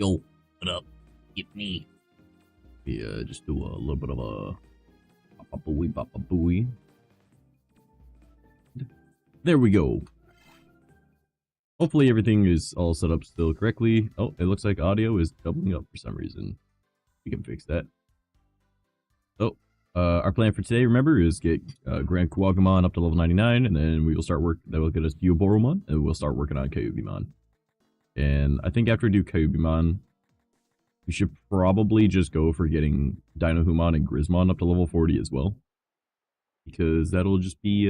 Yo, what up? It's me. Yeah, just do a little bit of a papa booey. There we go. Hopefully everything is all set up still correctly. Oh, it looks like audio is doubling up for some reason. We can fix that. So, our plan for today, remember, is get Grand Agumon up to level 99, and then we will start work. That will get us Boromon, and we'll start working on Kyubimon. And I think after we do Kyubimon, we should probably just go for getting Dinohumon and Grismon up to level 40 as well. Because that'll just be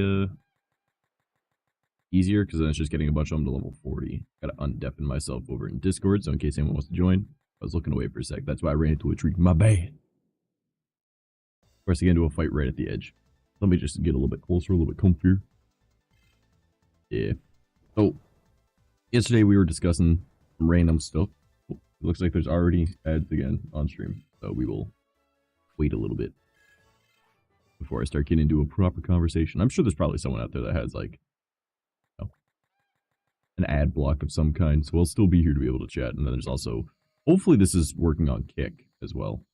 easier, because then it's just getting a bunch of them to level 40. Gotta undeafen myself over in Discord, so in case anyone wants to join. I was looking away for a sec. That's why I ran into a tree. My bad. Of course, I get into a fight right at the edge. Let me just get a little bit closer, a little bit comfier. Yeah. So, yesterday we were discussing some random stuff. It looks like there's already ads again on stream, so we will wait a little bit before I start getting into a proper conversation. I'm sure there's probably someone out there that has, like, you know, an ad block of some kind, so I'll still be here to be able to chat. And then there's also, hopefully this is working on Kick as well.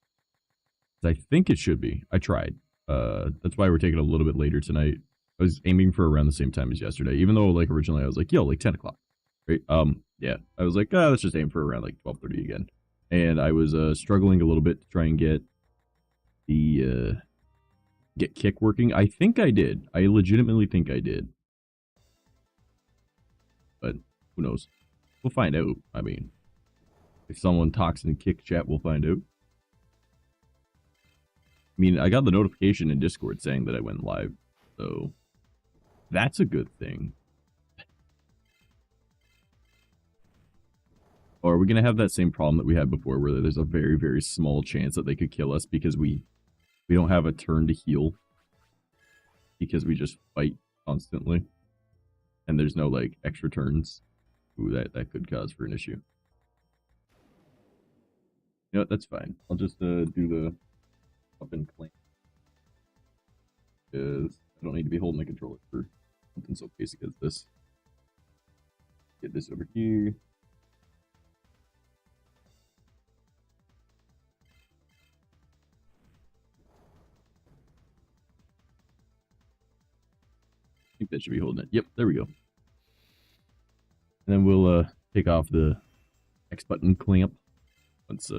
I think it should be. I tried. That's why we're taking a little bit later tonight. I was aiming for around the same time as yesterday, even though, like, originally I was like, yo, like 10 o'clock. Right? Yeah, I was like, let's just aim for around like 12:30 again. And I was struggling a little bit to try and get the get Kick working. I think I did. I legitimately think I did. But who knows? We'll find out. I mean, if someone talks in Kick chat, we'll find out. I mean, I got the notification in Discord saying that I went live, so that's a good thing. Or are we going to have that same problem that we had before, where there's a very, very small chance that they could kill us because we don't have a turn to heal, because we just fight constantly, and there's no, like, extra turns? Ooh, that could cause for an issue. You know what, that's fine. I'll just do the up and claim, because I don't need to be holding the controller for something so basic as this. Get this over here. I think that should be holding it. Yep, there we go. And then we'll take off the X button clamp once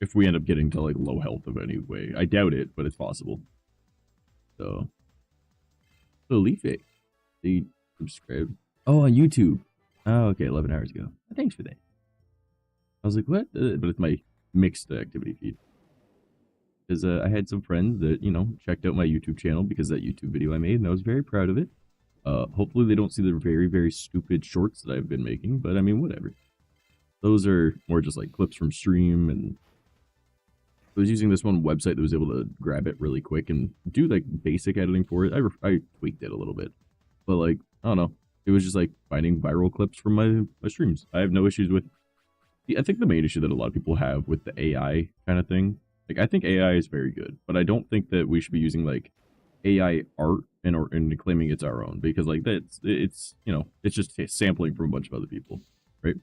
if we end up getting to like low health of any way. I doubt it, but it's possible. So Leafy, they subscribed. Oh, on YouTube. Oh, okay, 11 hours ago. Thanks for that. I was like, what? But it's my mixed activity feed. Because I had some friends that, you know, checked out my YouTube channel because of that YouTube video I made, and I was very proud of it. Hopefully they don't see the very, very stupid shorts that I've been making, but I mean, whatever. Those are more just like clips from stream, and I was using this one website that was able to grab it really quick and do like basic editing for it. I tweaked it a little bit, but like, I don't know. It was just like finding viral clips from my streams. I have no issues with, I think the main issue that a lot of people have with the AI kind of thing, like, I think AI is very good, but I don't think that we should be using like AI art and claiming it's our own, because like it's you know, it's just sampling from a bunch of other people, right?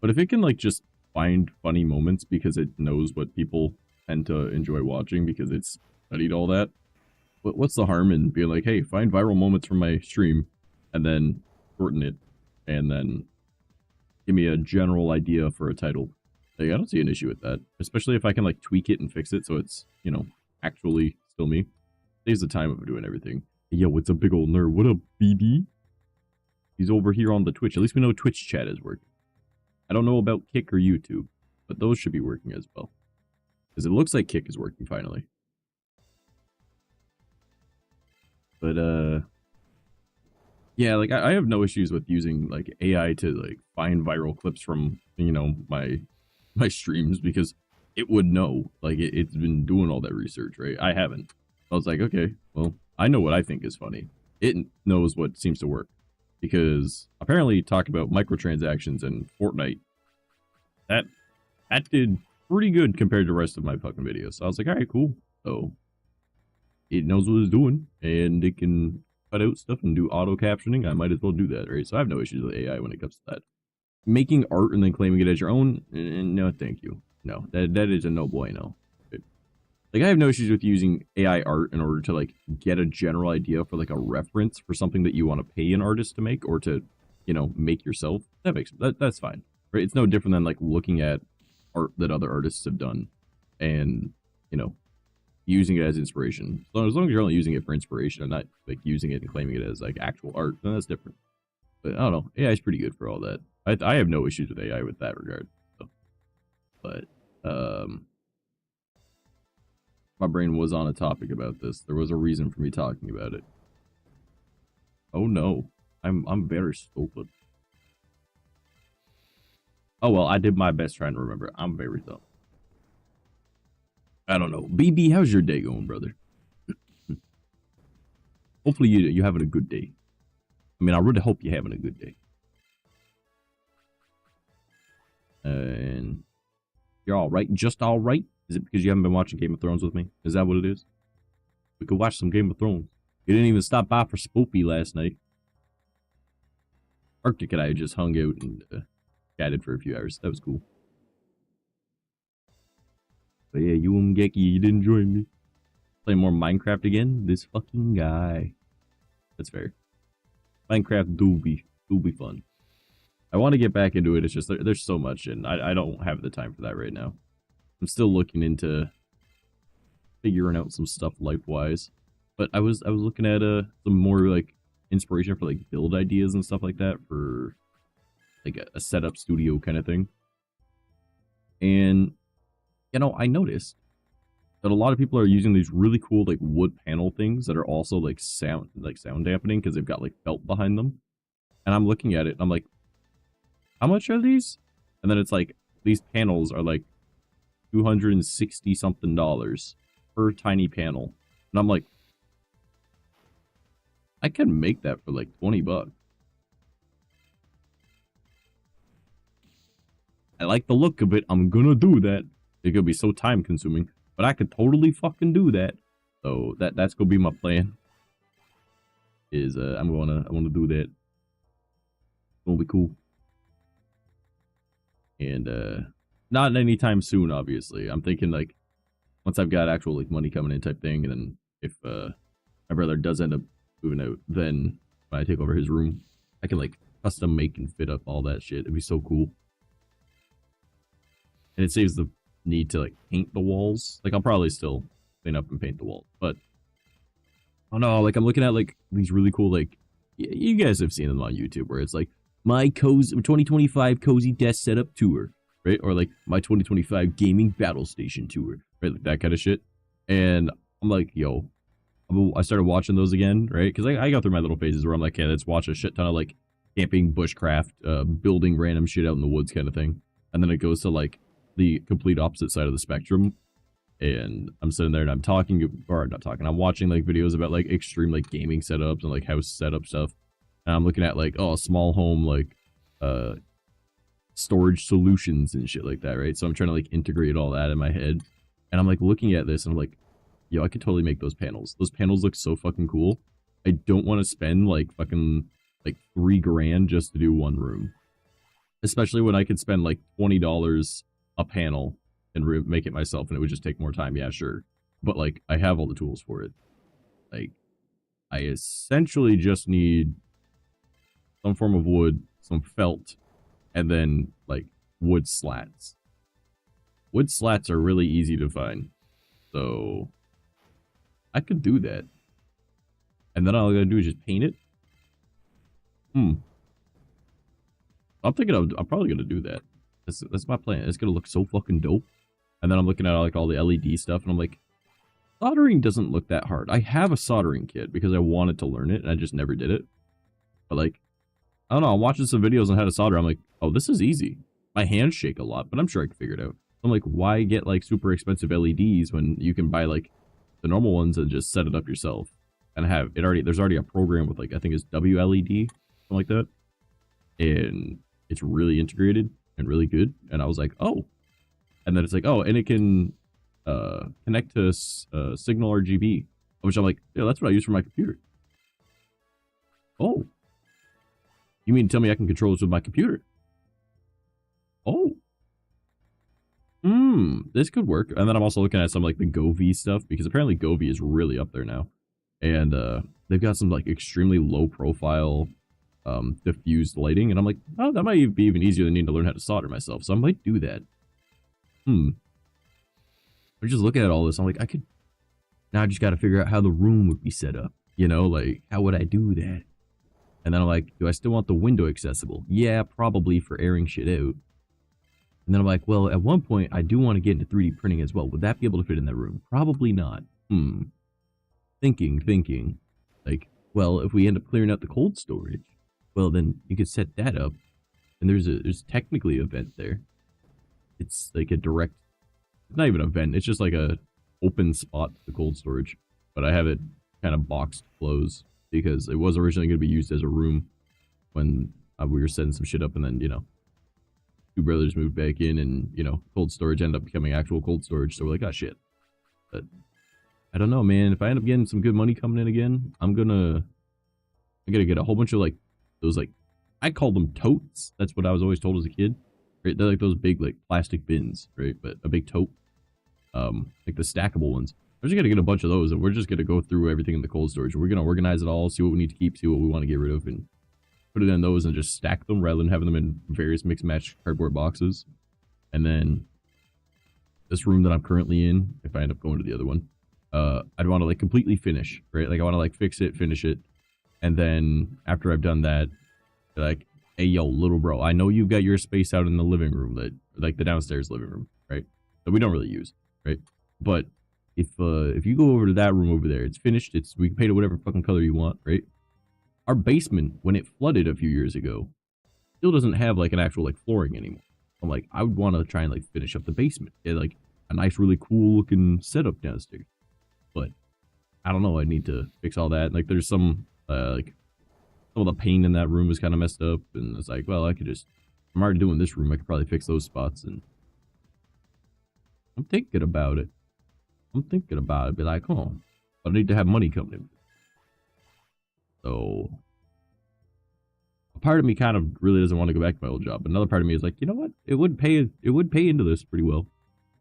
But if it can like just find funny moments because it knows what people tend to enjoy watching because it's studied all that, what's the harm in being like, hey, find viral moments from my stream and then shorten it and then give me a general idea for a title? Like, I don't see an issue with that, especially if I can like tweak it and fix it so it's, you know, actually still me. Saves the time of doing everything. Yo, it's a big old nerd. What up, BD? He's over here on the Twitch. At least we know Twitch chat is working. I don't know about Kick or YouTube, but those should be working as well. Because it looks like Kick is working finally. But, yeah, like, I have no issues with using, like, AI to, like, find viral clips from, you know, my streams, because it would know. Like, it's been doing all that research, right? I haven't. I was like, okay, well, I know what I think is funny. It knows what seems to work. Because apparently talking about microtransactions and Fortnite, that did pretty good compared to the rest of my fucking videos. So I was like, all right, cool. So it knows what it's doing, and it can cut out stuff and do auto captioning. I might as well do that, right? So I have no issues with AI when it comes to that. making art and then claiming it as your own, no, thank you. No, that is a no bueno. Like, I have no issues with using AI art in order to, like, get a general idea for, like, a reference for something that you want to pay an artist to make or to, you know, make yourself. That's fine, right? It's no different than, like, looking at art that other artists have done and, you know, using it as inspiration. So as long as you're only using it for inspiration and not, like, using it and claiming it as, like, actual art, then that's different. But, I don't know. AI is pretty good for all that. I have no issues with AI with that regard. So. But, my brain was on a topic about this. There was a reason for me talking about it. Oh no. I'm very stupid. Oh well, I did my best trying to remember. I'm very dumb. I don't know. BB, how's your day going, brother? Hopefully you having a good day. I mean, I really hope you're having a good day. And you're all right? Just all right? Is it because you haven't been watching Game of Thrones with me? Is that what it is? We could watch some Game of Thrones. You didn't even stop by for Spoopy last night. Arctic and I just hung out and chatted for a few hours. That was cool. But yeah, you and Geki, you didn't join me. Play more Minecraft again? This fucking guy. That's fair. Minecraft do be fun. I want to get back into it. It's just there's so much, and I don't have the time for that right now. I'm still looking into figuring out some stuff life-wise. But I was looking at some more like inspiration for like build ideas and stuff like that for like a setup studio kind of thing. And you know, I noticed that a lot of people are using these really cool like wood panel things that are also like sound dampening because they've got like felt behind them. And I'm looking at it and I'm like, how much are these? And then it's like these panels are like $260 something per tiny panel. And I'm like, I can make that for like 20 bucks. I like the look of it. I'm gonna do that. It could be so time consuming, but I could totally fucking do that. So that's gonna be my plan. Is I wanna do that. It's gonna be cool. And not anytime soon, obviously. I'm thinking like once I've got actual like money coming in type thing, and then if my brother does end up moving out, then when I take over his room, I can like custom make and fit up all that shit. It'd be so cool. And it saves the need to like paint the walls. Like I'll probably still clean up and paint the walls, but I don't know, like I'm looking at like these really cool, like you guys have seen them on YouTube where it's like my 2025 cozy desk setup tour, right? Or like my 2025 gaming battle station tour, right? Like that kind of shit. And I'm like, yo, I started watching those again, right? Because I go through my little phases where I'm like, okay, let's watch a shit ton of like camping, bushcraft, building random shit out in the woods kind of thing. And then it goes to like the complete opposite side of the spectrum. And I'm sitting there and I'm talking, or not talking, I'm watching like videos about like extreme like gaming setups and like house setup stuff. And I'm looking at like, oh, small home, like storage solutions and shit like that, right? So I'm trying to like integrate all that in my head. And I'm like looking at this and I'm like, yo, I could totally make those panels. Those panels look so fucking cool. I don't want to spend like fucking like $3 grand just to do one room. Especially when I could spend like $20 a panel and make it myself and it would just take more time. Yeah, sure. But like I have all the tools for it. Like I essentially just need some form of wood, some felt, and then like wood slats. Wood slats are really easy to find. So I could do that. And then all I gotta do is just paint it. I'm thinking I'm probably gonna do that. That's my plan. It's gonna look so fucking dope. And then I'm looking at like all the LED stuff and I'm like, soldering doesn't look that hard. I have a soldering kit because I wanted to learn it and I just never did it. But like, I don't know, I'm watching some videos on how to solder. I'm like, oh, this is easy. My hands shake a lot, but I'm sure I can figure it out. I'm like, why get like super expensive LEDs when you can buy like the normal ones and just set it up yourself and have it already, there's already a program with like, I think it's WLED, something like that. And it's really integrated and really good. And I was like, oh, and then it's like, oh, and it can connect to signal RGB, which I'm like, yeah, that's what I use for my computer. Oh, you mean to tell me I can control this with my computer? Oh. This could work. And then I'm also looking at some like the Govee stuff because apparently Govee is really up there now. And they've got some like extremely low profile diffused lighting. And I'm like, oh, that might be even easier than needing to learn how to solder myself. So I might do that. I'm just looking at all this. I'm like, now I just got to figure out how the room would be set up. You know, like, how would I do that? And then I'm like, do I still want the window accessible? Yeah, probably for airing shit out. And then I'm like, well, at one point, I do want to get into 3D printing as well. Would that be able to fit in that room? Probably not. Thinking. Like, well, if we end up clearing out the cold storage, well, then you could set that up. And there's technically a vent there. It's like a direct, it's not even a vent. It's just like a open spot to the cold storage. But I have it kind of boxed closed because it was originally going to be used as a room when we were setting some shit up, and then, you know, two brothers moved back in, and, you know, cold storage ended up becoming actual cold storage, so we're like, oh shit. But I don't know, man. If I end up getting some good money coming in again, I'm gonna get a whole bunch of like those, like, I call them totes. That's what I was always told as a kid. Right? They're like those big like plastic bins, right? But a big tote. Like the stackable ones. We're just gonna get a bunch of those, and we're just gonna go through everything in the cold storage. We're gonna organize it all, see what we need to keep, see what we want to get rid of, and put it in those and just stack them rather than having them in various mix match cardboard boxes. And then this room that I'm currently in, if I end up going to the other one, I'd want to like completely finish, right? Like I want to like fix it, finish it, and then after I've done that, be like, hey yo, little bro, I know you've got your space out in the living room, that like the downstairs living room, right? That we don't really use, right? But if you go over to that room over there, it's finished. We can paint it whatever fucking color you want, right? Our basement, when it flooded a few years ago, still doesn't have like an actual like flooring anymore. I'm like, I would want to try and like finish up the basement, get like a nice, really cool looking setup downstairs. But I don't know. I need to fix all that. Like, there's some like some of the paint in that room is kind of messed up, and it's like, well, I'm already doing this room. I could probably fix those spots, and I'm thinking about it. Be like, oh, I need to have money coming in. So a part of me kind of really doesn't want to go back to my old job. But another part of me is like, you know what? It would pay into this pretty well.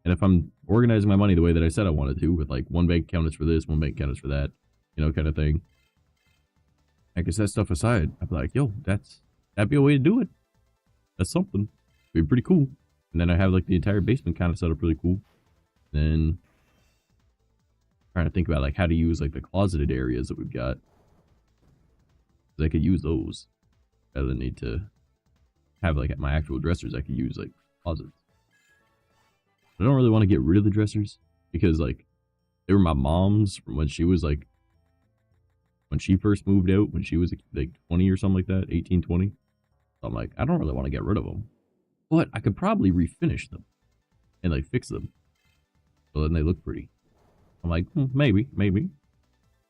And if I'm organizing my money the way that I said I wanted to, with like one bank account is for this, one bank account is for that, you know, kind of thing, I can set stuff aside. I'd be like, yo, that'd be a way to do it. That's something. It'd be pretty cool. And then I have like the entire basement kind of set up really cool. Then trying to think about like how to use like the closeted areas that we've got. I could use those rather than need to have like my actual dressers. I could use like closets. I don't really want to get rid of the dressers because like they were my mom's from when she was like, when she first moved out, when she was like 20 or something like that, 18, 20. So I'm like, I don't really want to get rid of them, but I could probably refinish them and like fix them so then they look pretty. I'm like, maybe.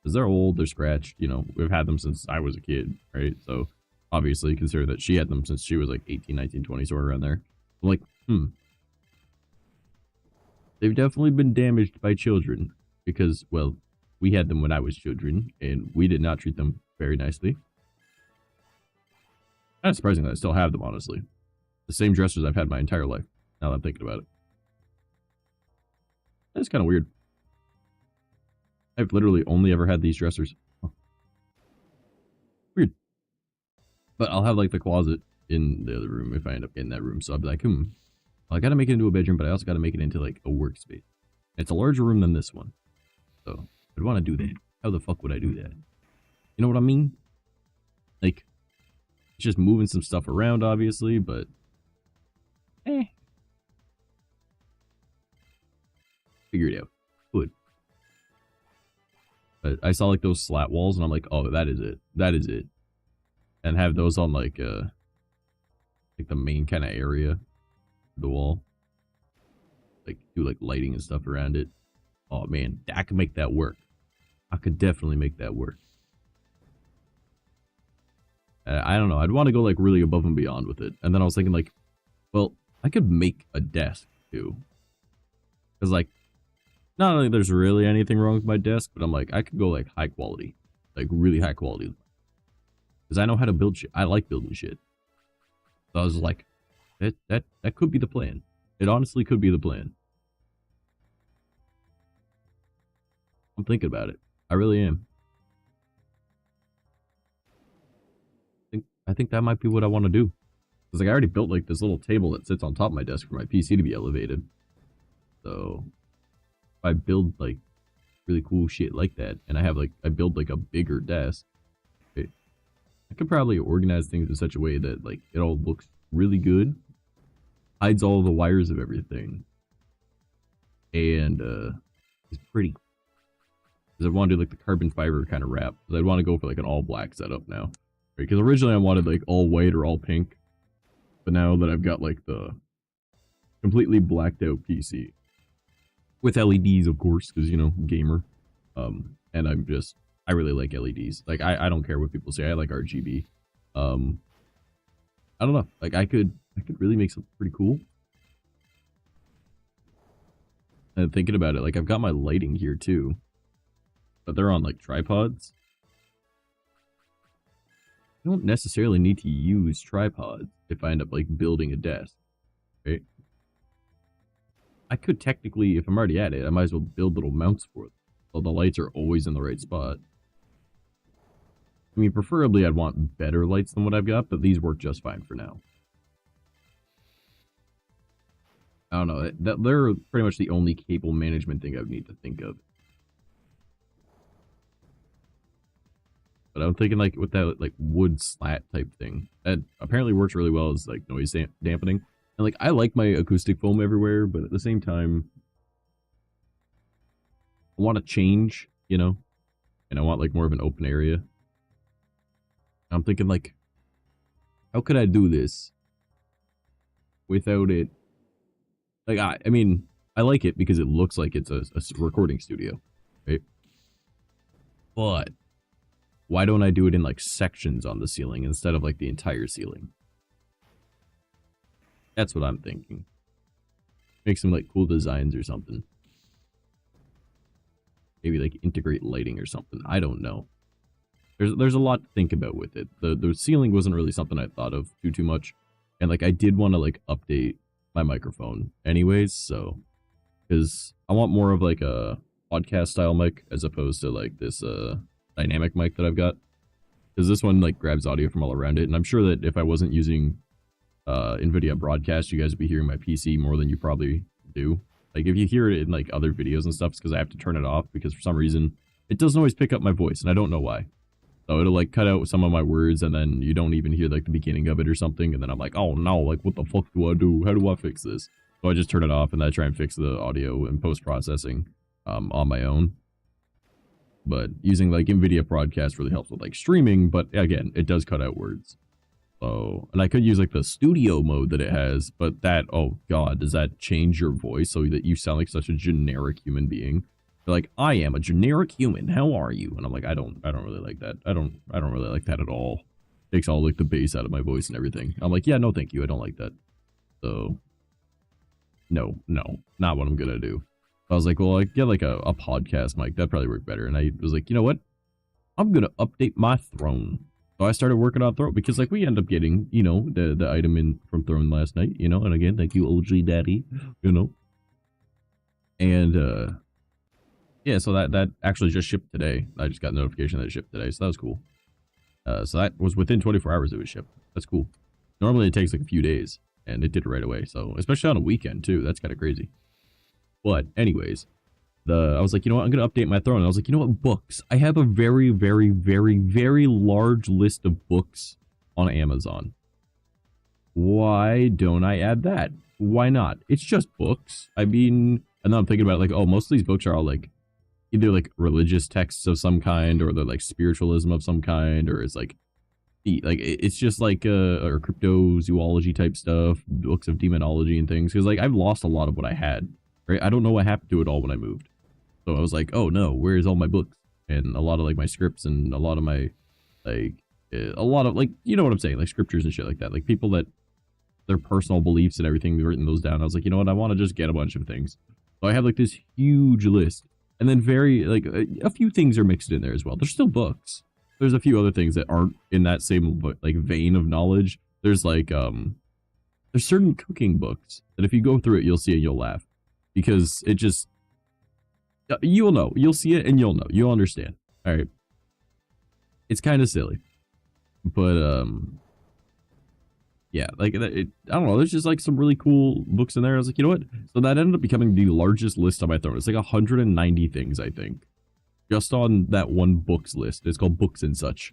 Because they're old, they're scratched, you know, we've had them since I was a kid, right? So, obviously, consider that she had them since she was like 18, 19, 20, somewhere around there. I'm like, they've definitely been damaged by children. Because, well, we had them when I was children, and we did not treat them very nicely. Kind of surprising that I still have them, honestly. The same dressers I've had my entire life, now that I'm thinking about it. That's kind of weird. I've literally only ever had these dressers. Huh. Weird. But I'll have like the closet in the other room if I end up getting that room. So I'll be like, well, I gotta make it into a bedroom, but I also gotta make it into like a workspace. It's a larger room than this one. So I'd want to do that. How the fuck would I do that? You know what I mean? Like, it's just moving some stuff around, obviously, but figure it out. Good. But I saw like those slat walls, and I'm like, oh, that is it. And have those on like the main kind of area of the wall. Like do like lighting and stuff around it. Oh man, I could make that work. I could definitely make that work. I don't know. I'd want to go like really above and beyond with it. And then I was thinking like, well, I could make a desk too. Because like, not like there's really anything wrong with my desk, but I'm like, I could go like high quality, like really high quality. Because I know how to build shit. I like building shit. So I was like, That could be the plan. It honestly could be the plan. I'm thinking about it. I really am. I think that might be what I want to do. Because like I already built like this little table that sits on top of my desk for my PC to be elevated. So if I build like really cool shit like that, and I build like a bigger desk, I could probably organize things in such a way that like it all looks really good, hides all the wires of everything, and it's pretty. Because I want to do like the carbon fiber kind of wrap. Because I'd want to go for like an all black setup now. Because originally I wanted like all white or all pink, but now that I've got like the completely blacked out PC with LEDs, of course, because you know, gamer, and I really like LEDs. Like I don't care what people say. I like RGB. I don't know. Like I could really make something pretty cool. And thinking about it, like I've got my lighting here too, but they're on like tripods. I don't necessarily need to use tripods if I end up like building a desk, right? I could technically, if I'm already at it, I might as well build little mounts for it, so the lights are always in the right spot. I mean, preferably I'd want better lights than what I've got, but these work just fine for now. I don't know, they're pretty much the only cable management thing I would need to think of. But I'm thinking like with that like wood slat type thing that apparently works really well as like noise dampening. And like I like my acoustic foam everywhere, but at the same time, I want to change, you know, and I want like more of an open area. I'm thinking like, how could I do this without it? Like I mean, I like it because it looks like it's a recording studio, right? But why don't I do it in like sections on the ceiling instead of like the entire ceiling? That's what I'm thinking. Make some like cool designs or something. Maybe like integrate lighting or something. I don't know. There's a lot to think about with it. The ceiling wasn't really something I thought of too much. And like I did want to like update my microphone anyways, so because I want more of like a podcast style mic as opposed to like this dynamic mic that I've got, because this one like grabs audio from all around it, and I'm sure that if I wasn't using NVIDIA Broadcast, you guys would be hearing my PC more than you probably do. Like if you hear it in like other videos and stuff, it's because I have to turn it off because for some reason it doesn't always pick up my voice, and I don't know why. So it'll like cut out some of my words, and then you don't even hear like the beginning of it or something, and then I'm like, oh no, like what the fuck do I do? How do I fix this? So I just turn it off and I try and fix the audio and post-processing on my own. But using like NVIDIA Broadcast really helps with like streaming, but again, it does cut out words. So, and I could use like the studio mode that it has, but that, oh god, does that change your voice so that you sound like such a generic human being? They're like, I am a generic human, how are you? And I'm like, I don't really like that. I don't really like that at all. Takes all like the bass out of my voice and everything. I'm like, yeah, no thank you, I don't like that. So no, not what I'm gonna do. I was like, well, I get like a podcast mic. That'd probably work better. And I was like, you know what? I'm going to update my throne. So I started working on throne because like we end up getting, you know, the item in from throne last night, you know, and again, thank you, OG Daddy, you know. And yeah, so that actually just shipped today. I just got a notification that it shipped today. So that was cool. So that was within 24 hours it was shipped. That's cool. Normally it takes like a few days, and it did it right away. So especially on a weekend too. That's kind of crazy. But anyways, I was like, you know what, I'm going to update my throne. And I was like, you know what, books. I have a very, very, very, very large list of books on Amazon. Why don't I add that? Why not? It's just books. I mean, and then I'm thinking about like, oh, most of these books are all like either like religious texts of some kind, or they're like spiritualism of some kind, or it's like it's just like or cryptozoology type stuff, books of demonology and things. Because like I've lost a lot of what I had. Right? I don't know what happened to it all when I moved. So I was like, oh no, where's all my books? And a lot of like my scripts and a lot of my like you know what I'm saying, like scriptures and shit like that. Like people that their personal beliefs and everything, they've written those down. I was like, you know what, I want to just get a bunch of things. So I have like this huge list. And then very like a few things are mixed in there as well. There's still books. There's a few other things that aren't in that same like vein of knowledge. There's like there's certain cooking books that if you go through it, you'll see it, you'll laugh. Because it just, you'll know. You'll see it and you'll know. You'll understand. All right. It's kind of silly. But, yeah, like, I don't know. There's just, like, some really cool books in there. I was like, you know what? So that ended up becoming the largest list on my phone. It's like 190 things, I think. Just on that one books list. It's called Books and Such.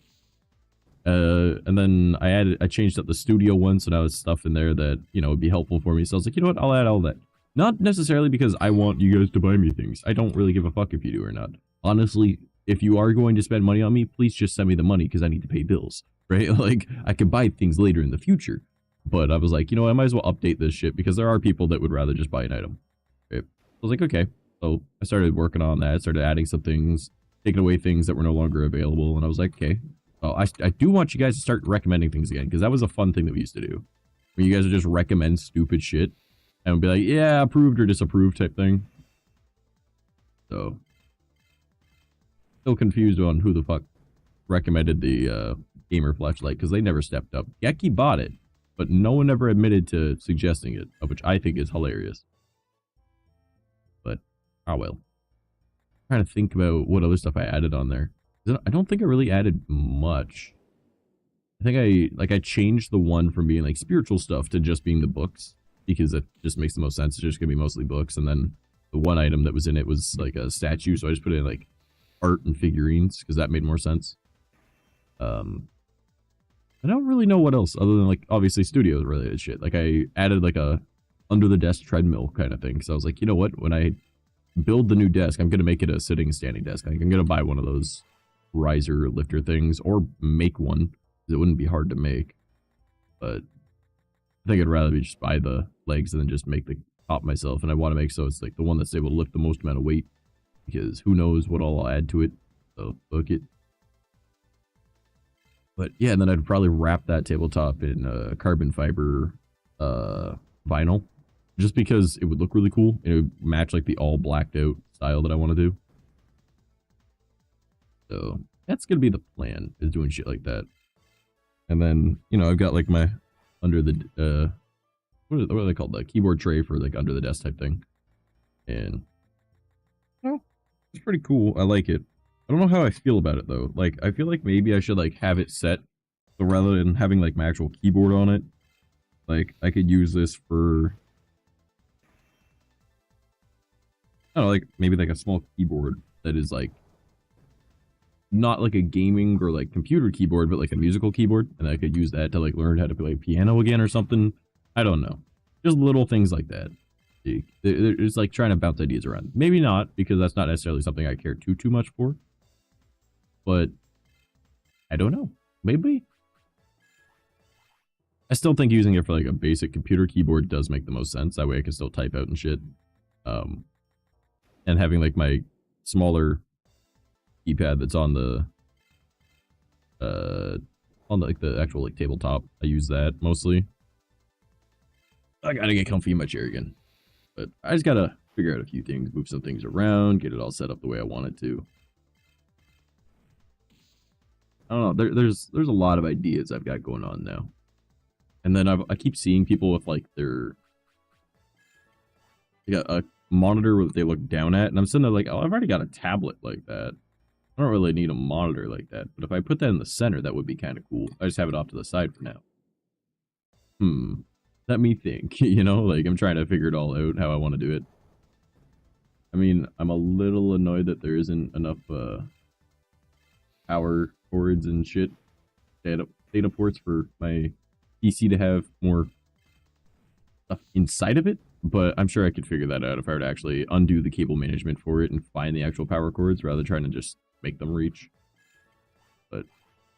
And then I changed up the studio one, so now it's stuff in there that, you know, would be helpful for me. So I was like, you know what? I'll add all that. Not necessarily because I want you guys to buy me things. I don't really give a fuck if you do or not. Honestly, if you are going to spend money on me, please just send me the money because I need to pay bills, right? Like, I could buy things later in the future. But I was like, you know, I might as well update this shit because there are people that would rather just buy an item. Right? I was like, okay. So I started working on that. I started adding some things, taking away things that were no longer available. And I was like, okay. Well, I do want you guys to start recommending things again because that was a fun thing that we used to do. Where you guys would just recommend stupid shit and would be like, yeah, approved or disapproved type thing. So, still confused on who the fuck recommended the gamer flashlight because they never stepped up. Geki bought it, but no one ever admitted to suggesting it, which I think is hilarious. But, oh well. I'm trying to think about what other stuff I added on there. I don't think I really added much. I think I changed the one from being like spiritual stuff to just being the books because it just makes the most sense. It's just gonna be mostly books, and then the one item that was in it was like a statue, so I just put in like art and figurines because that made more sense. I don't really know what else other than like obviously studios related shit. Like I added like a under the desk treadmill kind of thing because I was like, you know what, when I build the new desk, I'm gonna make it a sitting standing desk. Like, I'm gonna buy one of those riser lifter things or make one because it wouldn't be hard to make, but I think I'd rather be just buy the legs and then just make the top myself. And I want to make so it's like the one that's able to lift the most amount of weight because who knows what all I'll add to it. So fuck it. But yeah, and then I'd probably wrap that tabletop in carbon fiber vinyl just because it would look really cool and it would match like the all blacked out style that I want to do. So that's going to be the plan, is doing shit like that. And then, you know, I've got like my under the, what are they called? The keyboard tray for like under the desk type thing. And, well, it's pretty cool. I like it. I don't know how I feel about it though. Like, I feel like maybe I should like have it set. So rather than having like my actual keyboard on it, like I could use this for, I don't know, like maybe like a small keyboard that is like, not like a gaming or like computer keyboard, but like a musical keyboard, and I could use that to like learn how to play piano again or something. I don't know, just little things like that. It's like trying to bounce ideas around. Maybe not, because that's not necessarily something I care too much for, but I don't know, maybe. I still think using it for like a basic computer keyboard does make the most sense. That way I can still type out and shit. And having like my smaller keypad that's on the like the actual like tabletop, I use that mostly. I gotta get comfy in my chair again, but I just gotta figure out a few things, move some things around, get it all set up the way I want it to. I don't know, there's a lot of ideas I've got going on now, and then I keep seeing people with like they got a monitor that they look down at, and I'm sitting there like, oh, I've already got a tablet like that. I don't really need a monitor like that, but if I put that in the center, that would be kind of cool. I just have it off to the side for now. Let me think, you know, like I'm trying to figure it all out, how I want to do it. I mean, I'm a little annoyed that there isn't enough power cords and shit, data ports for my PC to have more stuff inside of it, but I'm sure I could figure that out if I were to actually undo the cable management for it and find the actual power cords rather than trying to just make them reach. But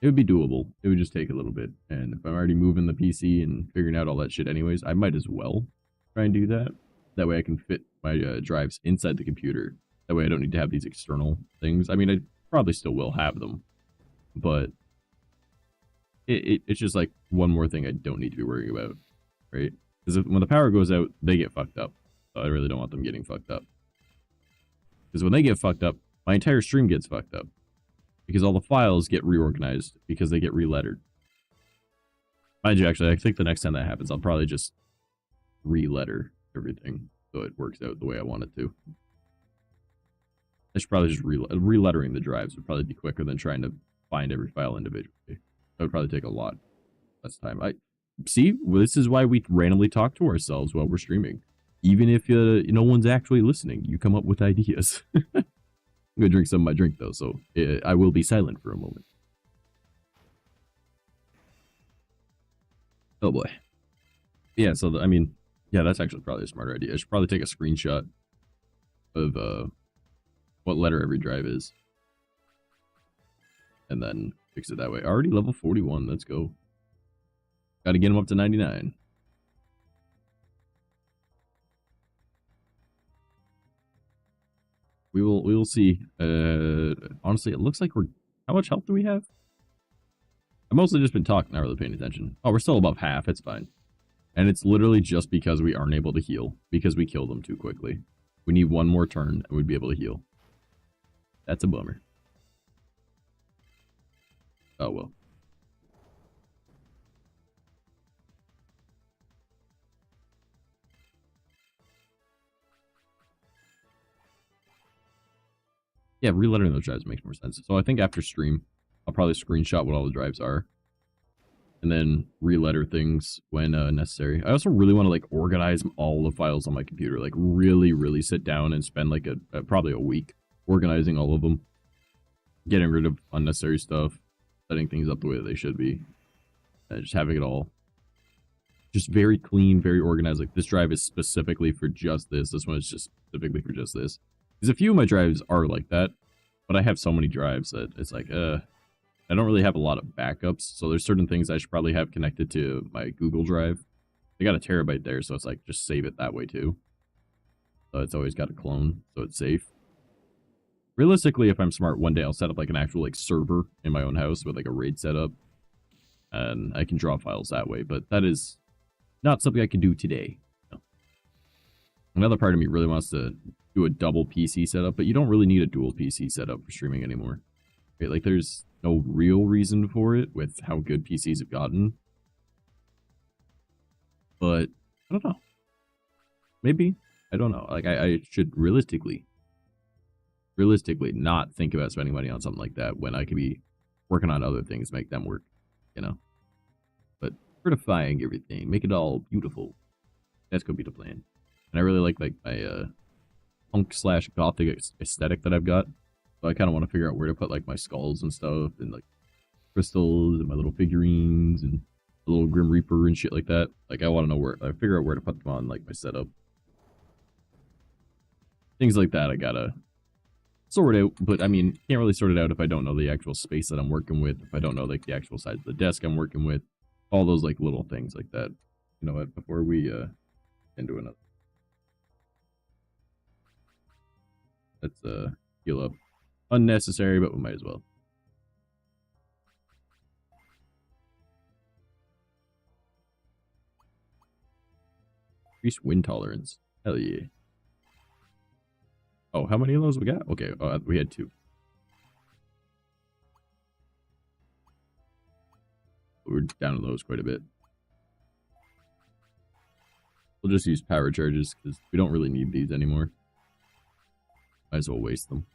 it would be doable. It would just take a little bit, and if I'm already moving the PC and figuring out all that shit anyways, I might as well try and do that. That way I can fit my drives inside the computer. That way I don't need to have these external things. I mean, I probably still will have them, but it's just like one more thing I don't need to be worrying about, right? Because when the power goes out, they get fucked up. So I really don't want them getting fucked up. Because when they get fucked up, my entire stream gets fucked up. Because all the files get reorganized because they get relettered. Mind you, actually, I think the next time that happens, I'll probably just re-letter everything so it works out the way I want it to. I should probably just re-lettering the drives would probably be quicker than trying to find every file individually. That would probably take a lot less time. See, this is why we randomly talk to ourselves while we're streaming. Even if no one's actually listening, you come up with ideas. I'm gonna drink some of my drink though, so I will be silent for a moment. Oh boy. Yeah, so I mean, yeah, that's actually probably a smarter idea. I should probably take a screenshot of what letter every drive is, and then fix it that way. Already level 41. Let's go. Got to get him up to 99. We will see. Honestly, it looks like we're. How much health do we have? I've mostly just been talking, not really paying attention. Oh, we're still above half. It's fine. And it's literally just because we aren't able to heal. Because we killed them too quickly. We need one more turn and we'd be able to heal. That's a bummer. Oh, well. Yeah, relettering those drives makes more sense. So I think after stream, I'll probably screenshot what all the drives are. And then re-letter things when necessary. I also really want to like organize all the files on my computer. Like really sit down and spend like probably a week organizing all of them. Getting rid of unnecessary stuff. Setting things up the way that they should be. And just having it all just very clean, very organized. Like this drive is specifically for just this. This one is just specifically for just this. Because a few of my drives are like that. But I have so many drives that it's like, I don't really have a lot of backups, so there's certain things I should probably have connected to my Google Drive. I got a terabyte there, so it's like, just save it that way too. So it's always got a clone, so it's safe. Realistically, if I'm smart, one day I'll set up like an actual like server in my own house with like a RAID setup. And I can draw files that way, but that is not something I can do today. No. Another part of me really wants to do a double PC setup, but you don't really need a dual PC setup for streaming anymore. Right? Like there's no real reason for it with how good PCs have gotten. But, I don't know. Maybe. I don't know. Like, I should realistically not think about spending money on something like that when I could be working on other things, make them work, you know? But certifying everything, make it all beautiful. That's gonna be the plan. And I really like my punk/gothic aesthetic that I've got. So I kind of want to figure out where to put like my skulls and stuff and like crystals and my little figurines and the little Grim Reaper and shit like that. Like I want to know where, I figure out where to put them on like my setup. Things like that I gotta sort out, but I mean, can't really sort it out if I don't know the actual space that I'm working with, if I don't know like the actual size of the desk I'm working with, all those like little things like that. You know what, before we into another. Let's heal up. Unnecessary, but we might as well. Increased wind tolerance. Hell yeah. Oh, how many of those we got? Okay, we had 2. We're down to those quite a bit. We'll just use power charges because we don't really need these anymore. Might as well waste them.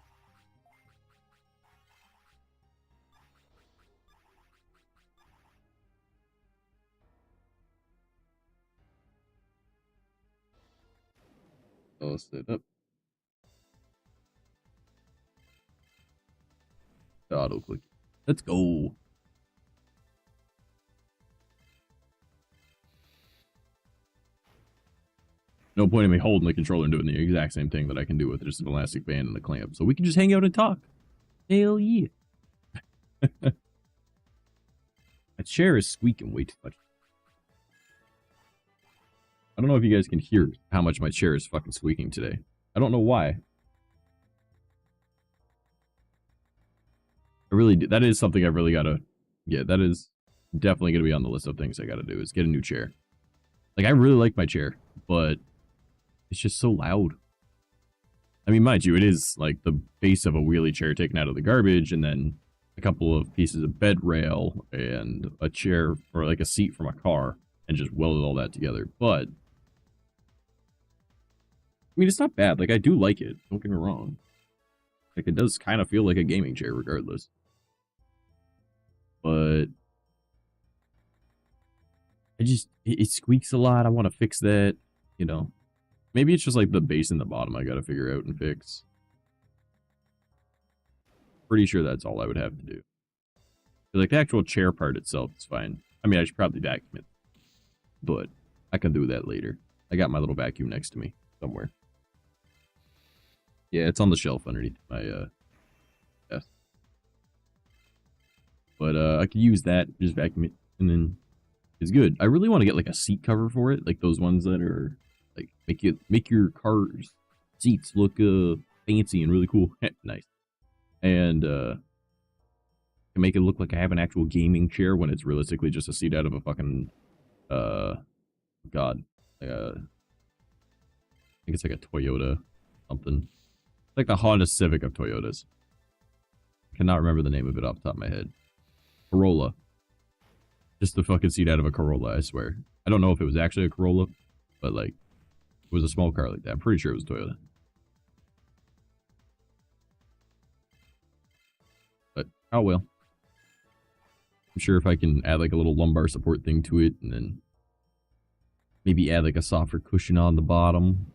I'll set up. Auto click. Let's go. No point in me holding the controller and doing the exact same thing that I can do with just an elastic band and a clamp. So we can just hang out and talk. Hell yeah. My chair is squeaking way too much. I don't know if you guys can hear how much my chair is fucking squeaking today. I don't know why. I really do. That is something I've really got to get. That is definitely going to be on the list of things I got to do is get a new chair. Like, I really like my chair, but it's just so loud. I mean, mind you, it is like the base of a wheelie chair taken out of the garbage and then a couple of pieces of bed rail and a chair or like a seat from a car and just welded all that together. But mean, it's not bad. Like, I do like it. Don't get me wrong. Like, it does kind of feel like a gaming chair regardless. But it squeaks a lot. I want to fix that, you know. Maybe it's just like the base and the bottom I got to figure out and fix. Pretty sure that's all I would have to do. Like, the actual chair part itself is fine. I mean, I should probably vacuum it. But I can do that later. I got my little vacuum next to me somewhere. Yeah, it's on the shelf underneath my desk. But I could use that, just vacuum it, and then it's good. I really want to get like a seat cover for it, like those ones that are like make your car's seats look fancy and really cool. Nice. And can make it look like I have an actual gaming chair when it's realistically just a seat out of a fucking god. I think it's like a Toyota something. Like the Honda Civic of Toyotas. Cannot remember the name of it off the top of my head. Corolla. Just the fucking seat out of a Corolla, I swear. I don't know if it was actually a Corolla, but like, it was a small car like that. I'm pretty sure it was Toyota. But, oh well. I'm sure if I can add like a little lumbar support thing to it, and then maybe add like a softer cushion on the bottom.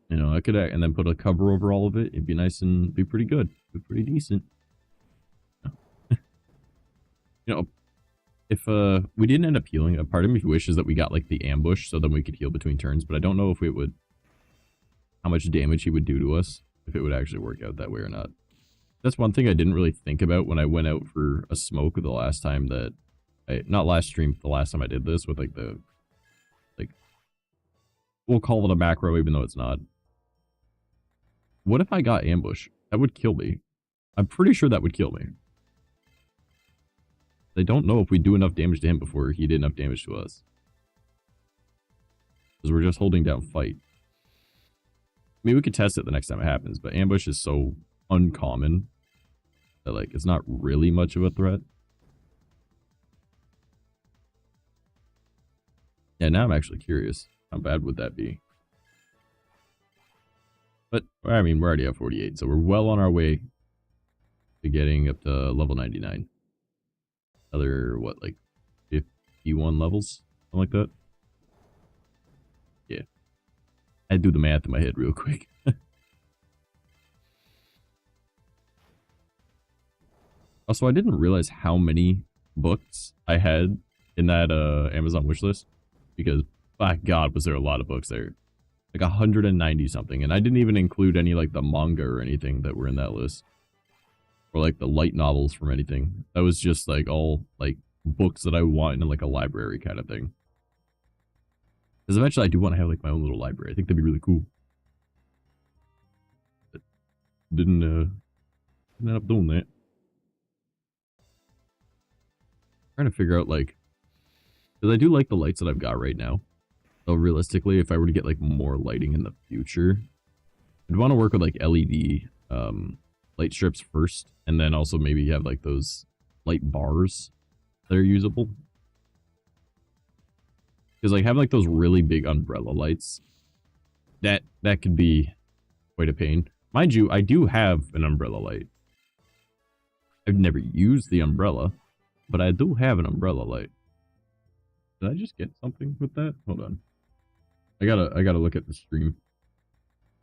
You know, I could, and then put a cover over all of it. It'd be nice and be pretty good. Be pretty decent. You know, if we didn't end up healing, a part of me wishes that we got like the ambush so then we could heal between turns, but I don't know if it would, how much damage he would do to us, if it would actually work out that way or not. That's one thing I didn't really think about when I went out for a smoke the last time that not last stream, the last time I did this with like the, like, we'll call it a macro even though it's not. What if I got ambush? That would kill me. I'm pretty sure that would kill me. I don't know if we do enough damage to him before he did enough damage to us. Because we're just holding down fight. I mean, we could test it the next time it happens, but ambush is so uncommon that, like, it's not really much of a threat. Yeah, now I'm actually curious. How bad would that be? But, I mean, we're already at 48, so we're well on our way to getting up to level 99. Another, what, like 51 levels? Something like that? Yeah. I had to do the math in my head real quick. Also, I didn't realize how many books I had in that Amazon wishlist. Because, by God, was there a lot of books there. Like 190 something. And I didn't even include any, like, the manga or anything that were in that list. Or, like, the light novels from anything. That was just, like, all, like, books that I want in, like, a library kind of thing. Because eventually I do want to have, like, my own little library. I think that'd be really cool. But didn't end up doing that. Trying to figure out, like, because I do like the lights that I've got right now. So realistically, if I were to get like more lighting in the future, I'd want to work with like LED light strips first, and then also maybe have like those light bars that are usable. Because like having like those really big umbrella lights, that could be quite a pain. Mind you, I do have an umbrella light. I've never used the umbrella, but I do have an umbrella light. Did I just get something with that? Hold on. I gotta look at the stream.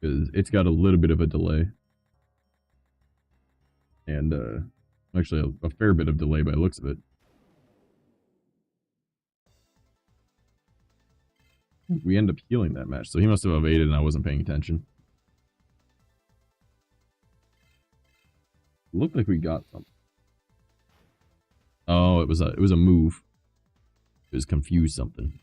Because it's got a little bit of a delay. And, actually a fair bit of delay by the looks of it. We end up healing that match, so he must have evaded and I wasn't paying attention. It looked like we got something. Oh, it was a move. It was confused something.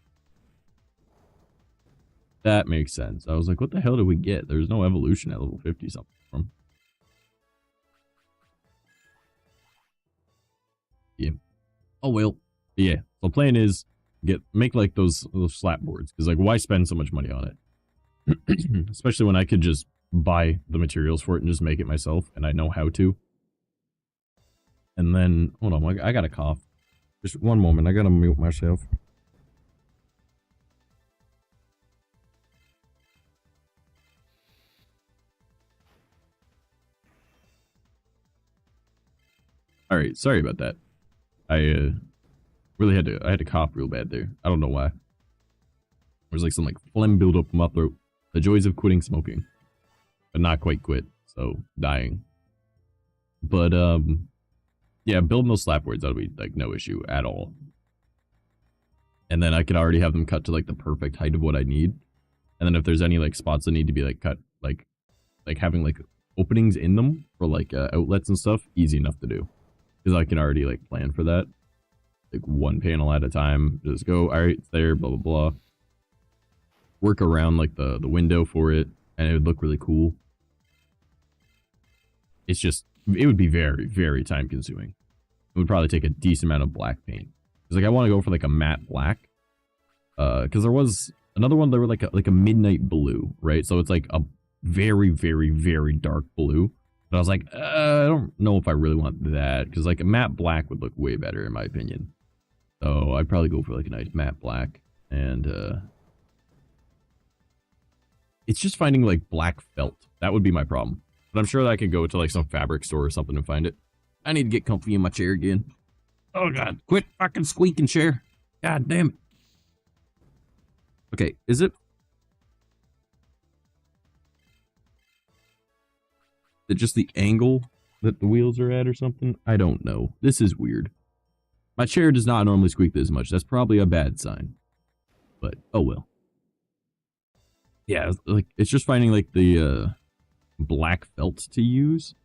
That makes sense. I was like, what the hell did we get? There's no evolution at level 50 something from. Yeah. Oh well. Yeah. So the plan is make like those slap boards, because like why spend so much money on it? Especially when I could just buy the materials for it and just make it myself, and I know how to. And then hold on, I got a cough. Just one moment, I gotta mute myself. All right, sorry about that. I really I had to cough real bad there. I don't know why. There's like some like phlegm buildup in my throat. The joys of quitting smoking, but not quite quit. So dying. But yeah, building those slap boards, that'll be like no issue at all. And then I could already have them cut to like the perfect height of what I need. And then if there's any like spots that need to be like cut, like having like openings in them for like outlets and stuff, easy enough to do. Because I can already like plan for that. Like one panel at a time. Just go, all right, it's there, blah, blah, blah. Work around like the window for it. And it would look really cool. It's just, it would be very, very time consuming. It would probably take a decent amount of black paint. Because like I want to go for like a matte black. Because there was another one that were like a midnight blue, right? So it's like a very, very, very dark blue. But I was like, I don't know if I really want that. Because like a matte black would look way better in my opinion. So I'd probably go for like a nice matte black. And it's just finding like black felt. That would be my problem. But I'm sure that I could go to like some fabric store or something and find it. I need to get comfy in my chair again. Oh god, quit fucking squeaking, chair. God damn it. Okay, is it just the angle that the wheels are at or something? I don't know. This is weird. My chair does not normally squeak this much. That's probably a bad sign. But, oh well. Yeah, like, it's just finding, like, the, black felt to use.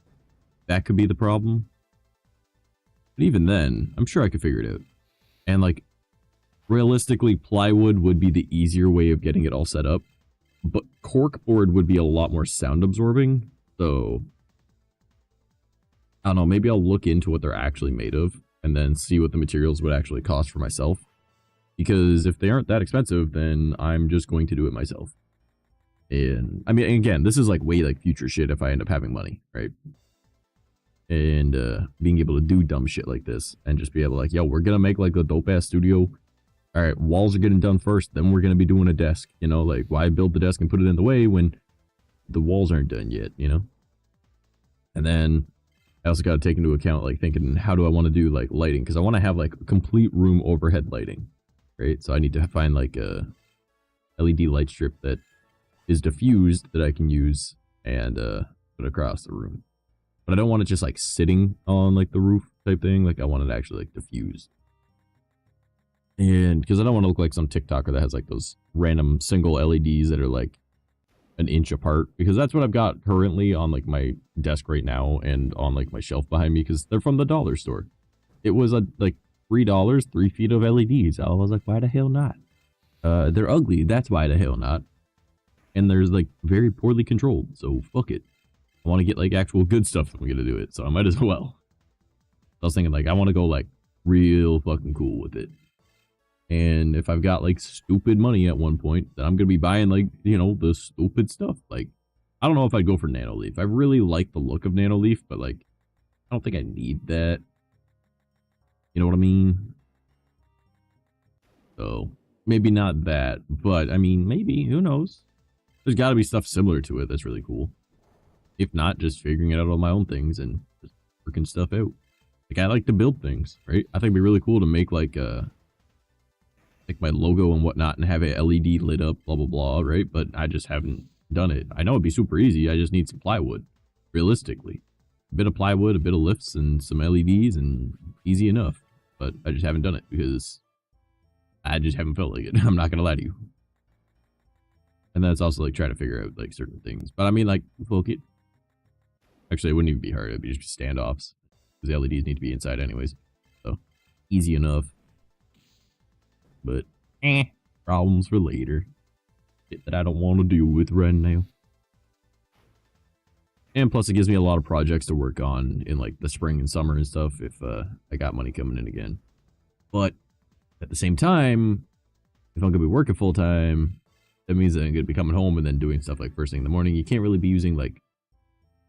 That could be the problem. But even then, I'm sure I could figure it out. And, like, realistically, plywood would be the easier way of getting it all set up. But corkboard would be a lot more sound absorbing. So, I don't know, maybe I'll look into what they're actually made of. And then see what the materials would actually cost for myself. Because if they aren't that expensive, then I'm just going to do it myself. And, I mean, again, this is like way like future shit if I end up having money, right? And being able to do dumb shit like this and just be able to like, yo, we're gonna make like a dope ass studio. All right, walls are getting done first, then we're gonna be doing a desk, you know, like why build the desk and put it in the way when the walls aren't done yet, you know? And then I also got to take into account like thinking, how do I want to do like lighting? Because I want to have like complete room overhead lighting, right? So I need to find like a LED light strip that is diffused that I can use and put across the room. But I don't want it just like sitting on like the roof type thing. Like I want it actually like diffused. And because I don't want to look like some TikToker that has like those random single LEDs that are like an inch apart. Because that's what I've got currently on like my desk right now and on like my shelf behind me because they're from the dollar store. It was like $3, 3 feet of LEDs. I was like, why the hell not? They're ugly. That's why the hell not. And there's like very poorly controlled. So fuck it. I want to get like actual good stuff if I'm going to do it. So I might as well. I was thinking like I want to go like real fucking cool with it. And if I've got like stupid money at one point, then I'm going to be buying like, you know, the stupid stuff. Like, I don't know if I'd go for Nanoleaf. I really like the look of Nanoleaf, but like, I don't think I need that. You know what I mean? So maybe not that, but I mean, maybe, who knows? There's got to be stuff similar to it that's really cool. If not, just figuring it out on my own things and just working stuff out. Like, I like to build things, right? I think it'd be really cool to make, like my logo and whatnot and have it LED lit up, blah, blah, blah, right? But I just haven't done it. I know it'd be super easy. I just need some plywood, realistically. A bit of plywood, a bit of lifts, and some LEDs, and easy enough. But I just haven't done it because I just haven't felt like it. I'm not going to lie to you. And then it's also, like, trying to figure out, like, certain things. But, I mean, like, look it. Actually, it wouldn't even be hard. It'd be just standoffs. Because the LEDs need to be inside anyways. So, easy enough. But, problems for later. Shit that I don't want to deal with right now. And plus, it gives me a lot of projects to work on in, like, the spring and summer and stuff if I got money coming in again. But, at the same time, if I'm going to be working full-time, that means that I'm going to be coming home and then doing stuff, like, first thing in the morning. You can't really be using, like,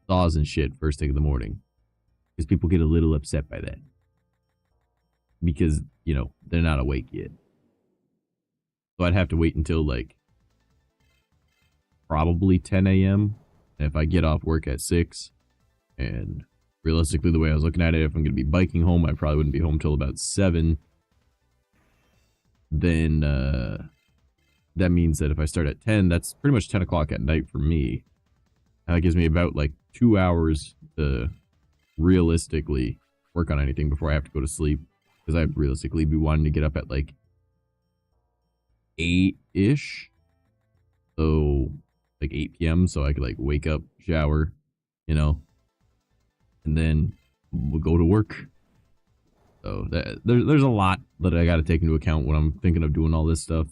saws and shit first thing in the morning. Because people get a little upset by that. Because, you know, they're not awake yet. So I'd have to wait until, like, probably 10 a.m. And if I get off work at 6, and realistically, the way I was looking at it, if I'm going to be biking home, I probably wouldn't be home till about 7. Then that means that if I start at 10, that's pretty much 10 o'clock at night for me. That gives me about like 2 hours to realistically work on anything before I have to go to sleep. Because I'd realistically be wanting to get up at like 8-ish. So like 8 p.m. So I could like wake up, shower, you know, and then we'll go to work. So there's a lot that I got to take into account when I'm thinking of doing all this stuff.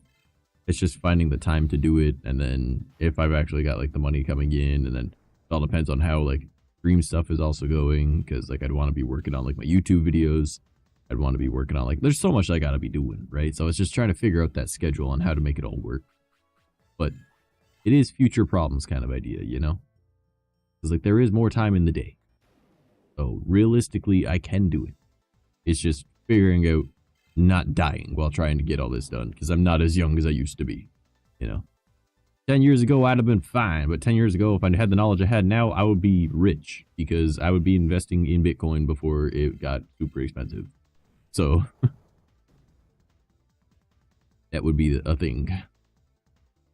It's just finding the time to do it, and then if I've actually got like the money coming in, and then it all depends on how like stream stuff is also going, because like I'd want to be working on like my YouTube videos. I'd want to be working on like, there's so much I got to be doing, right? So it's just trying to figure out that schedule on how to make it all work. But it is future problems kind of idea, you know? Because like there is more time in the day. So realistically, I can do it. It's just figuring out not dying while trying to get all this done, because I'm not as young as I used to be, you know? 10 years ago, I'd have been fine, but 10 years ago, if I had the knowledge I had now, I would be rich, because I would be investing in Bitcoin before it got super expensive. So, that would be a thing.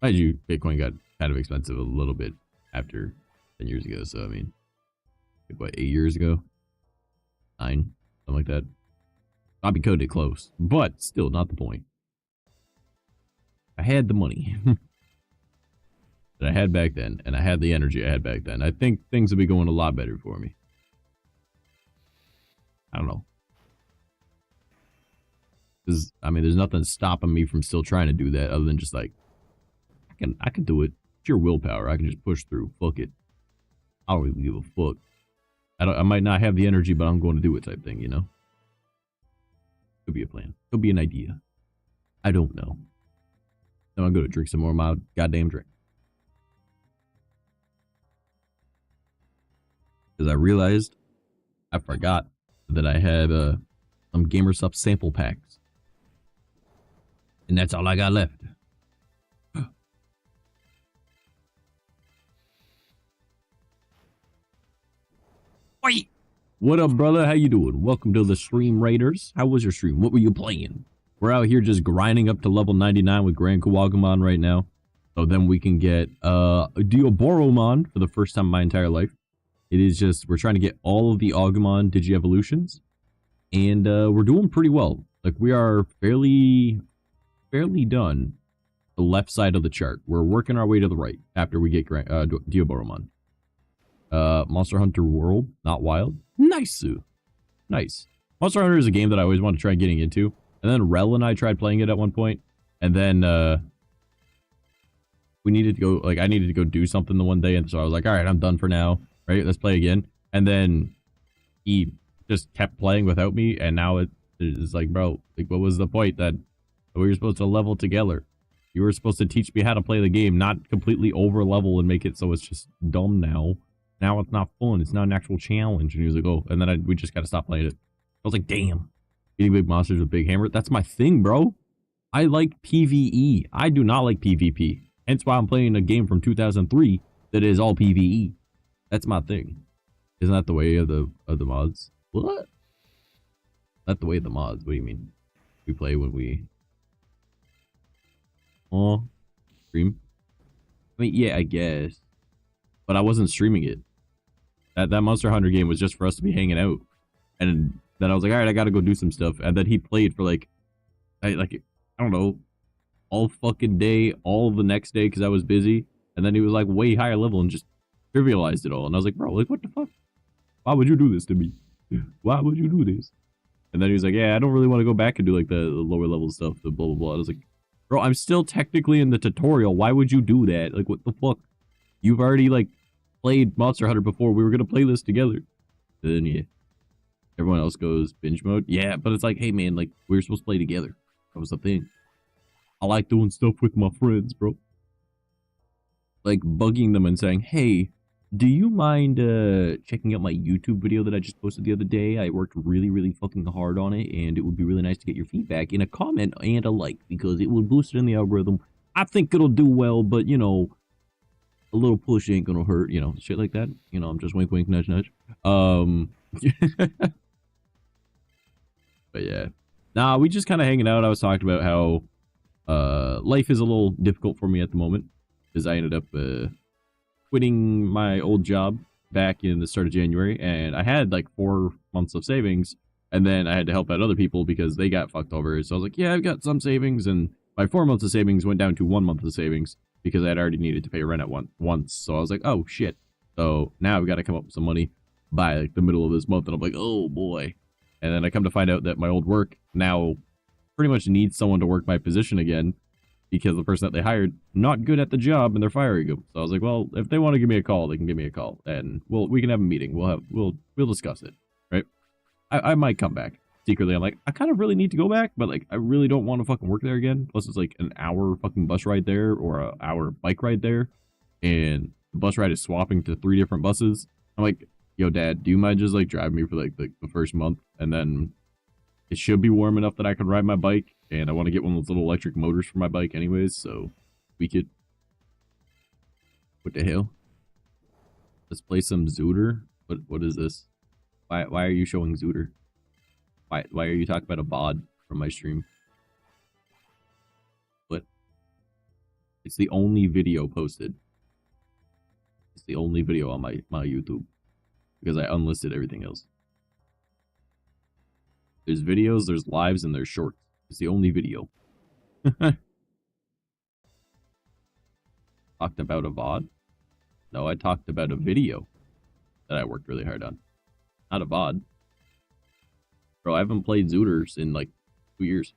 Mind you, Bitcoin got kind of expensive a little bit after 10 years ago, so I mean, like, what, 8 years ago? 9? Something like that. I'd be coded close, but still not the point. I had the money that I had back then, and I had the energy I had back then. I think things would be going a lot better for me. I don't know. Because, I mean, there's nothing stopping me from still trying to do that other than just like, I can do it. It's your willpower. I can just push through. Fuck it. I don't really give a fuck. I might not have the energy, but I'm going to do it type thing, you know? Could be a plan. Could be an idea. I don't know. Now I'm going to drink some more of my goddamn drink. Because I realized I forgot that I had some GamerSup sample packs. And that's all I got left. Wait! What up, brother? How you doing? Welcome to the Stream Raiders. How was your stream? What were you playing? We're out here just grinding up to level 99 with Grand Agumon right now. So then we can get Dioboromon for the first time in my entire life. It is just, we're trying to get all of the Agumon Digi-Evolutions. And we're doing pretty well. Like, we are fairly done the left side of the chart. We're working our way to the right after we get Dioboromon. Monster Hunter World, not Wild. Nice. Nice. Monster Hunter is a game that I always want to try getting into. And then Rel and I tried playing it at one point. And then we needed to go, like, I needed to go do something the one day. And so I was like, all right, I'm done for now. Right, let's play again. And then he just kept playing without me. And now it's like, bro, like, what was the point that we were supposed to level together? You were supposed to teach me how to play the game, not completely over level and make it so it's just dumb now. Now it's not fun. It's not an actual challenge. And he was like, oh, and then we just got to stop playing it. I was like, damn. Eating big monsters with big hammer. That's my thing, bro. I like PvE. I do not like PvP. Hence why I'm playing a game from 2003 that is all PvE. That's my thing. Isn't that the way of the mods? What? Not the way of the mods. What do you mean? We play when we... Oh, stream? I mean, yeah, I guess. But I wasn't streaming it. That Monster Hunter game was just for us to be hanging out. And then I was like, all right, I gotta go do some stuff. And then he played for like, I don't know, all fucking day, all the next day because I was busy. And then he was like way higher level and just trivialized it all. And I was like, bro, like, what the fuck? Why would you do this to me? Why would you do this? And then he was like, yeah, I don't really want to go back and do like the lower level stuff, the blah, blah, blah. I was like, bro, I'm still technically in the tutorial. Why would you do that? Like, what the fuck? You've already like played Monster Hunter before. We were going to play this together. And then, yeah. Everyone else goes binge mode. Yeah, but it's like, hey, man, like, we were supposed to play together. That was the thing. I like doing stuff with my friends, bro. Like, bugging them and saying, hey, do you mind checking out my YouTube video that I just posted the other day? I worked really, really fucking hard on it, and it would be really nice to get your feedback in a comment and a like, because it will boost it in the algorithm. I think it'll do well, but, you know, a little push ain't gonna hurt, you know, shit like that. You know, I'm just wink, wink, nudge, nudge. But yeah. Nah, we just kind of hanging out. I was talking about how life is a little difficult for me at the moment because I ended up quitting my old job back in the start of January, and I had like 4 months of savings, and then I had to help out other people because they got fucked over. So I was like, yeah, I've got some savings, and my 4 months of savings went down to 1 month of savings because I had already needed to pay rent at once. So I was like, oh shit. So now I've got to come up with some money by like the middle of this month, and I'm like, oh boy. And then I come to find out that my old work now pretty much needs someone to work my position again because the person that they hired not good at the job and they're firing him. So I was like, well, if they want to give me a call, they can give me a call, and we can have a meeting. We'll discuss it, right? I might come back secretly. I'm like, I kind of really need to go back, but like I really don't want to fucking work there again. Plus it's like an hour fucking bus ride there or an hour bike ride there, and the bus ride is swapping to 3 different buses. I'm like, yo, Dad, do you mind just like driving me for like the first month, and then it should be warm enough that I can ride my bike, and I want to get one of those little electric motors for my bike anyways, so we could... What the hell? Let's play some Zooter? What is this? Why are you showing Zooter? Why are you talking about a VOD from my stream? What? It's the only video posted. It's the only video on my YouTube. Because I unlisted everything else. There's videos, there's lives, and there's shorts. It's the only video. Talked about a VOD? No, I talked about a video that I worked really hard on. Not a VOD. Bro, I haven't played Zooters in like 2 years.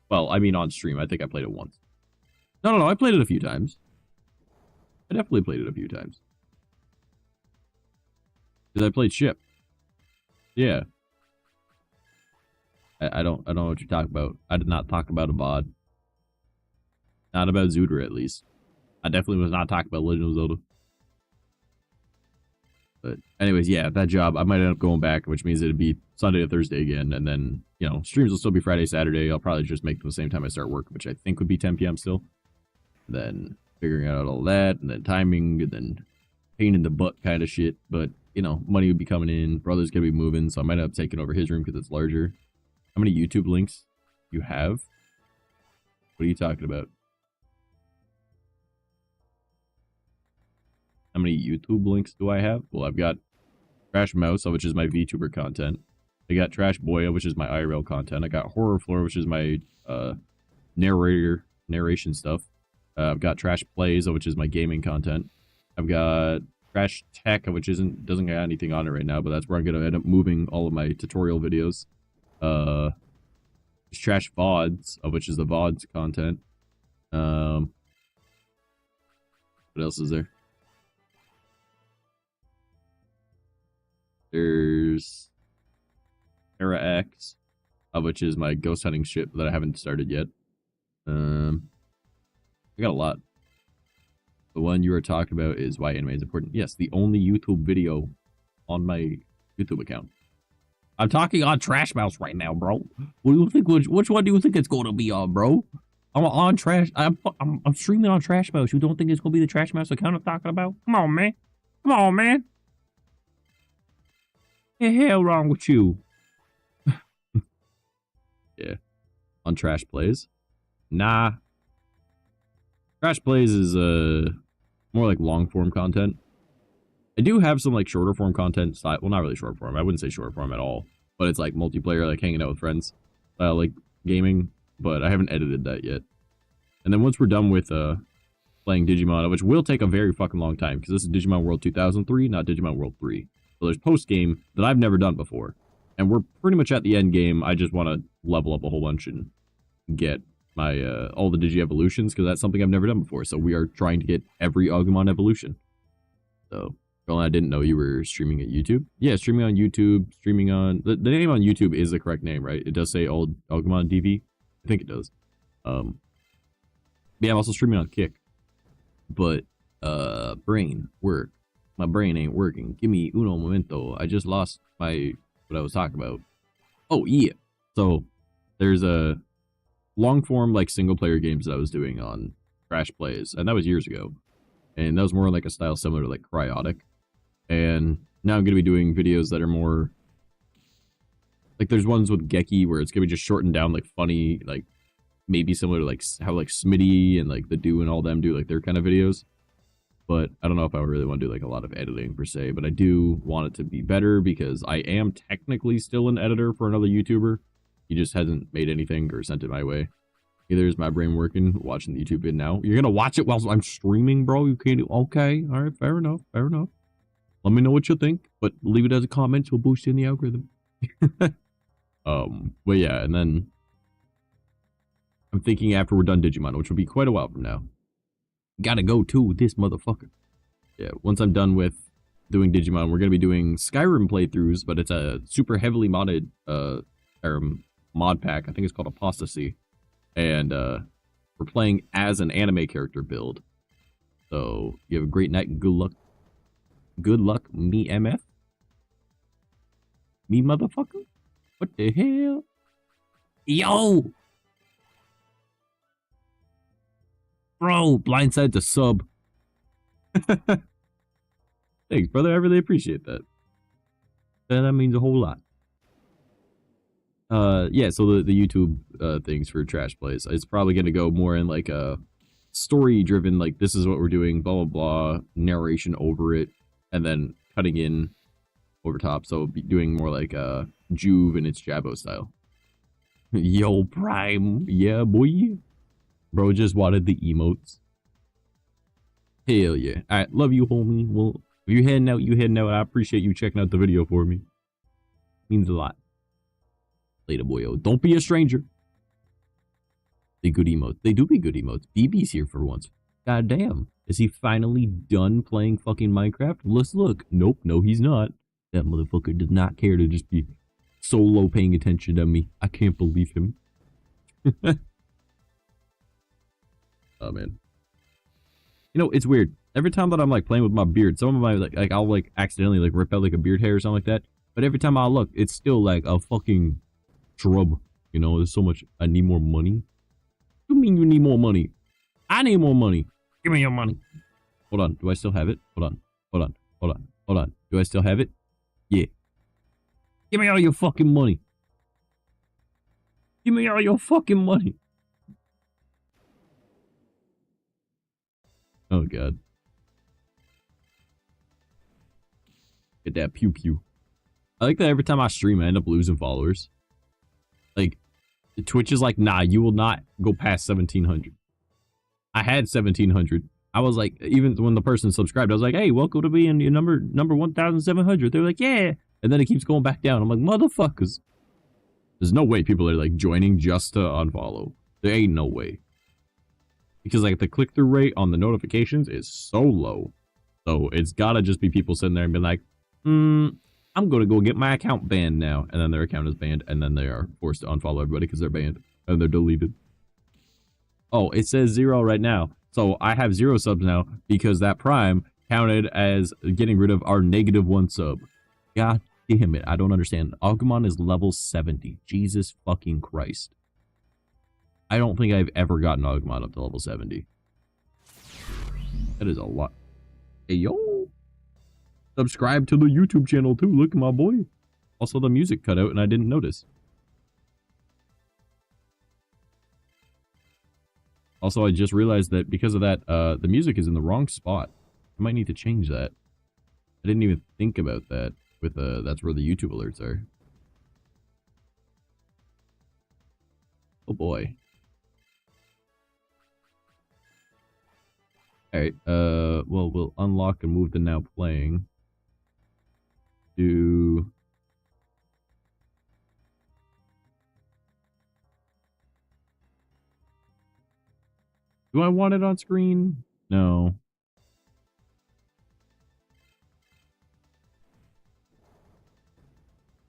Well, I mean on stream. I think I played it once. No, I played it a few times. I definitely played it a few times. Because I played Ship. Yeah. I don't know what you're talking about. I did not talk about a VOD. Not about Zooter, at least. I definitely was not talking about Legend of Zelda. But anyways, yeah, that job, I might end up going back, which means it'd be Sunday or Thursday again. And then, you know, streams will still be Friday, Saturday. I'll probably just make them the same time I start work, which I think would be 10 p.m. still. And then figuring out all that, and then timing, and then pain in the butt kind of shit. But, you know, money would be coming in. Brother's going to be moving, so I might end up taking over his room because it's larger. How many YouTube links you have? What are you talking about? How many YouTube links do I have? Well, I've got Trash Mouse, which is my VTuber content. I got Trash Boya, which is my IRL content. I got Horror Floor, which is my narration stuff. I've got Trash Plays, which is my gaming content. I've got Trash Tech, which doesn't got anything on it right now, but that's where I'm gonna end up moving all of my tutorial videos. Trash VODs, which is the VODs content. What else is there? There's Era X, which is my ghost hunting ship that I haven't started yet. I got a lot. The one you were talking about is why anime is important. Yes, the only YouTube video on my YouTube account. I'm talking on Trash Mouse right now, bro. What do you think? Which one do you think it's going to be on, bro? I'm on Trash. I'm streaming on Trash Mouse. You don't think it's going to be the Trash Mouse account I'm talking about? Come on, man. Come on, man. What the hell wrong with you? Yeah. On Trash Plays? Nah. Trash Plays is more like long form content. I do have some like shorter form content style. Well, not really short form. I wouldn't say short form at all. But it's like multiplayer, like hanging out with friends style, like gaming. But I haven't edited that yet. And then once we're done with playing Digimon, which will take a very fucking long time, because this is Digimon World 2003, not Digimon World 3. So there's post-game that I've never done before. And we're pretty much at the end game. I just want to level up a whole bunch and get my all the Digi-evolutions, because that's something I've never done before. So we are trying to get every Agumon evolution. So, well, I didn't know you were streaming at YouTube. Yeah, streaming on YouTube, streaming on... The name on YouTube is the correct name, right? It does say old Agumon DV. I think it does. Yeah, I'm also streaming on Kick. But, brain, work. My brain ain't working. Give me uno momento. I just lost what I was talking about. Oh, yeah. So, there's a long form, like, single player games that I was doing on Trash Plays. And that was years ago. And that was more like a style similar to, like, Cryotic. And now I'm going to be doing videos that are more... Like, there's ones with Geki where it's going to be just shortened down, like, funny, like, maybe similar to, like, how, like, Smitty and, like, the Do and all them do, like, their kind of videos. But I don't know if I really want to do, like, a lot of editing, per se. But I do want it to be better because I am technically still an editor for another YouTuber. He just hasn't made anything or sent it my way. Either is my brain working, watching the YouTube vid now. You're going to watch it while I'm streaming, bro? You can't do... Okay, all right, fair enough, fair enough. Let me know what you think, but leave it as a comment so we'll boost in the algorithm. But yeah, and then I'm thinking after we're done Digimon, which will be quite a while from now. Gotta go too, this motherfucker. Yeah, once I'm done with doing Digimon, we're gonna be doing Skyrim playthroughs, but it's a super heavily modded Skyrim mod pack. I think it's called Apostasy. And we're playing as an anime character build. So you have a great night and good luck. Good luck, me MF. Me motherfucker. What the hell? Yo! Bro, blindside to sub. Thanks, brother. I really appreciate that. That means a whole lot. Yeah, so the YouTube things for Trash Plays, it's probably going to go more in like a story-driven, like this is what we're doing, blah, blah, blah, narration over it, and then cutting in over top. So be doing more like Juve and its Jabbo style. Yo, Prime. Yeah, boy. Bro just wanted the emotes. Hell yeah. Alright, love you, homie. Well, if you're heading out, you heading out. I appreciate you checking out the video for me. Means a lot. Later, boyo. Don't be a stranger. They good emotes. They do be good emotes. BB's here for once. God damn. Is he finally done playing fucking Minecraft? Let's look. Nope, no he's not. That motherfucker does not care to just be solo paying attention to me. I can't believe him. Oh, man. You know, it's weird. Every time that I'm, like, playing with my beard, some of my, like I'll, like, accidentally, like, rip out, like, a beard hair or something like that. But every time I look, it's still, like, a fucking shrub. You know, there's so much. I need more money. What do you mean you need more money? I need more money. Give me your money. Hold on. Do I still have it? Hold on. Hold on. Hold on. Hold on. Do I still have it? Yeah. Give me all your fucking money. Give me all your fucking money. Oh, God. Get that pew pew. I like that every time I stream, I end up losing followers. Like, Twitch is like, nah, you will not go past 1,700. I had 1,700. I was like, even when the person subscribed, I was like, hey, welcome to being your number 1,700. They're like, yeah. And then it keeps going back down. I'm like, motherfuckers. There's no way people are like joining just to unfollow. There ain't no way. Because like the click-through rate on the notifications is so low. So it's gotta just be people sitting there and be like, I'm gonna go get my account banned now. And then their account is banned. And then they are forced to unfollow everybody because they're banned. And they're deleted. Oh, it says 0 right now. So I have 0 subs now because that Prime counted as getting rid of our -1 sub. God damn it. I don't understand. Agumon is level 70. Jesus fucking Christ. I don't think I've ever gotten Agumon up to level 70. That is a lot. Hey, yo. Subscribe to the YouTube channel, too. Look at my boy. Also, the music cut out, and I didn't notice. Also, I just realized that because of that, the music is in the wrong spot. I might need to change that. I didn't even think about that. With that's where the YouTube alerts are. Oh, boy. Alright, well, we'll unlock and move to now playing. Do I want it on screen? No.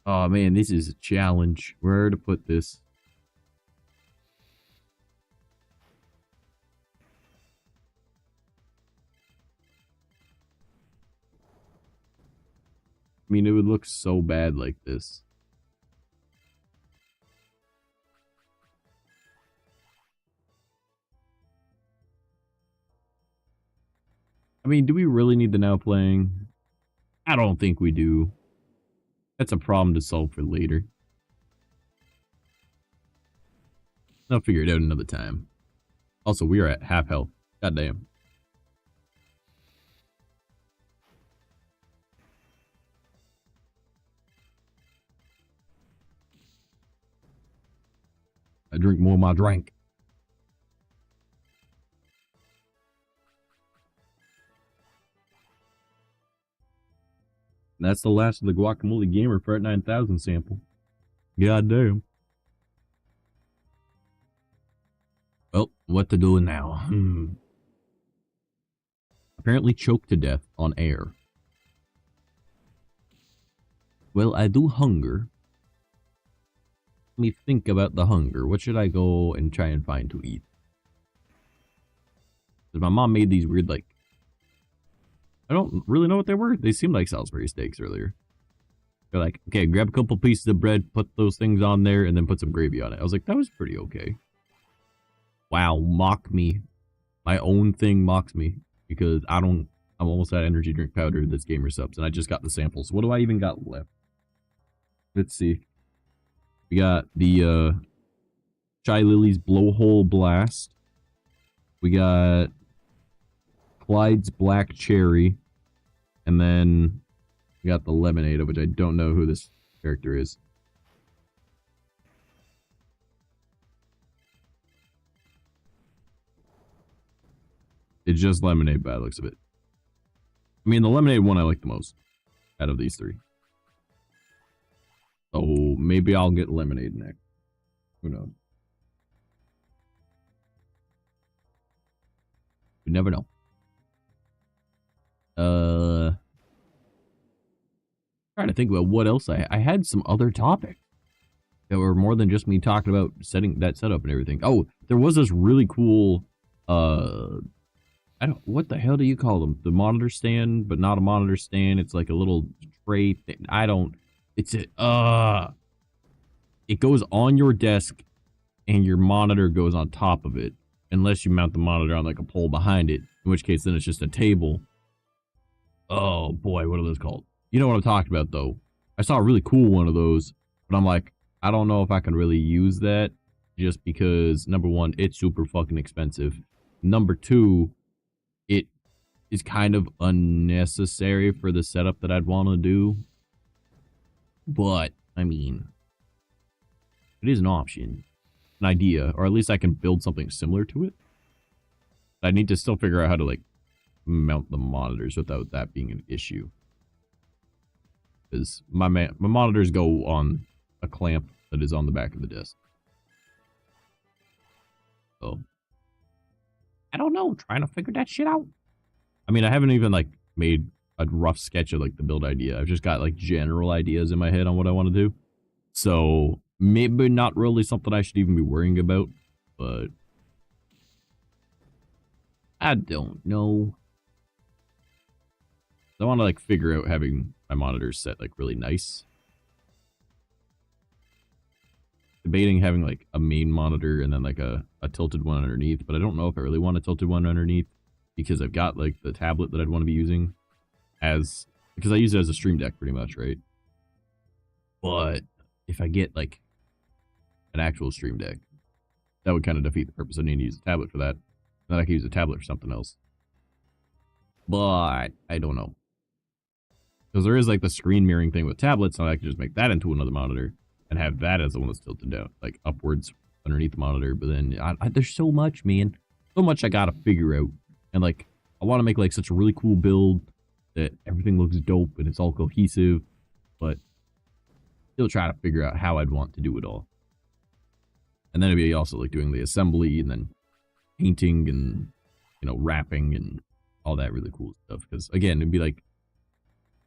Oh, man, this is a challenge. Where to put this? I mean, it would look so bad like this. I mean, do we really need the now playing? I don't think we do. That's a problem to solve for later. I'll figure it out another time. Also, we are at half health. Goddamn. I drink more of my drink. And that's the last of the Guacamole Gamer Fret 9000 sample. Goddamn. Well, what to do now? Apparently choked to death on air. Well, I do hunger. Let me think about the hunger. What should I go and try and find to eat? Because my mom made these weird, like... I don't really know what they were. They seemed like Salisbury steaks earlier. They're like, okay, grab a couple pieces of bread, put those things on there, and then put some gravy on it. I was like, that was pretty okay. Wow, mock me. My own thing mocks me. Because I'm almost at energy drink powder that's gamer subs, and I just got the samples. What do I even got left? Let's see. We got the Chai Lily's Blowhole Blast. We got Clyde's Black Cherry. And then we got the Lemonade, which I don't know who this character is. It's just Lemonade by the looks of it. I mean, the Lemonade one I like the most out of these three. So maybe I'll get Lemonade next. Who knows? You never know. Trying to think about what else I had some other topics that were more than just me talking about setting that setup and everything. Oh, there was this really cool what the hell do you call them? The monitor stand, but not a monitor stand. It's like a little tray thing. It goes on your desk and your monitor goes on top of it. Unless you mount the monitor on like a pole behind it, in which case then it's just a table. Oh boy, what are those called? You know what I'm talking about though. I saw a really cool one of those, but I'm like, I don't know if I can really use that just because number one, it's super fucking expensive. Number two, it is kind of unnecessary for the setup that I'd want to do. But, I mean, it is an option, an idea, or at least I can build something similar to it. I need to still figure out how to, like, mount the monitors without that being an issue. Because my monitors go on a clamp that is on the back of the desk. So, I don't know, trying to figure that shit out. I mean, I haven't even, like, made a rough sketch of, like, the build idea. I've just got, like, general ideas in my head on what I want to do. So, maybe not really something I should even be worrying about, but I don't know. I want to, like, figure out having my monitors set, like, really nice. Debating having, like, a main monitor and then, like, a tilted one underneath, but I don't know if I really want a tilted one underneath because I've got, like, the tablet that I'd want to be using because I use it as a stream deck pretty much, right? But if I get, like, an actual stream deck, that would kind of defeat the purpose. I need to use a tablet for that. Then I can use a tablet for something else. But I don't know. Because there is, like, the screen mirroring thing with tablets, and I can just make that into another monitor and have that as the one that's tilted down, like, upwards underneath the monitor. But then there's so much, man. So much I gotta figure out. And, like, I want to make, like, such a really cool build that everything looks dope and it's all cohesive. But still try to figure out how I'd want to do it all. And then it'd be also, like, doing the assembly and then painting and, you know, wrapping and all that really cool stuff. Because, again, it'd be, like,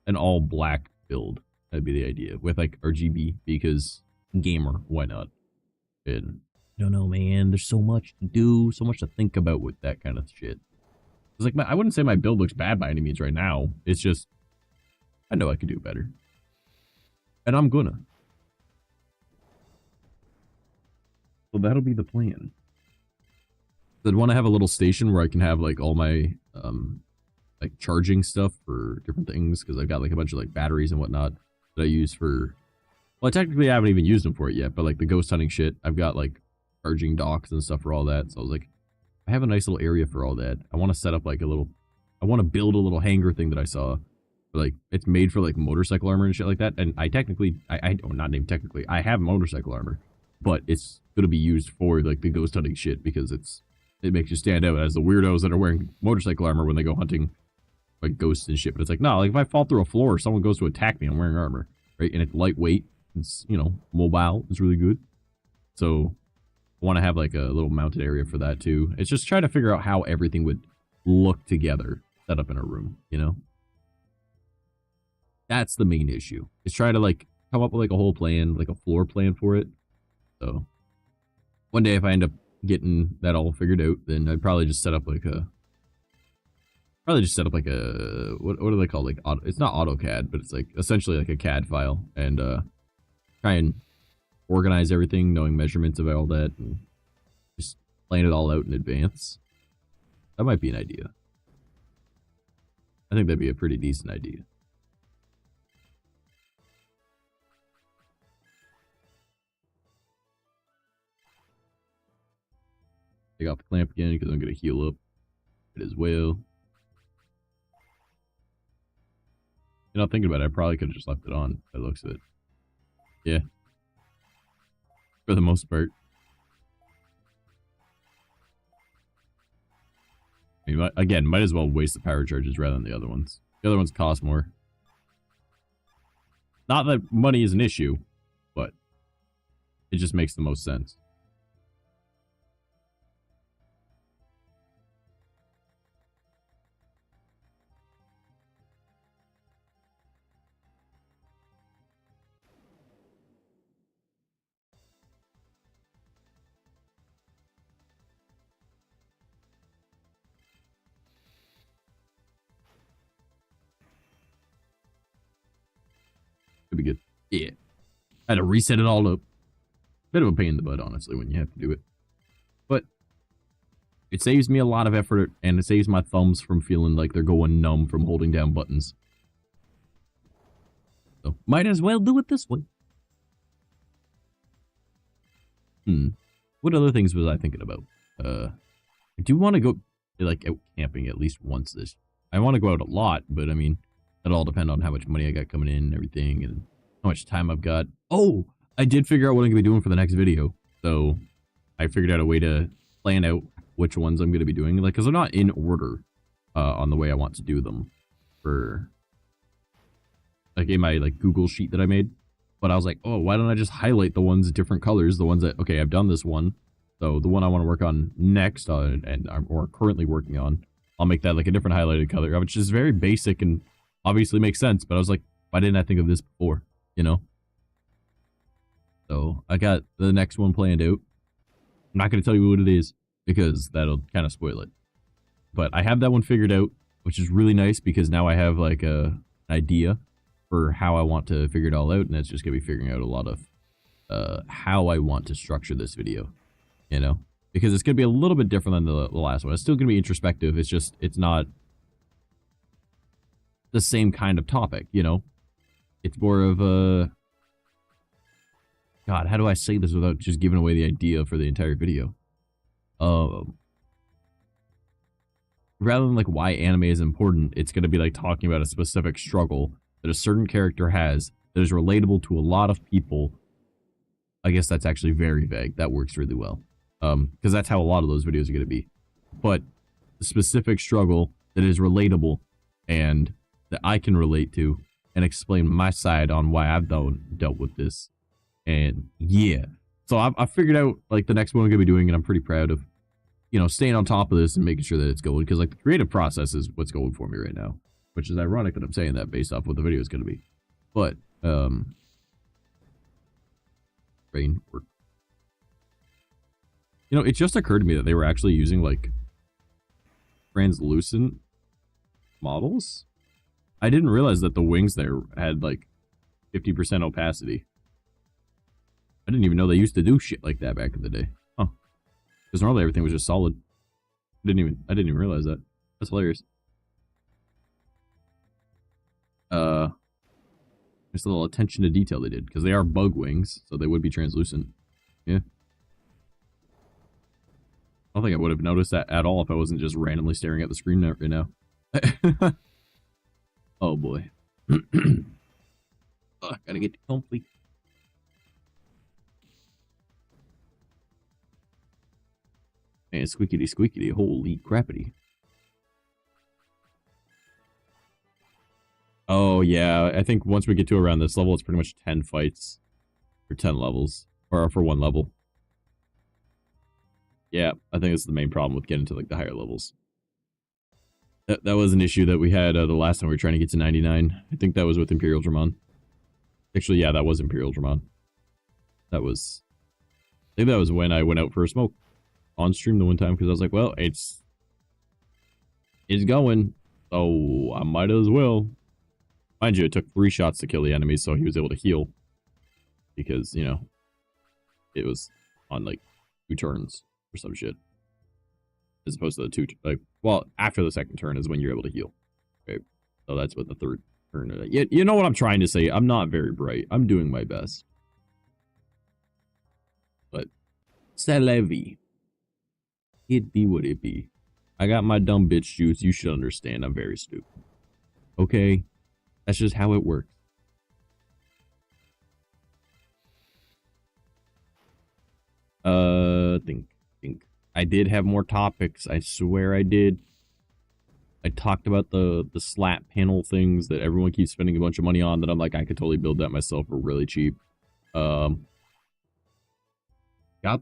an all-black build. That'd be the idea. With, like, RGB, because gamer, why not? And I don't know, man. There's so much to do, so much to think about with that kind of shit. It's like, I wouldn't say my build looks bad by any means right now. It's just, I know I could do better. And I'm gonna. So that'll be the plan. I'd want to have a little station where I can have, like, all my, like charging stuff for different things, because I've got like a bunch of like batteries and whatnot that I use for, well, technically I haven't even used them for it yet, but like the ghost hunting shit, I've got like charging docks and stuff for all that. So I was like, I have a nice little area for all that. I want to set up like a little, I want to build a little hangar thing that I saw. Like, it's made for like motorcycle armor and shit like that. And I technically, not named technically, I have motorcycle armor, but it's going to be used for like the ghost hunting shit, because it makes you stand out as the weirdos that are wearing motorcycle armor when they go hunting like ghosts and shit. But it's like, no, like if I fall through a floor or someone goes to attack me, I'm wearing armor, right? And it's lightweight. It's, you know, mobile. It's really good. So I want to have like a little mounted area for that too. It's just trying to figure out how everything would look together, set up in a room, you know? That's the main issue. Is trying to like come up with like a whole plan, like a floor plan for it. So one day if I end up getting that all figured out, then I'd probably just set up like a, what do they call, like it's not AutoCAD, but it's like essentially like a CAD file, and try and organize everything, knowing measurements of all that, and just plan it all out in advance. That might be an idea. I think that'd be a pretty decent idea. Take off the clamp again because I'm going to heal up it as well. You know, thinking about it, I probably could have just left it on by the looks of it. Yeah. For the most part. I mean, again, might as well waste the power charges rather than the other ones. The other ones cost more. Not that money is an issue, but it just makes the most sense. Could be good. Yeah. I had to reset it all up. Bit of a pain in the butt, honestly, when you have to do it. But it saves me a lot of effort, and it saves my thumbs from feeling like they're going numb from holding down buttons. So, might as well do it this way. What other things was I thinking about? I do want to go, like, out camping at least once this. I want to go out a lot, but I mean, that'll all depend on how much money I got coming in and everything, and how much time I've got. Oh, I did figure out what I'm going to be doing for the next video. So, I figured out a way to plan out which ones I'm going to be doing. Like, because they're not in order on the way I want to do them. For, like, in my, like, Google sheet that I made. But I was like, oh, why don't I just highlight the ones different colors? The ones that, okay, I've done this one. So, the one I want to work on next, and I'm currently working on, I'll make that, like, a different highlighted color. Which is very basic and obviously makes sense. But I was like, why didn't I think of this before? You know? So, I got the next one planned out. I'm not going to tell you what it is, because that'll kind of spoil it. But I have that one figured out, which is really nice, because now I have, like, an idea for how I want to figure it all out, and it's just going to be figuring out a lot of how I want to structure this video, you know? Because it's going to be a little bit different than the last one. It's still going to be introspective. It's just, it's not the same kind of topic, you know? It's more of a... God, how do I say this without just giving away the idea for the entire video? Rather than like why anime is important, it's going to be like talking about a specific struggle that a certain character has that is relatable to a lot of people. I guess that's actually very vague. That works really well. Because that's how a lot of those videos are going to be. But the specific struggle that is relatable and that I can relate to and explain my side on why I've dealt with this. And yeah, so I figured out like the next one I'm gonna be doing, and I'm pretty proud of, you know, staying on top of this and making sure that it's going, because like the creative process is what's going for me right now, which is ironic that I'm saying that based off what the video is gonna be. But brain work. You know, it just occurred to me that they were actually using like translucent models. I didn't realize that the wings there had like 50% opacity. I didn't even know they used to do shit like that back in the day. Huh. Because normally everything was just solid. I didn't even realize that. That's hilarious. Just a little attention to detail they did, because they are bug wings, so they would be translucent. Yeah. I don't think I would have noticed that at all if I wasn't just randomly staring at the screen right now. Oh boy. Oh, gotta get comfy. And squeakity squeakity, holy crappity. Oh yeah, I think once we get to around this level, it's pretty much 10 fights for 10 levels, or for 1 level. Yeah, I think that's the main problem with getting to like the higher levels. That was an issue that we had the last time we were trying to get to 99. I think that was with Imperial Dramon. Actually, yeah, that was Imperial Dramon. I think that was when I went out for a smoke on stream the one time, because I was like, well, it's going, so I might as well. Mind you, it took 3 shots to kill the enemy, so he was able to heal. Because, you know, it was on like 2 turns or some shit. As opposed to the 2, like, well, after the 2nd turn is when you're able to heal. Okay, so that's what the 3rd turn is. You know what I'm trying to say. I'm not very bright. I'm doing my best. But, c'est la vie. It be what it be. I got my dumb bitch juice. You should understand I'm very stupid. Okay? That's just how it works. Think. I did have more topics. I swear I did. I talked about the slat panel things that everyone keeps spending a bunch of money on that I'm like, I could totally build that myself for really cheap. Got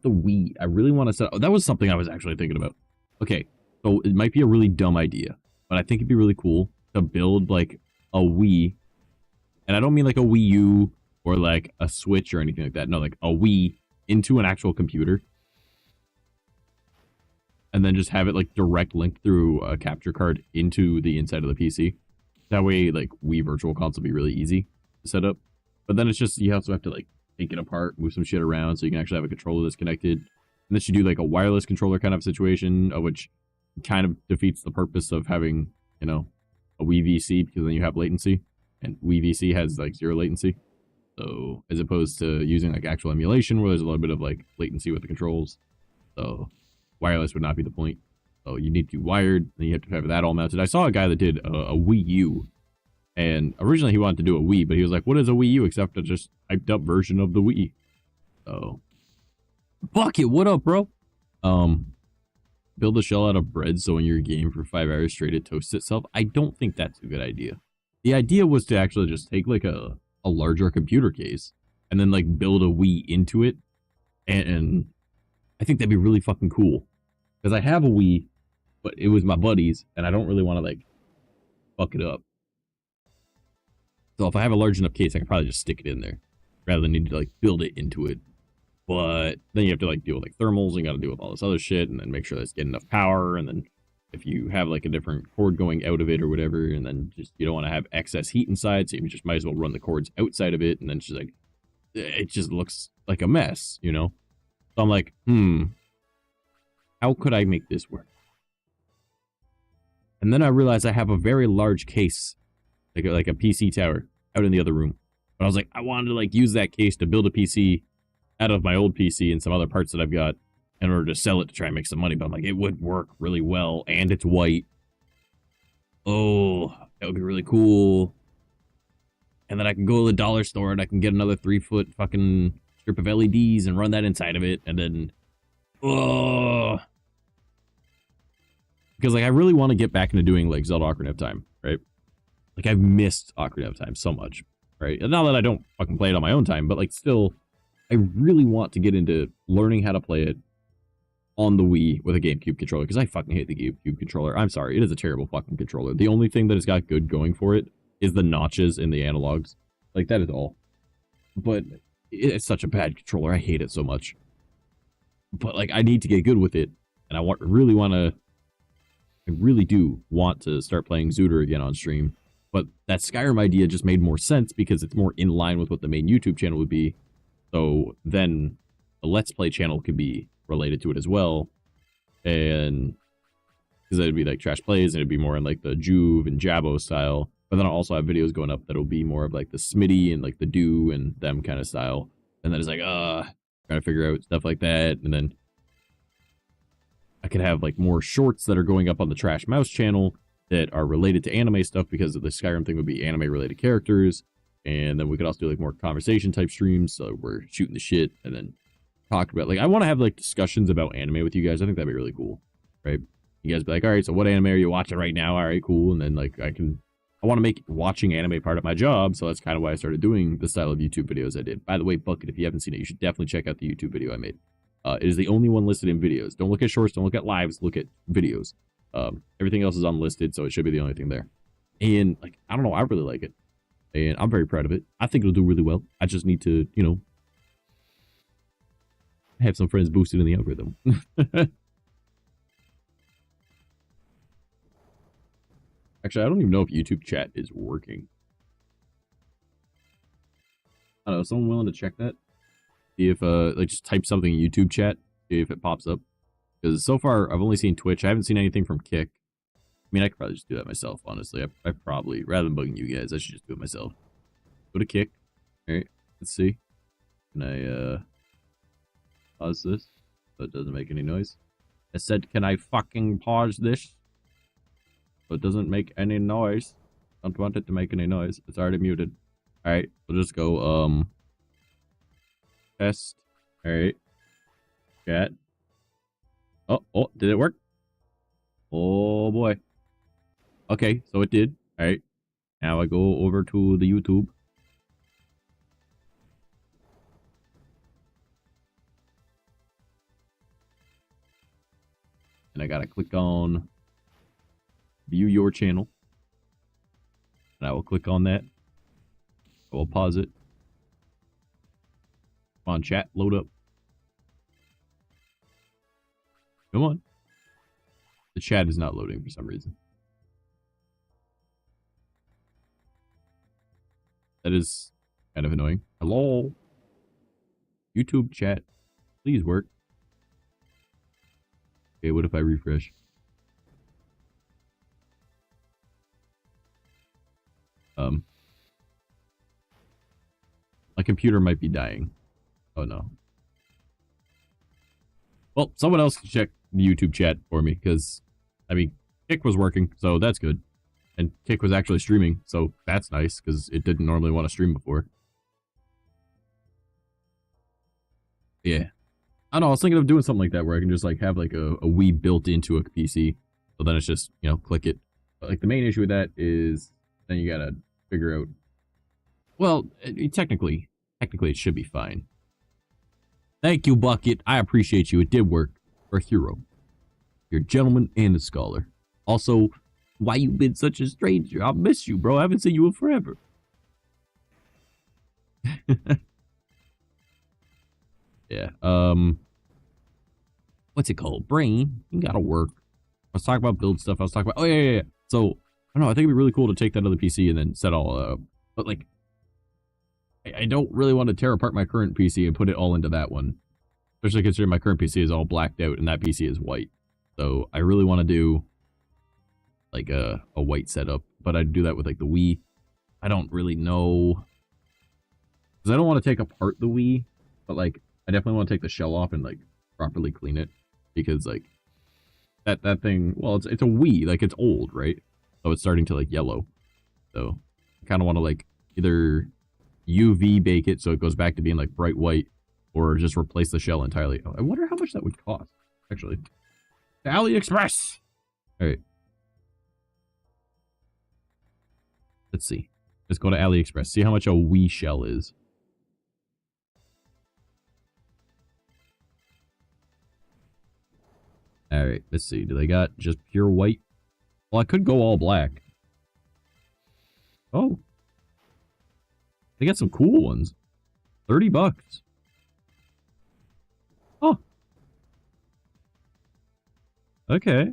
the Wii. I really want to set... Oh, that was something I was actually thinking about. Okay, so it might be a really dumb idea, but I think it'd be really cool to build like a Wii. And I don't mean like a Wii U or like a Switch or anything like that. No, like a Wii into an actual computer. And then just have it like direct link through a capture card into the inside of the PC. That way, like, Wii Virtual Console will be really easy to set up. But then it's just, you also have to like take it apart, move some shit around so you can actually have a controller that's connected. And then you do like a wireless controller kind of situation, which kind of defeats the purpose of having, you know, a Wii VC, because then you have latency. And Wii VC has like 0 latency. So as opposed to using like actual emulation where there's a little bit of like latency with the controls. So wireless would not be the point. So you need to be wired, and you have to have that all mounted. I saw a guy that did a Wii U, and originally he wanted to do a Wii, but he was like, what is a Wii U except a just hyped up version of the Wii? So, Bucket, what up, bro? Build a shell out of bread so in your game for 5 hours straight it toasts itself. I don't think that's a good idea. The idea was to actually just take like a larger computer case and then like build a Wii into it, and I think that'd be really fucking cool. Because I have a Wii, but it was my buddy's, and I don't really want to, like, fuck it up. So if I have a large enough case, I can probably just stick it in there, rather than need to, like, build it into it. But then you have to, like, deal with, like, thermals, and you gotta deal with all this other shit, and then make sure that's getting enough power, and then if you have, like, a different cord going out of it or whatever, and then just, you don't want to have excess heat inside, so you just might as well run the cords outside of it, and then it's just, like, it just looks like a mess, you know? So I'm like, how could I make this work? And then I realized I have a very large case, like a PC tower, out in the other room. But I was like, I wanted to like use that case to build a PC out of my old PC and some other parts that I've got in order to sell it to try and make some money. But I'm like, it would work really well, and it's white. Oh, that would be really cool. And then I can go to the dollar store and I can get another 3-foot fucking strip of LEDs and run that inside of it, and then, oh. Because, like, I really want to get back into doing, like, Zelda Ocarina of Time, right? Like, I've missed Ocarina of Time so much, right? And not that I don't fucking play it on my own time, but, like, still, I really want to get into learning how to play it on the Wii with a GameCube controller, because I fucking hate the GameCube controller. I'm sorry, it is a terrible fucking controller. The only thing that it's got good going for it is the notches in the analogs. Like, that is all. But it's such a bad controller. I hate it so much. But, like, I need to get good with it, and I really do want to start playing Zooter again on stream. But that Skyrim idea just made more sense because it's more in line with what the main YouTube channel would be. So then the Let's Play channel could be related to it as well. And because it'd be like Trash Plays, and it'd be more in like the Juve and Jabbo style. But then I'll also have videos going up that'll be more of like the Smitty and like the Do and them kind of style. And then it's like, trying to figure out stuff like that. And then I could have like more shorts that are going up on the Trash Mouse channel that are related to anime stuff, because of the Skyrim thing would be anime related characters. And then we could also do like more conversation type streams. So we're shooting the shit and then talk about, like, I want to have like discussions about anime with you guys. I think that'd be really cool, right? You guys be like, all right, so what anime are you watching right now? All right, cool. And then like I want to make watching anime part of my job. So that's kind of why I started doing the style of YouTube videos I did. By the way, Bucket, if you haven't seen it, you should definitely check out the YouTube video I made. It is the only one listed in videos. Don't look at shorts, don't look at lives, look at videos. Everything else is unlisted, so it should be the only thing there. And like, I don't know, I really like it. And I'm very proud of it. I think it'll do really well. I just need to, you know, have some friends boosted in the algorithm. Actually, I don't even know if YouTube chat is working. I don't know, someone willing to check that? See if, like, just type something in YouTube chat, see if it pops up. Because so far, I've only seen Twitch. I haven't seen anything from Kick. I mean, I could probably just do that myself, honestly. I probably, rather than bugging you guys, I should just do it myself. Go to Kick. Alright, let's see. Can I, pause this so it doesn't make any noise? I said, can I fucking pause this so it doesn't make any noise? Don't want it to make any noise. It's already muted. Alright, we'll just go, test. Alright. Chat. Oh, did it work? Oh boy. Okay, so it did. Alright. Now I go over to the YouTube. And I gotta click on view your channel. And I will click on that. I will pause it. Come on, chat, load up. Come on. The chat is not loading for some reason. That is kind of annoying. Hello? YouTube chat, please work. Okay, what if I refresh? My computer might be dying. Oh no. Well, someone else can check the YouTube chat for me, because, I mean, Kick was working, so that's good. And Kick was actually streaming, so that's nice, because it didn't normally want to stream before. Yeah. I don't know, I was thinking of doing something like that, where I can just, like, have, like, a Wii built into a PC. So then it's just, you know, click it. But, like, the main issue with that is, then you gotta figure out... Well, technically it should be fine. Thank you, Bucket. I appreciate you. It did work. You're a hero. You're a gentleman and a scholar. Also, why you been such a stranger? I'll miss you, bro. I haven't seen you in forever. Yeah. What's it called? Brain. You gotta work. I was talking about build stuff. I was talking about... Oh, yeah. So, I don't know. I think it'd be really cool to take that other PC and then set all up. But, like, I don't really want to tear apart my current PC and put it all into that one. Especially considering my current PC is all blacked out and that PC is white. So I really want to do like a white setup. But I'd do that with like the Wii. I don't really know. Because I don't want to take apart the Wii. But like, I definitely want to take the shell off and like properly clean it. Because like, that thing, well, it's a Wii. Like, it's old, right? So it's starting to like yellow. So I kind of want to like either UV bake it so it goes back to being like bright white, or just replace the shell entirely. Oh, I wonder how much that would cost, actually. AliExpress! Alright. Let's see. Let's go to AliExpress. See how much a Wii shell is. Alright, let's see. Do they got just pure white? Well, I could go all black. Oh. They got some cool ones. $30. Oh. Okay.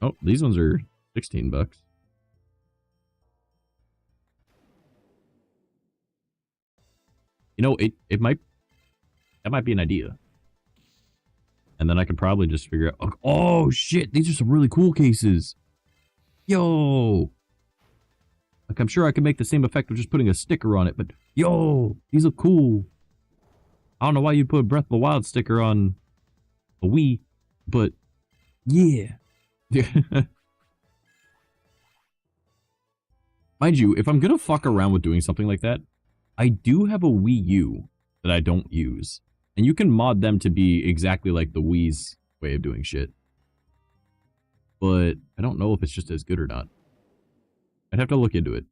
Oh, these ones are $16. You know, that might be an idea. And then I could probably just figure out, oh shit, these are some really cool cases. Yo. Like, I'm sure I could make the same effect of just putting a sticker on it, but yo, these look cool. I don't know why you'd put a Breath of the Wild sticker on a Wii, but yeah. Mind you, if I'm gonna fuck around with doing something like that, I do have a Wii U that I don't use. And you can mod them to be exactly like the Wii's way of doing shit. But I don't know if it's just as good or not. I'd have to look into it.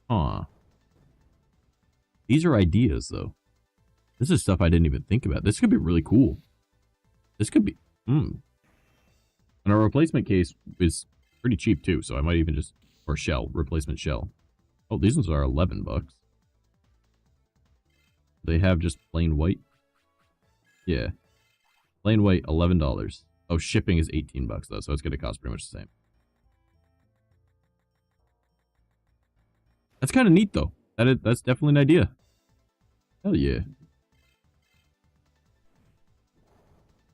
Huh. These are ideas, though. This is stuff I didn't even think about. This could be really cool. This could be... And our replacement case is pretty cheap, too, so I might even just... Or shell. Replacement shell. Oh, these ones are 11 bucks. They have just plain white? Yeah. Plain white, $11. Oh, shipping is 18 bucks, though, so it's going to cost pretty much the same. That's kind of neat, though. That's definitely an idea. Hell yeah.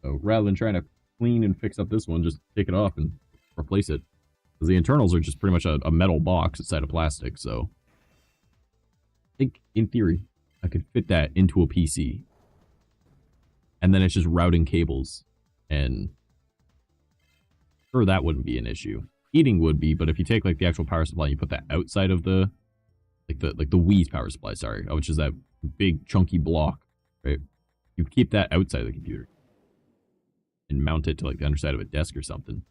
So rather than trying to clean and fix up this one, just take it off and replace it. Because the internals are just pretty much a metal box inside of plastic, so... I think, in theory, I could fit that into a PC. And then it's just routing cables. And... sure, that wouldn't be an issue. Heating would be, but if you take, like, the actual power supply and you put that outside of the... Like the Wii's power supply, sorry. Which is that big, chunky block, right? You keep that outside of the computer. And mount it to, like, the underside of a desk or something.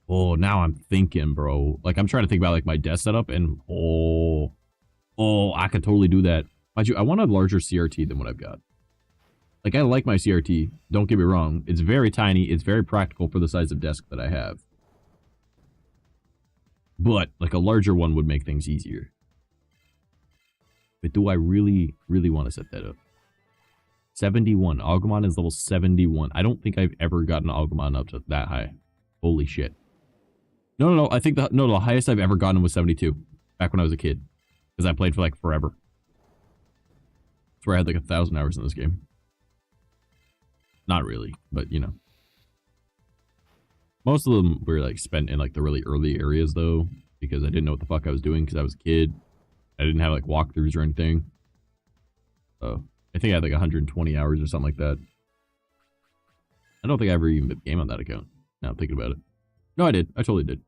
Oh, now I'm thinking, bro. Like, I'm trying to think about, like, my desk setup, and oh, I could totally do that. Mind you, I want a larger CRT than what I've got. Like, I like my CRT. Don't get me wrong. It's very tiny. It's very practical for the size of desk that I have. But, like, a larger one would make things easier. But do I really, really want to set that up? 71. Agumon is level 71. I don't think I've ever gotten Agumon up to that high. Holy shit. No. I think the highest I've ever gotten was 72. Back when I was a kid. Because I played for, like, forever. That's where I had, like, 1,000 hours in this game. Not really, but, you know. Most of them were, like, spent in, like, the really early areas, though. Because I didn't know what the fuck I was doing because I was a kid. I didn't have, like, walkthroughs or anything. So, I think I had, like, 120 hours or something like that. I don't think I ever even did a game on that account. Now I'm thinking about it. No, I did. I totally did.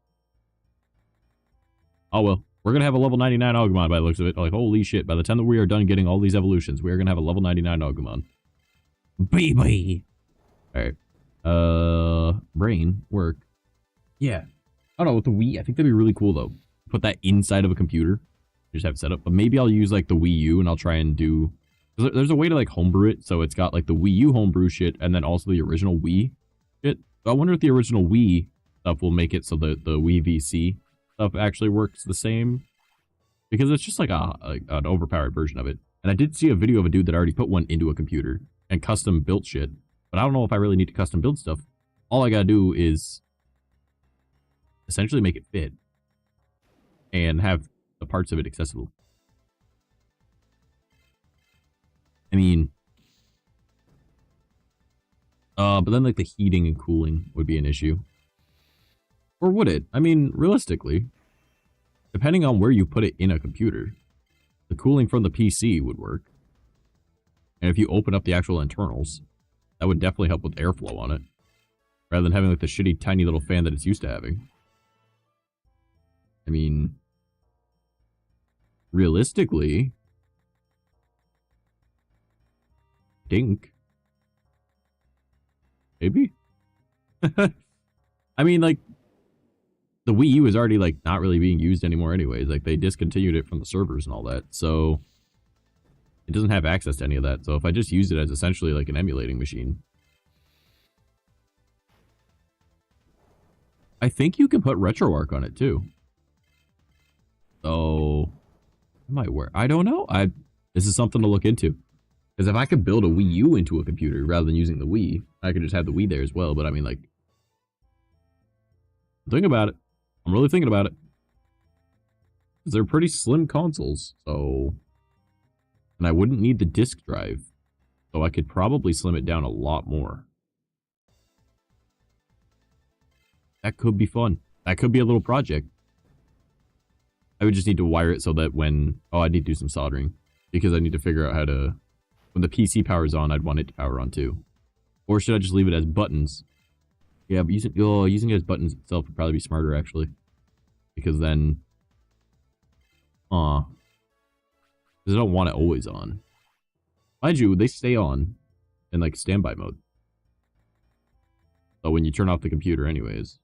Oh, well. We're going to have a level 99 Agumon by the looks of it. Like, holy shit. By the time that we are done getting all these evolutions, we are going to have a level 99 Agumon. Baby! Alright. Brain. Work. Yeah. I don't know, with the Wii, I think that'd be really cool, though. Put that inside of a computer. Just have it set up. But maybe I'll use, like, the Wii U, and I'll try and do... There's a way to, like, homebrew it, so it's got, like, the Wii U homebrew shit, and then also the original Wii shit. So I wonder if the original Wii stuff will make it so the Wii VC stuff actually works the same. Because it's just, like, an overpowered version of it. And I did see a video of a dude that already put one into a computer and custom built shit. But I don't know if I really need to custom build stuff. All I gotta do is essentially make it fit. And have the parts of it accessible. I mean, but then, like, the heating and cooling would be an issue. Or would it? I mean, realistically, depending on where you put it in a computer, the cooling from the PC would work. And if you open up the actual internals, that would definitely help with airflow on it. Rather than having, like, the shitty tiny little fan that it's used to having. I mean, realistically... Dink. Maybe? I mean, like, the Wii U is already, like, not really being used anymore anyways. Like, they discontinued it from the servers and all that, so... It doesn't have access to any of that, so if I just use it as essentially, like, an emulating machine... I think you can put RetroArch on it, too. So... It might work. I don't know. This is something to look into. Because if I could build a Wii U into a computer rather than using the Wii, I could just have the Wii there as well. But I mean, like, think about it. I'm really thinking about it. Because they're pretty slim consoles, so... And I wouldn't need the disk drive So I could probably slim it down a lot more. That could be fun. That could be a little project. I would just need to wire it so that when... Oh, I need to do some soldering. Because I need to figure out how to... When the PC powers on, I'd want it to power on too. Or should I just leave it as buttons? Yeah, but using it as buttons itself would probably be smarter, actually. Because then... Because I don't want it always on. Mind you, they stay on in, like, standby mode. So when you turn off the computer anyways.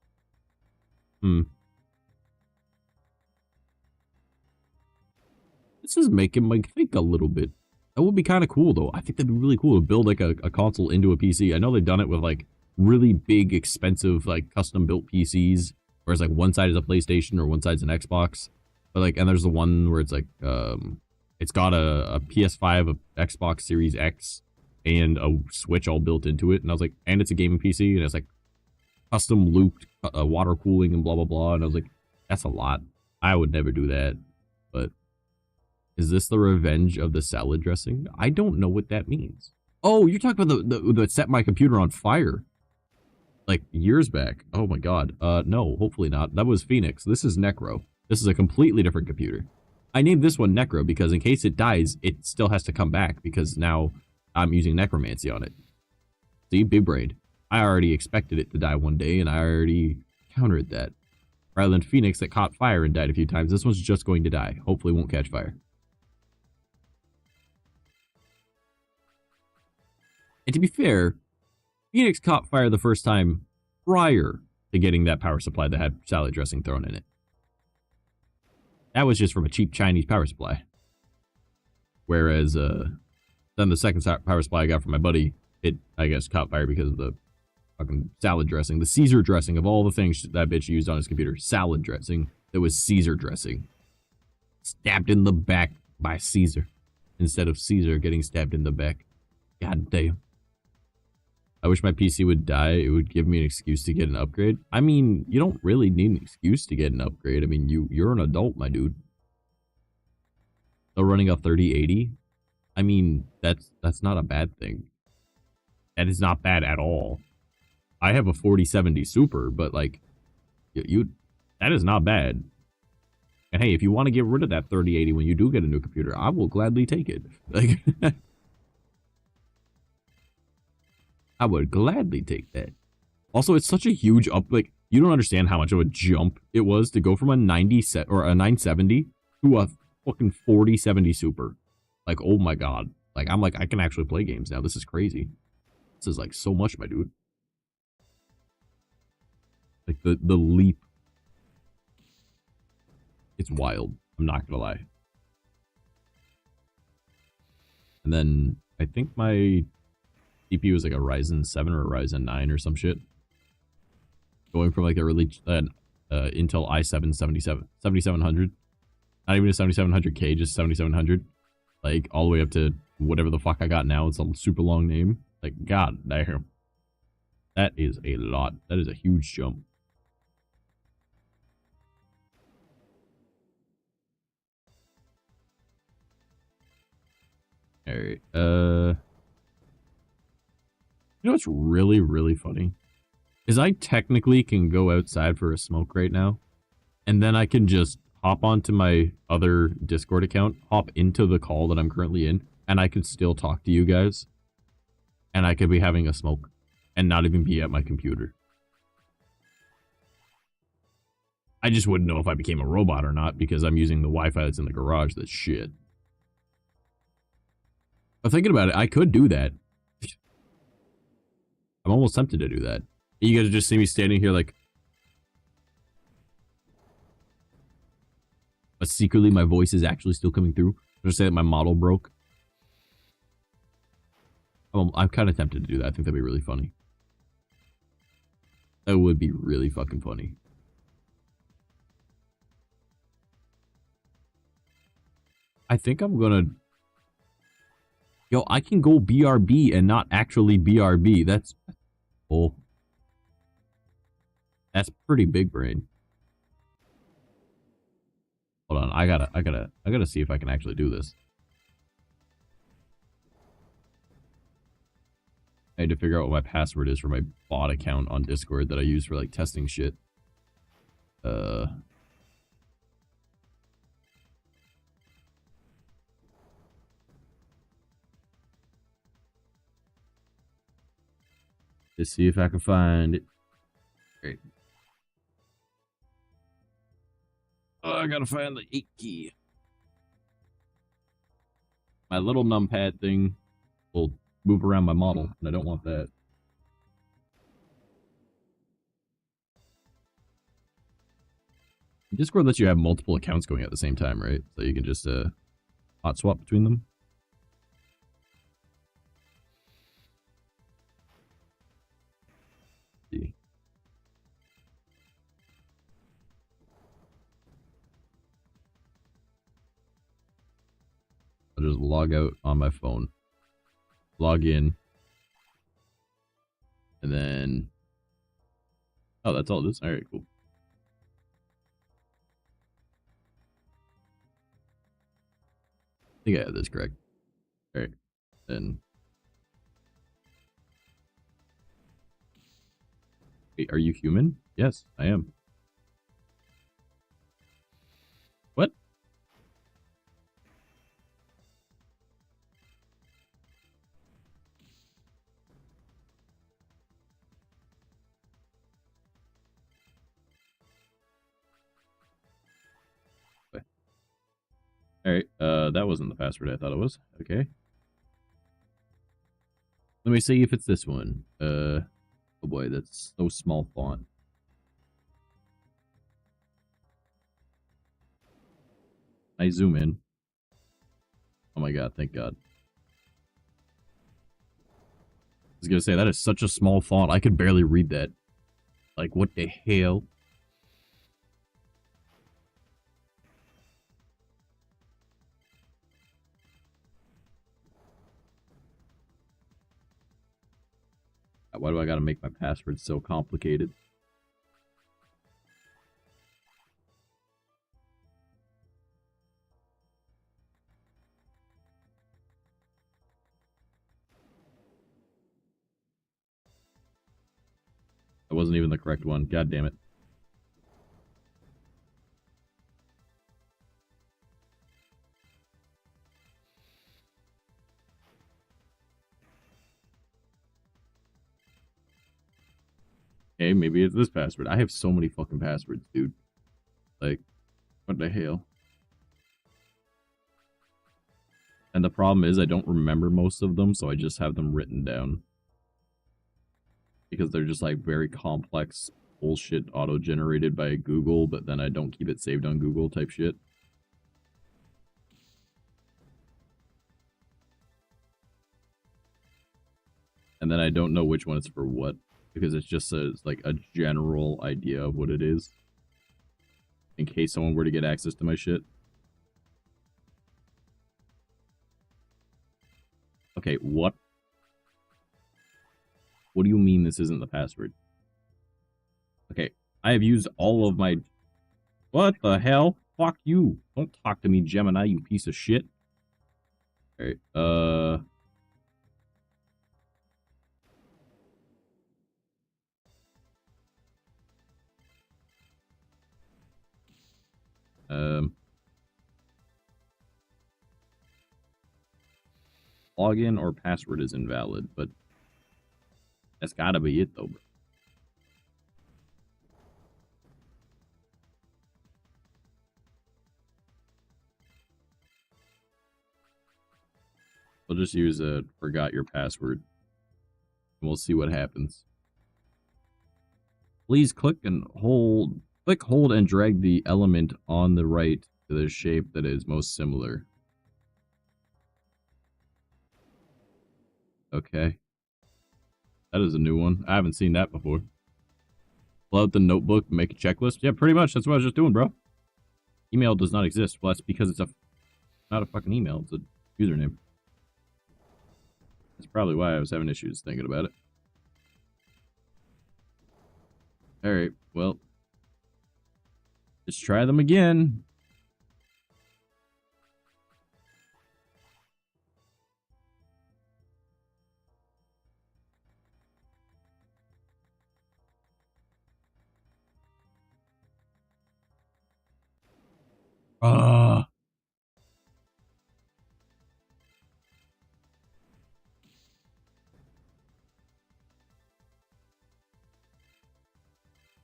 This is making me think a little bit. That would be kind of cool, though. I think that'd be really cool to build, like, a console into a PC. I know they've done it with, like, really big, expensive, like, custom-built PCs. Whereas, like, one side is a PlayStation or one side's an Xbox. But, like, and there's the one where it's, like, it's got a PS5, a Xbox Series X, and a Switch all built into it. And I was like, and it's a gaming PC, and it's, like, custom looped water cooling and blah, blah, blah. And I was like, that's a lot. I would never do that. But is this the revenge of the salad dressing? I don't know what that means. Oh, you're talking about the set my computer on fire. Like, years back. Oh, my God. No, hopefully not. That was Phoenix. This is Necro. This is a completely different computer. I named this one Necro because in case it dies, it still has to come back because now I'm using necromancy on it. See, big brain. I already expected it to die one day, and I already countered that. Rather than Phoenix that caught fire and died a few times, this one's just going to die. Hopefully won't catch fire. And to be fair, Phoenix caught fire the first time prior to getting that power supply that had salad dressing thrown in it. That was just from a cheap Chinese power supply. Whereas, then the second power supply I got from my buddy, it, I guess, caught fire because of the fucking salad dressing. The Caesar dressing of all the things that bitch used on his computer. Salad dressing. That was Caesar dressing. Stabbed in the back by Caesar. Instead of Caesar getting stabbed in the back. God damn. I wish my PC would die. It would give me an excuse to get an upgrade. I mean, you don't really need an excuse to get an upgrade. I mean, you're an adult, my dude. Still running a 3080. I mean, that's not a bad thing. That is not bad at all. I have a 4070 Super, but like, that is not bad. And hey, if you want to get rid of that 3080 when you do get a new computer, I will gladly take it. Like, I would gladly take that. Also, it's such a huge like, you don't understand how much of a jump it was to go from a 970 to a fucking 4070 Super. Like, oh my God. Like, I'm like, I can actually play games now. This is crazy. This is like so much, my dude. Like the leap. It's wild. I'm not gonna lie. And then I think my CPU is like a Ryzen 7 or a Ryzen 9 or some shit. Going from like a really Intel i7 7700. Not even a 7700K, just 7700. Like all the way up to whatever the fuck I got now. It's a super long name. Like, God damn. That is a lot. That is a huge jump. Alright, you know what's really, really funny? Is I technically can go outside for a smoke right now, and then I can just hop onto my other Discord account, hop into the call that I'm currently in, and I can still talk to you guys. And I could be having a smoke, and not even be at my computer. I just wouldn't know if I became a robot or not, because I'm using the Wi-Fi that's in the garage. That's shit. But thinking about it, I could do that. I'm almost tempted to do that. You guys just see me standing here like... But secretly my voice is actually still coming through. I'm just saying that my model broke. I'm kind of tempted to do that. I think that'd be really funny. That would be really fucking funny. I think I'm gonna... Yo, I can go BRB and not actually BRB. That's... Oh. That's pretty big brain. Hold on, I gotta see if I can actually do this. I had to figure out what my password is for my bot account on Discord that I use for like testing shit. Let's see if I can find it. Great. Oh, I gotta find the 8 key. My little numpad thing will move around my model, and I don't want that. Discord lets you have multiple accounts going at the same time, right? So you can just hot swap between them. Let's see. I'll just log out on my phone, log in, and then, oh, that's all it is? All right, cool. I think I have this correct. All right, then. Wait, are you human? Yes, I am. What? Alright, that wasn't the password I thought it was. Okay. Let me see if it's this one. Oh boy, that's so small font. I zoom in. Oh my god, thank god. I was gonna say, that is such a small font, I could barely read that. Like, what the hell? Why do I gotta make my password so complicated? That wasn't even the correct one. God damn it. Okay, maybe it's this password. I have so many fucking passwords, dude. Like, what the hell? And the problem is I don't remember most of them, so I just have them written down. Because they're just like very complex bullshit auto-generated by Google, but then I don't keep it saved on Google type shit. And then I don't know which one it's for what, because it's just like a general idea of what it is. In case someone were to get access to my shit. Okay, what? What do you mean this isn't the password? Okay, I have used all of my... What the hell? Fuck you. Don't talk to me, Gemini, you piece of shit. Alright, login or password is invalid, but that's gotta be it, though, bro. I'll just use a forgot your password. And we'll see what happens. Please click, hold, and drag the element on the right to the shape that is most similar. Okay. That is a new one. I haven't seen that before. Pull out the notebook and make a checklist. Yeah, pretty much. That's what I was just doing, bro. Email does not exist. Well, that's because it's not a fucking email. It's a username. That's probably why I was having issues thinking about it. Alright, well. Let's try them again.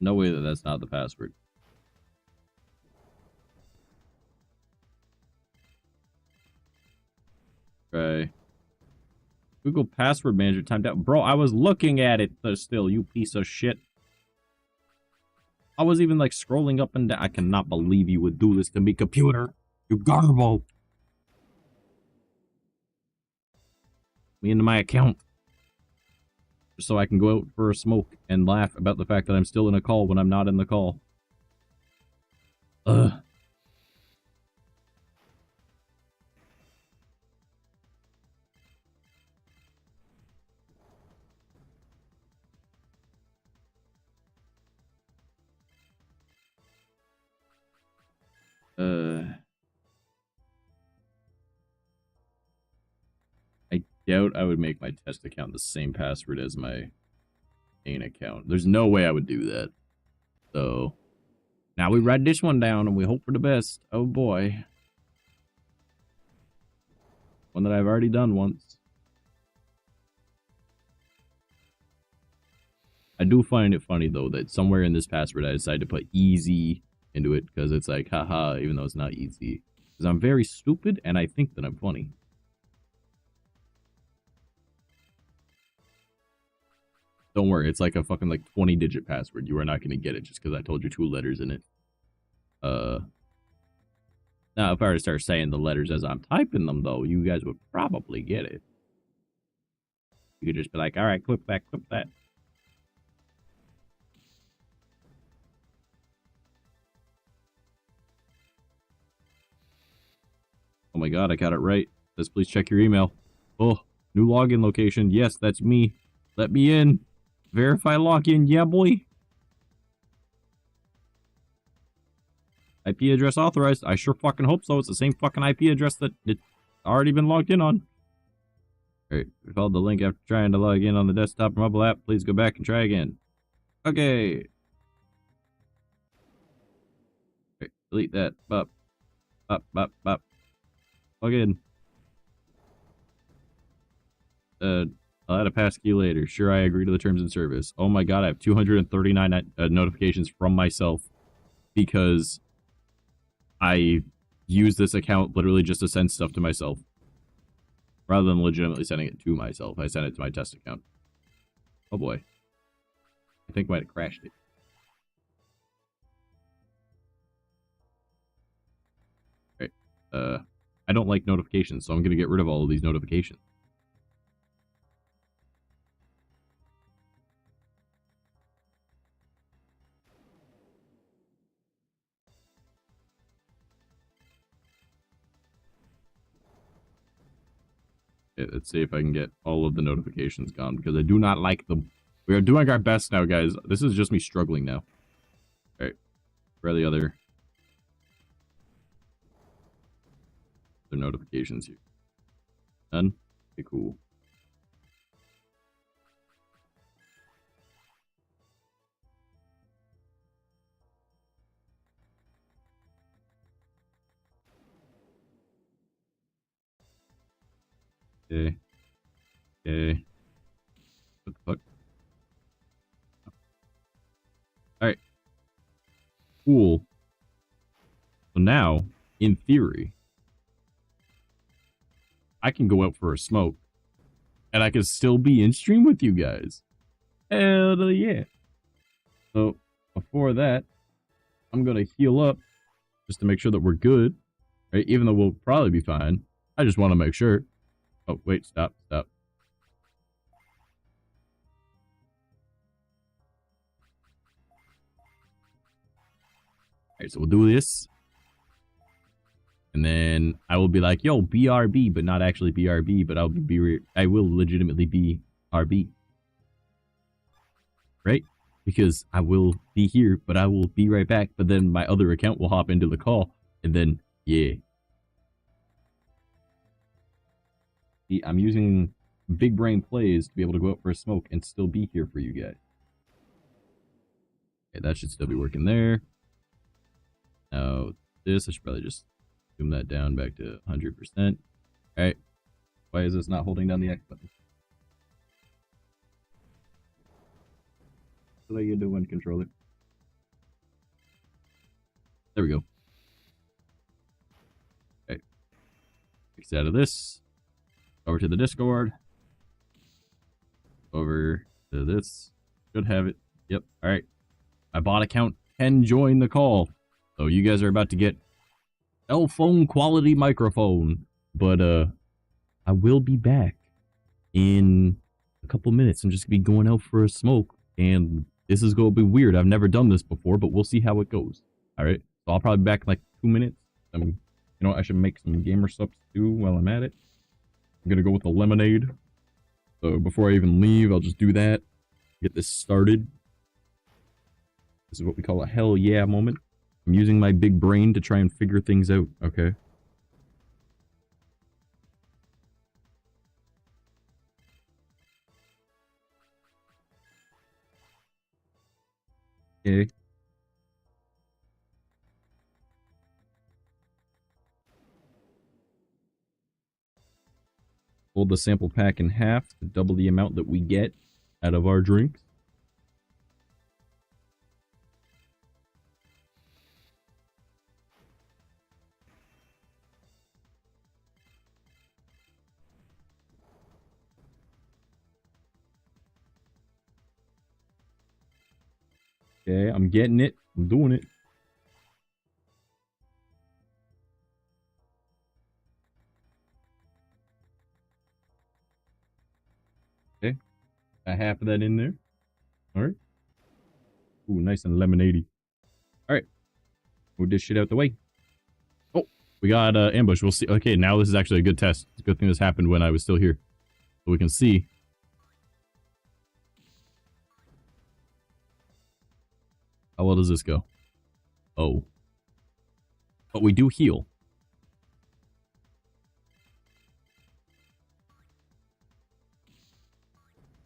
No way that that's not the password. Try. Google password manager timed out. Bro, I was looking at it still, you piece of shit. I was even like scrolling up and down. I cannot believe you would do this to me, computer. You garble. Me into my account. Just so I can go out for a smoke and laugh about the fact that I'm still in a call when I'm not in the call. Ugh. I doubt I would make my test account the same password as my main account. There's no way I would do that. So, now we write this one down and we hope for the best. Oh boy. One that I've already done once. I do find it funny, though, that somewhere in this password I decided to put easy into it because it's like, haha, even though it's not easy. Because I'm very stupid and I think that I'm funny. Don't worry, it's like a fucking like 20-digit password. You are not going to get it just because I told you 2 letters in it. Now, if I were to start saying the letters as I'm typing them, though, you guys would probably get it. You could just be like, all right, clip that, clip that. Oh my god, I got it right. It says, please check your email. Oh, new login location. Yes, that's me. Let me in. Verify login. Yeah, boy. IP address authorized. I sure fucking hope so. It's the same fucking IP address that it's already been logged in on. Alright, we followed the link after trying to log in on the desktop or mobile app. Please go back and try again. Okay. Alright, delete that. Bop. Bop, bop, bop. Log in. I'll add a passkey later. Sure, I agree to the terms and service. Oh my god, I have 239 notifications from myself because I use this account literally just to send stuff to myself. Rather than legitimately sending it to myself, I sent it to my test account. Oh boy. I think I might have crashed it. Alright. I don't like notifications, so I'm going to get rid of all of these notifications. Let's see if I can get all of the notifications gone, because I do not like them. We are doing our best now, guys. This is just me struggling now. Alright. Where are the other notifications here? None? Okay, cool. Okay. Okay. What the fuck? Alright. Cool. So now, in theory, I can go out for a smoke, and I can still be in stream with you guys. Hell yeah. So, before that, I'm going to heal up, just to make sure that we're good. Right? Even though we'll probably be fine. I just want to make sure. Oh, wait, stop. Alright, so we'll do this. And then I will be like, yo, BRB, but not actually BRB, but I will legitimately be RB. Right? Because I will be here, but I will be right back. But then my other account will hop into the call. And then, yeah. See, I'm using big brain plays to be able to go out for a smoke and still be here for you guys. Okay, that should still be working there. Now, this, I should probably just zoom that down back to 100%. Alright. Why is this not holding down the X button? What are you doing, controller? There we go. Okay. Exit out of this. Over to the Discord. Over to this. Should have it. Yep. All right. My bot account can join the call. So you guys are about to get cell phone quality microphone. But I will be back in a couple minutes. I'm just going to be going out for a smoke. And this is going to be weird. I've never done this before, but we'll see how it goes. All right. So I'll probably be back in like 2 minutes. I mean, you know, I should make some gamer subs too while I'm at it. I'm going to go with the lemonade. So before I even leave, I'll just do that. Get this started. This is what we call a hell yeah moment. I'm using my big brain to try and figure things out. Okay. Okay. Fold the sample pack in half to double the amount that we get out of our drinks. Okay, I'm getting it. I'm doing it. Okay. Got half of that in there. Alright. Ooh, nice and lemonade-y. Alright. Move this shit out the way. Oh, we got ambush. We'll see. Okay, now this is actually a good test. It's a good thing this happened when I was still here. So we can see. How well does this go? Oh. But we do heal.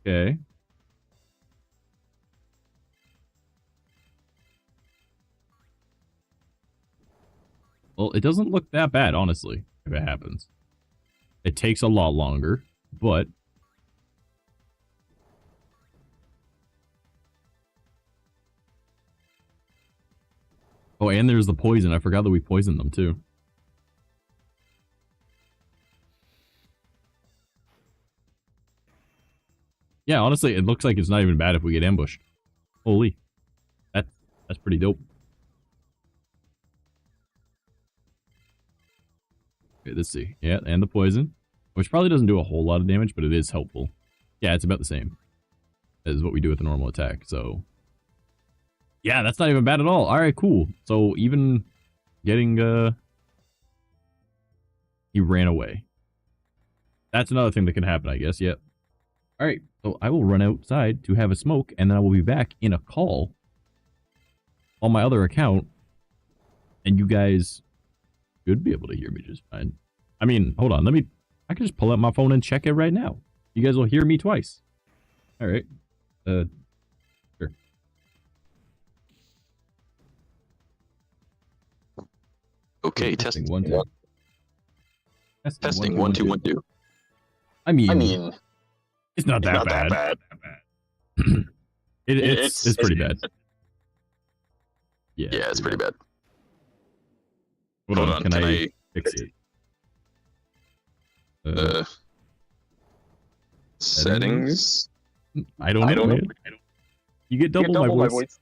Okay. Well, it doesn't look that bad, honestly, if it happens. It takes a lot longer, but... Oh, and there's the poison. I forgot that we poisoned them, too. Yeah, honestly, it looks like it's not even bad if we get ambushed. Holy. That's pretty dope. Okay, let's see. Yeah, and the poison. Which probably doesn't do a whole lot of damage, but it is helpful. Yeah, it's about the same as what we do with the normal attack, so... Yeah, that's not even bad at all. Alright, cool. So, even getting, he ran away. That's another thing that can happen, I guess, yep. Alright, so I will run outside to have a smoke, and then I will be back in a call on my other account, and you guys should be able to hear me just fine. I mean, hold on, I can just pull out my phone and check it right now. You guys will hear me twice. Alright, sure. Okay, testing 1 2. Testing 1 2 1 2. I mean, it's not that bad. That bad. It's pretty bad. Yeah, it's pretty bad. Hold on, can I fix it? Settings. I don't know. You get double my voice.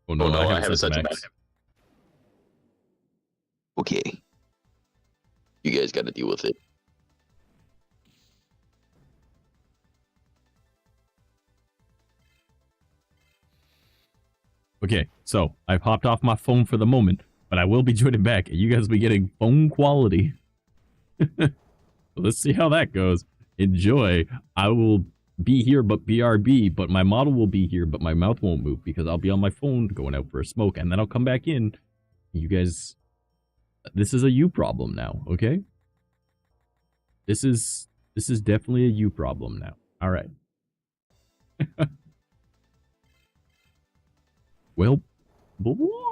Oh no, I have it set to max. Okay. You guys got to deal with it. Okay, so I've hopped off my phone for the moment, but I will be joining back, and you guys will be getting phone quality. So let's see how that goes. Enjoy. I will be here, but BRB, but my model will be here, but my mouth won't move because I'll be on my phone going out for a smoke, and then I'll come back in. You guys, this is a you problem now, okay? This is definitely a you problem now. All right. Well, boy.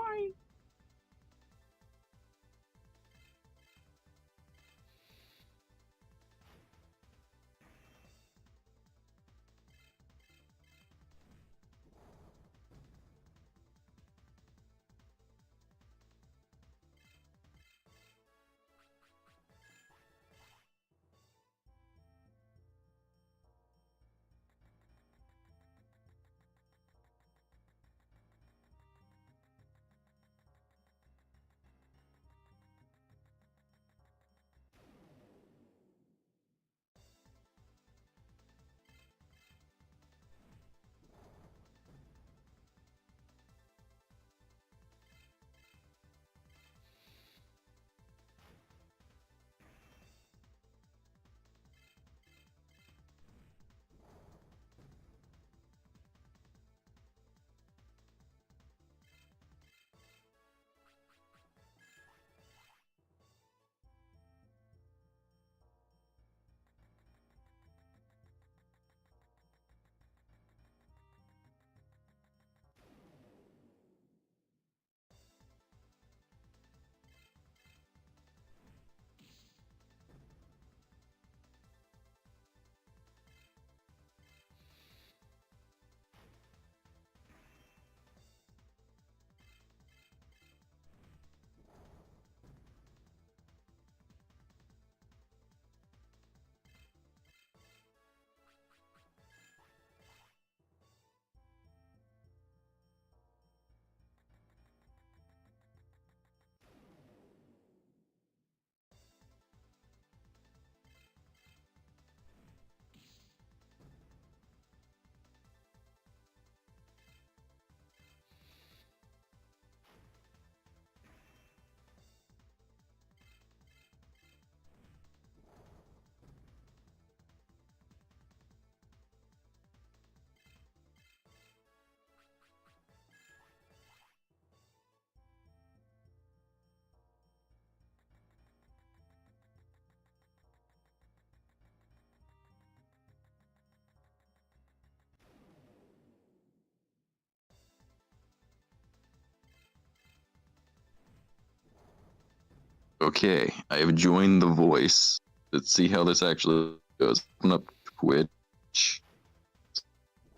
Okay, I have joined the voice. Let's see how this actually goes. Open up Twitch.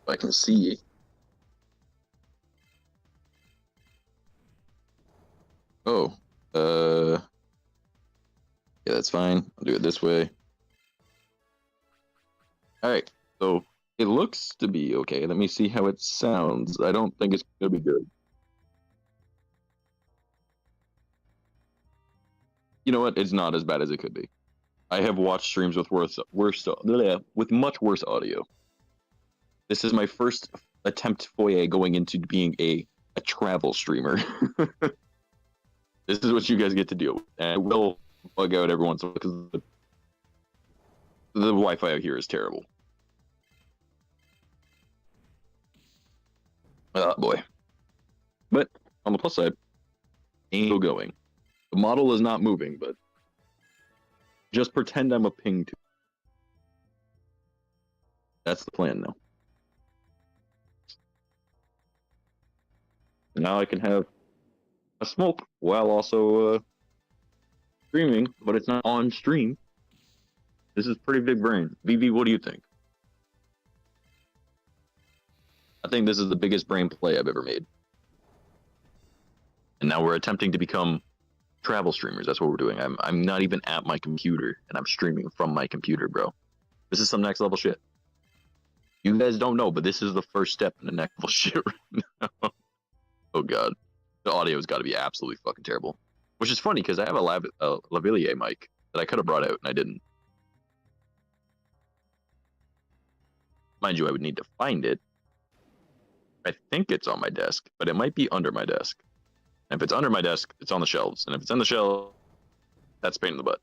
I can see. Oh, yeah, that's fine. I'll do it this way. All right, so it looks to be okay. Let me see how it sounds. I don't think it's gonna be good. You know what? It's not as bad as it could be. I have watched streams with with much worse audio. This is my first attempt foyer going into being a travel streamer. This is what you guys get to deal with. And I will bug out every once in a while because the Wi-Fi out here is terrible. Oh boy. But on the plus side, ain't no going. The model is not moving, but just pretend I'm a ping to. That's the plan now. Now I can have a smoke while also streaming, but it's not on stream. This is pretty big brain. VV, what do you think? I think this is the biggest brain play I've ever made. And now we're attempting to become travel streamers. That's what we're doing. I'm not even at my computer, and I'm streaming from my computer, bro. This is some next level shit. You guys don't know, but this is the first step in the next level shit right now. Oh god, the audio's got to be absolutely fucking terrible. Which is funny because I have a lavalier mic that I could have brought out and I didn't. Mind you, I would need to find it. I think it's on my desk, but it might be under my desk. And if it's under my desk, it's on the shelves. And if it's on the shelf, that's a pain in the butt.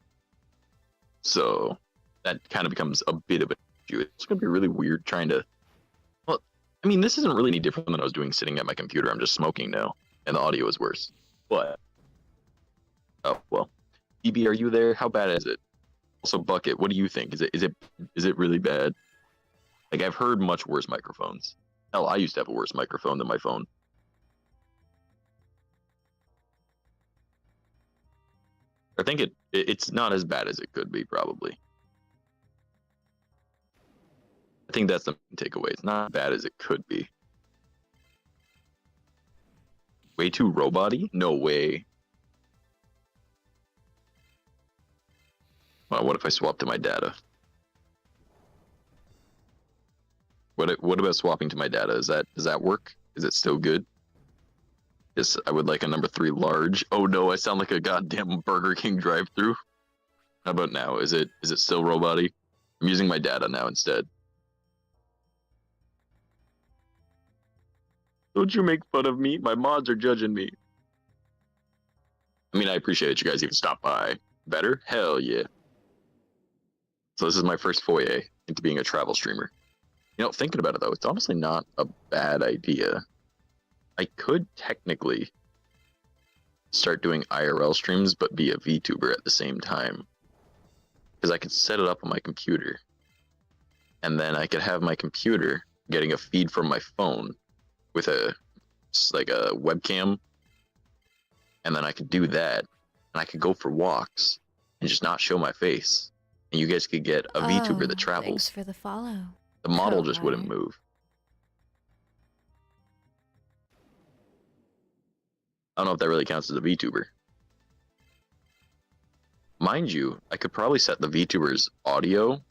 So that kind of becomes a bit of an issue. It's going to be really weird trying to... Well, I mean, this isn't really any different than I was doing sitting at my computer. I'm just smoking now, and the audio is worse. But... Oh, well. EB, are you there? How bad is it? Also, Bucket, what do you think? Is it really bad? Like, I've heard much worse microphones. Hell, I used to have a worse microphone than my phone. I think it's not as bad as it could be, probably. I think that's the takeaway. It's not as bad as it could be. Way too robot-y? No way. Well, what if I swap to my data? What about swapping to my data? Does that work? Is it still good? Yes, I would like a number 3 large. Oh no, I sound like a goddamn Burger King drive-thru. How about now? Is it still robot-y? I'm using my data now instead. Don't you make fun of me? My mods are judging me. I mean, I appreciate you guys even stopped by. Better? Hell yeah. So this is my first foray into being a travel streamer. You know, thinking about it though, it's honestly not a bad idea. I could technically start doing IRL streams, but be a VTuber at the same time. Because I could set it up on my computer. And then I could have my computer getting a feed from my phone with a webcam. And then I could do that. And I could go for walks and just not show my face. And you guys could get a VTuber that travels. Thanks for the follow. The model just wouldn't move. I don't know if that really counts as a VTuber. Mind you, I could probably set the VTuber's audio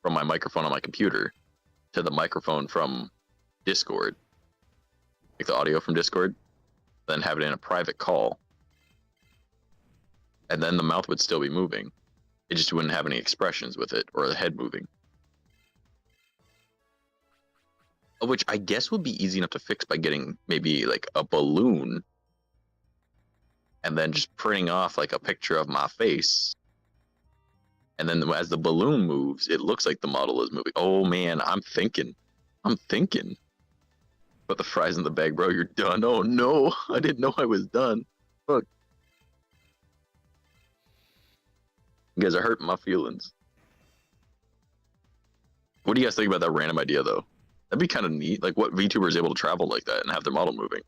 from my microphone on my computer to the microphone from Discord. Like the audio from Discord, then have it in a private call. And then the mouth would still be moving. It just wouldn't have any expressions with it or the head moving. Which I guess would be easy enough to fix by getting maybe like a balloon and then just printing off like a picture of my face. And then as the balloon moves, it looks like the model is moving. Oh man, I'm thinking. Put the fries in the bag, bro. You're done. Oh no, I didn't know I was done. Fuck. You guys are hurting my feelings. What do you guys think about that random idea though? That'd be kind of neat. Like, what VTuber is able to travel like that and have their model moving?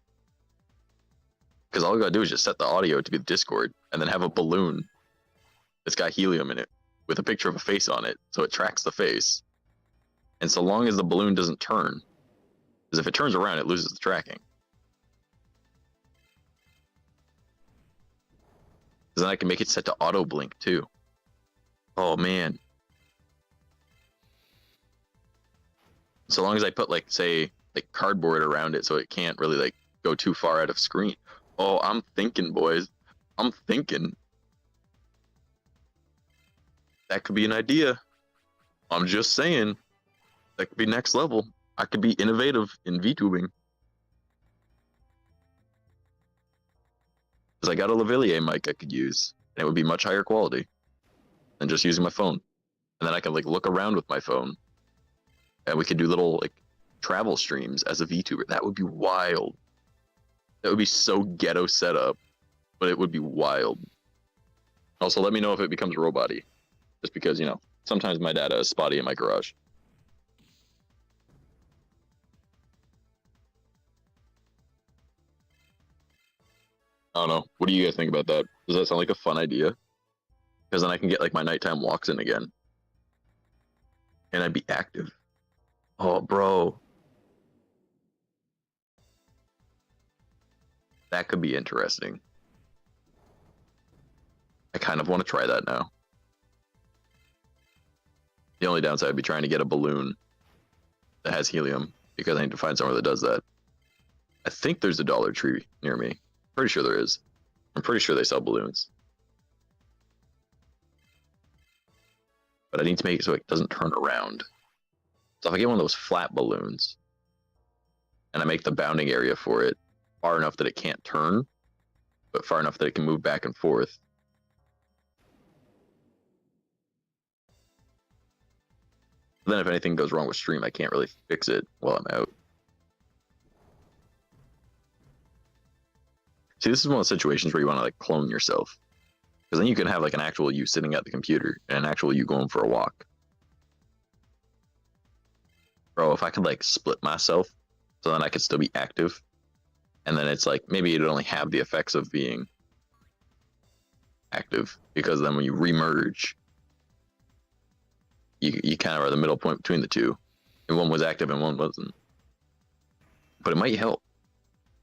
Because all you gotta do is just set the audio to be the Discord and then have a balloon that's got helium in it with a picture of a face on it, so it tracks the face. And so long as the balloon doesn't turn, because if it turns around, it loses the tracking. Because then I can make it set to auto blink too. Oh man. So long as I put like, say, like cardboard around it so it can't really like go too far out of screen. Oh, I'm thinking, boys. I'm thinking. That could be an idea. I'm just saying. That could be next level. I could be innovative in VTubing. Because I got a lavalier mic I could use. And it would be much higher quality than just using my phone. And then I could like look around with my phone. And we could do little like travel streams as a VTuber. That would be wild. That would be so ghetto setup, but it would be wild. Also, let me know if it becomes robot-y. Just because, you know, sometimes my data is spotty in my garage. I don't know. What do you guys think about that? Does that sound like a fun idea? Because then I can get like my nighttime walks in again. And I'd be active. Oh, bro. That could be interesting. I kind of want to try that now. The only downside would be trying to get a balloon that has helium, because I need to find somewhere that does that. I think there's a Dollar Tree near me. Pretty sure there is. I'm pretty sure they sell balloons. But I need to make it so it doesn't turn around. So if I get one of those flat balloons, and I make the bounding area for it far enough that it can't turn, but far enough that it can move back and forth. Then if anything goes wrong with stream, I can't really fix it while I'm out. See, this is one of the situations where you want to like clone yourself. Because then you can have like an actual you sitting at the computer and an actual you going for a walk. Bro, if I could like split myself so then I could still be active. And then it's like, maybe it'd only have the effects of being active, because then when you remerge, you kind of are the middle point between the two, and one was active and one wasn't. But it might help.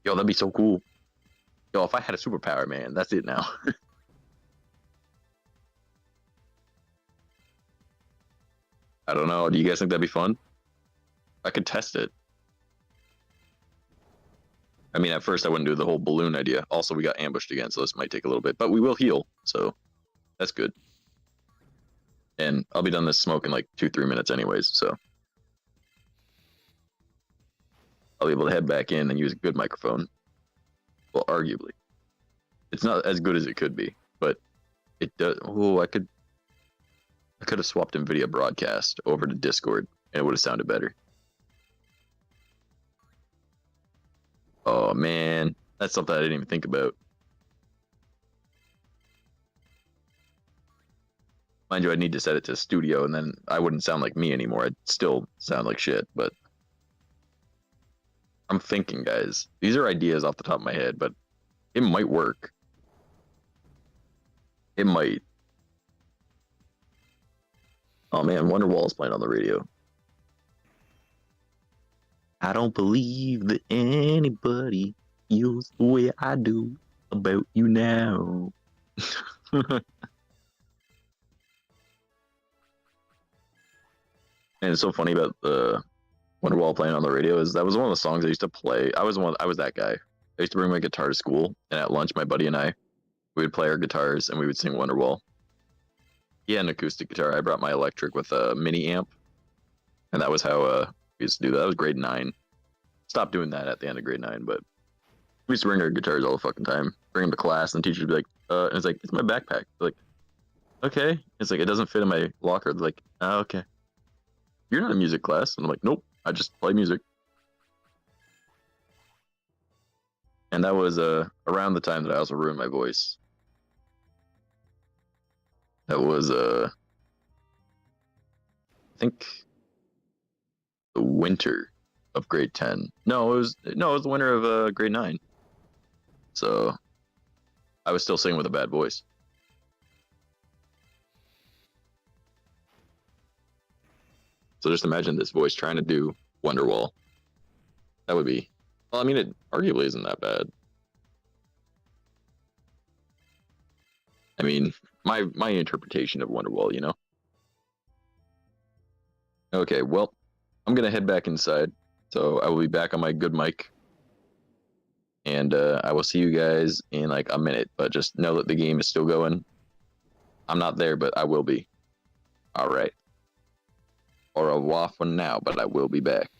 Yo, that'd be so cool. Yo, if I had a superpower, man, that's it now. I don't know. Do you guys think that'd be fun? I could test it. I mean, at first I wouldn't do the whole balloon idea. Also, we got ambushed again, so this might take a little bit, but we will heal, so that's good. And I'll be done this smoke in like 2-3 minutes anyways, so I'll be able to head back in and use a good microphone. Well, arguably. It's not as good as it could be, but it does. Oh, I could have swapped NVIDIA broadcast over to Discord and it would have sounded better. Oh man, that's something I didn't even think about. Mind you, I'd need to set it to studio and then I wouldn't sound like me anymore. I'd still sound like shit, but I'm thinking, guys. These are ideas off the top of my head, but it might work. It might. Oh man, Wonderwall is playing on the radio. I don't believe that anybody feels the way I do about you now. And it's so funny about the Wonderwall playing on the radio is that was one of the songs I used to play. I was that guy. I used to bring my guitar to school, and at lunch, my buddy and I, we would play our guitars and we would sing Wonderwall. He had an acoustic guitar. I brought my electric with a mini amp, and that was how we used to do that. That was grade 9. Stopped doing that at the end of grade 9, but we used to bring our guitars all the fucking time. Bring them to class, and the teacher would be like, and it's like, it's my backpack. Like, okay. It's like, it doesn't fit in my locker. They're like, oh, okay. You're not in music class. And I'm like, nope, I just play music. And that was around the time that I also ruined my voice. That was, I think, the winter of grade 10. No, it was the winter of grade 9. So I was still singing with a bad voice. So just imagine this voice trying to do Wonderwall. That would be, well, I mean, it arguably isn't that bad. I mean, my interpretation of Wonderwall, you know? Okay, well, I'm going to head back inside. So I will be back on my good mic. And I will see you guys in like a minute. But just know that the game is still going. I'm not there, but I will be. All right. Au revoir for now, but I will be back.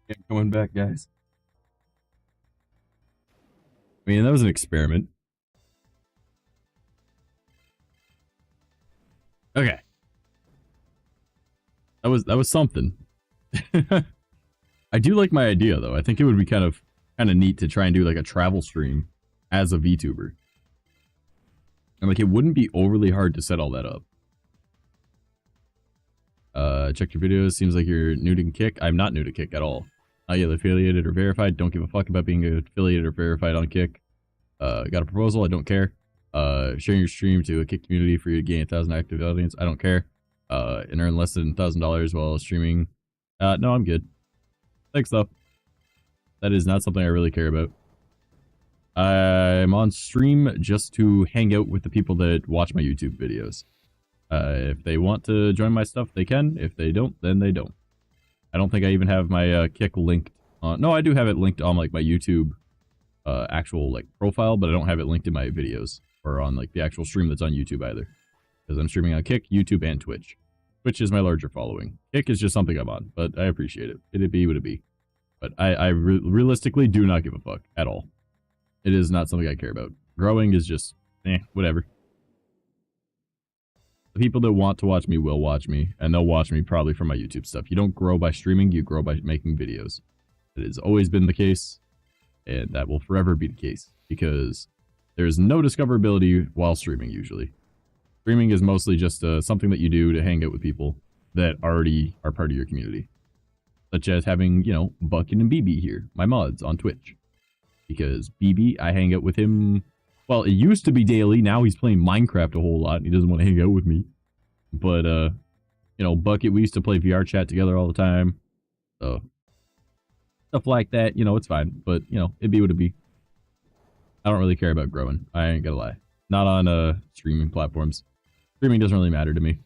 Yeah, coming back, guys. I mean, that was an experiment. Okay. That was something. I do like my idea though. I think it would be kind of neat to try and do like a travel stream as a VTuber. And like, it wouldn't be overly hard to set all that up. Check your videos. Seems like you're new to Kick. I'm not new to Kick at all. Not yet affiliated or verified. Don't give a fuck about being affiliated or verified on Kick. Got a proposal. I don't care. Sharing your stream to a Kick community for you to gain 1,000 active audience. I don't care. And earn less than $1,000 while streaming. No, I'm good. Thanks, though. That is not something I really care about. I'm on stream just to hang out with the people that watch my YouTube videos. If they want to join my stuff, they can. If they don't, then they don't. I don't think I even have my Kick linked on... No, I do have it linked on like my YouTube actual like profile, but I don't have it linked in my videos or on like the actual stream that's on YouTube either. Because I'm streaming on Kick, YouTube, and Twitch. Twitch is my larger following. Kick is just something I'm on, but I appreciate it. It'd be what it be. But I realistically do not give a fuck at all. It is not something I care about. Growing is just, whatever. The people that want to watch me will watch me, and they'll watch me probably for my YouTube stuff. You don't grow by streaming, you grow by making videos. That has always been the case, and that will forever be the case, because there's no discoverability while streaming, usually. Streaming is mostly just something that you do to hang out with people that already are part of your community. Such as having, you know, Bucket and BB here, my mods on Twitch. Because BB, I hang out with him... Well, it used to be daily. Now he's playing Minecraft a whole lot. And he doesn't want to hang out with me. But, you know, Bucket, we used to play VR chat together all the time. So, stuff like that, you know, it's fine. But, you know, it'd be what it be. I don't really care about growing. I ain't gonna lie. Not on, streaming platforms. Streaming doesn't really matter to me.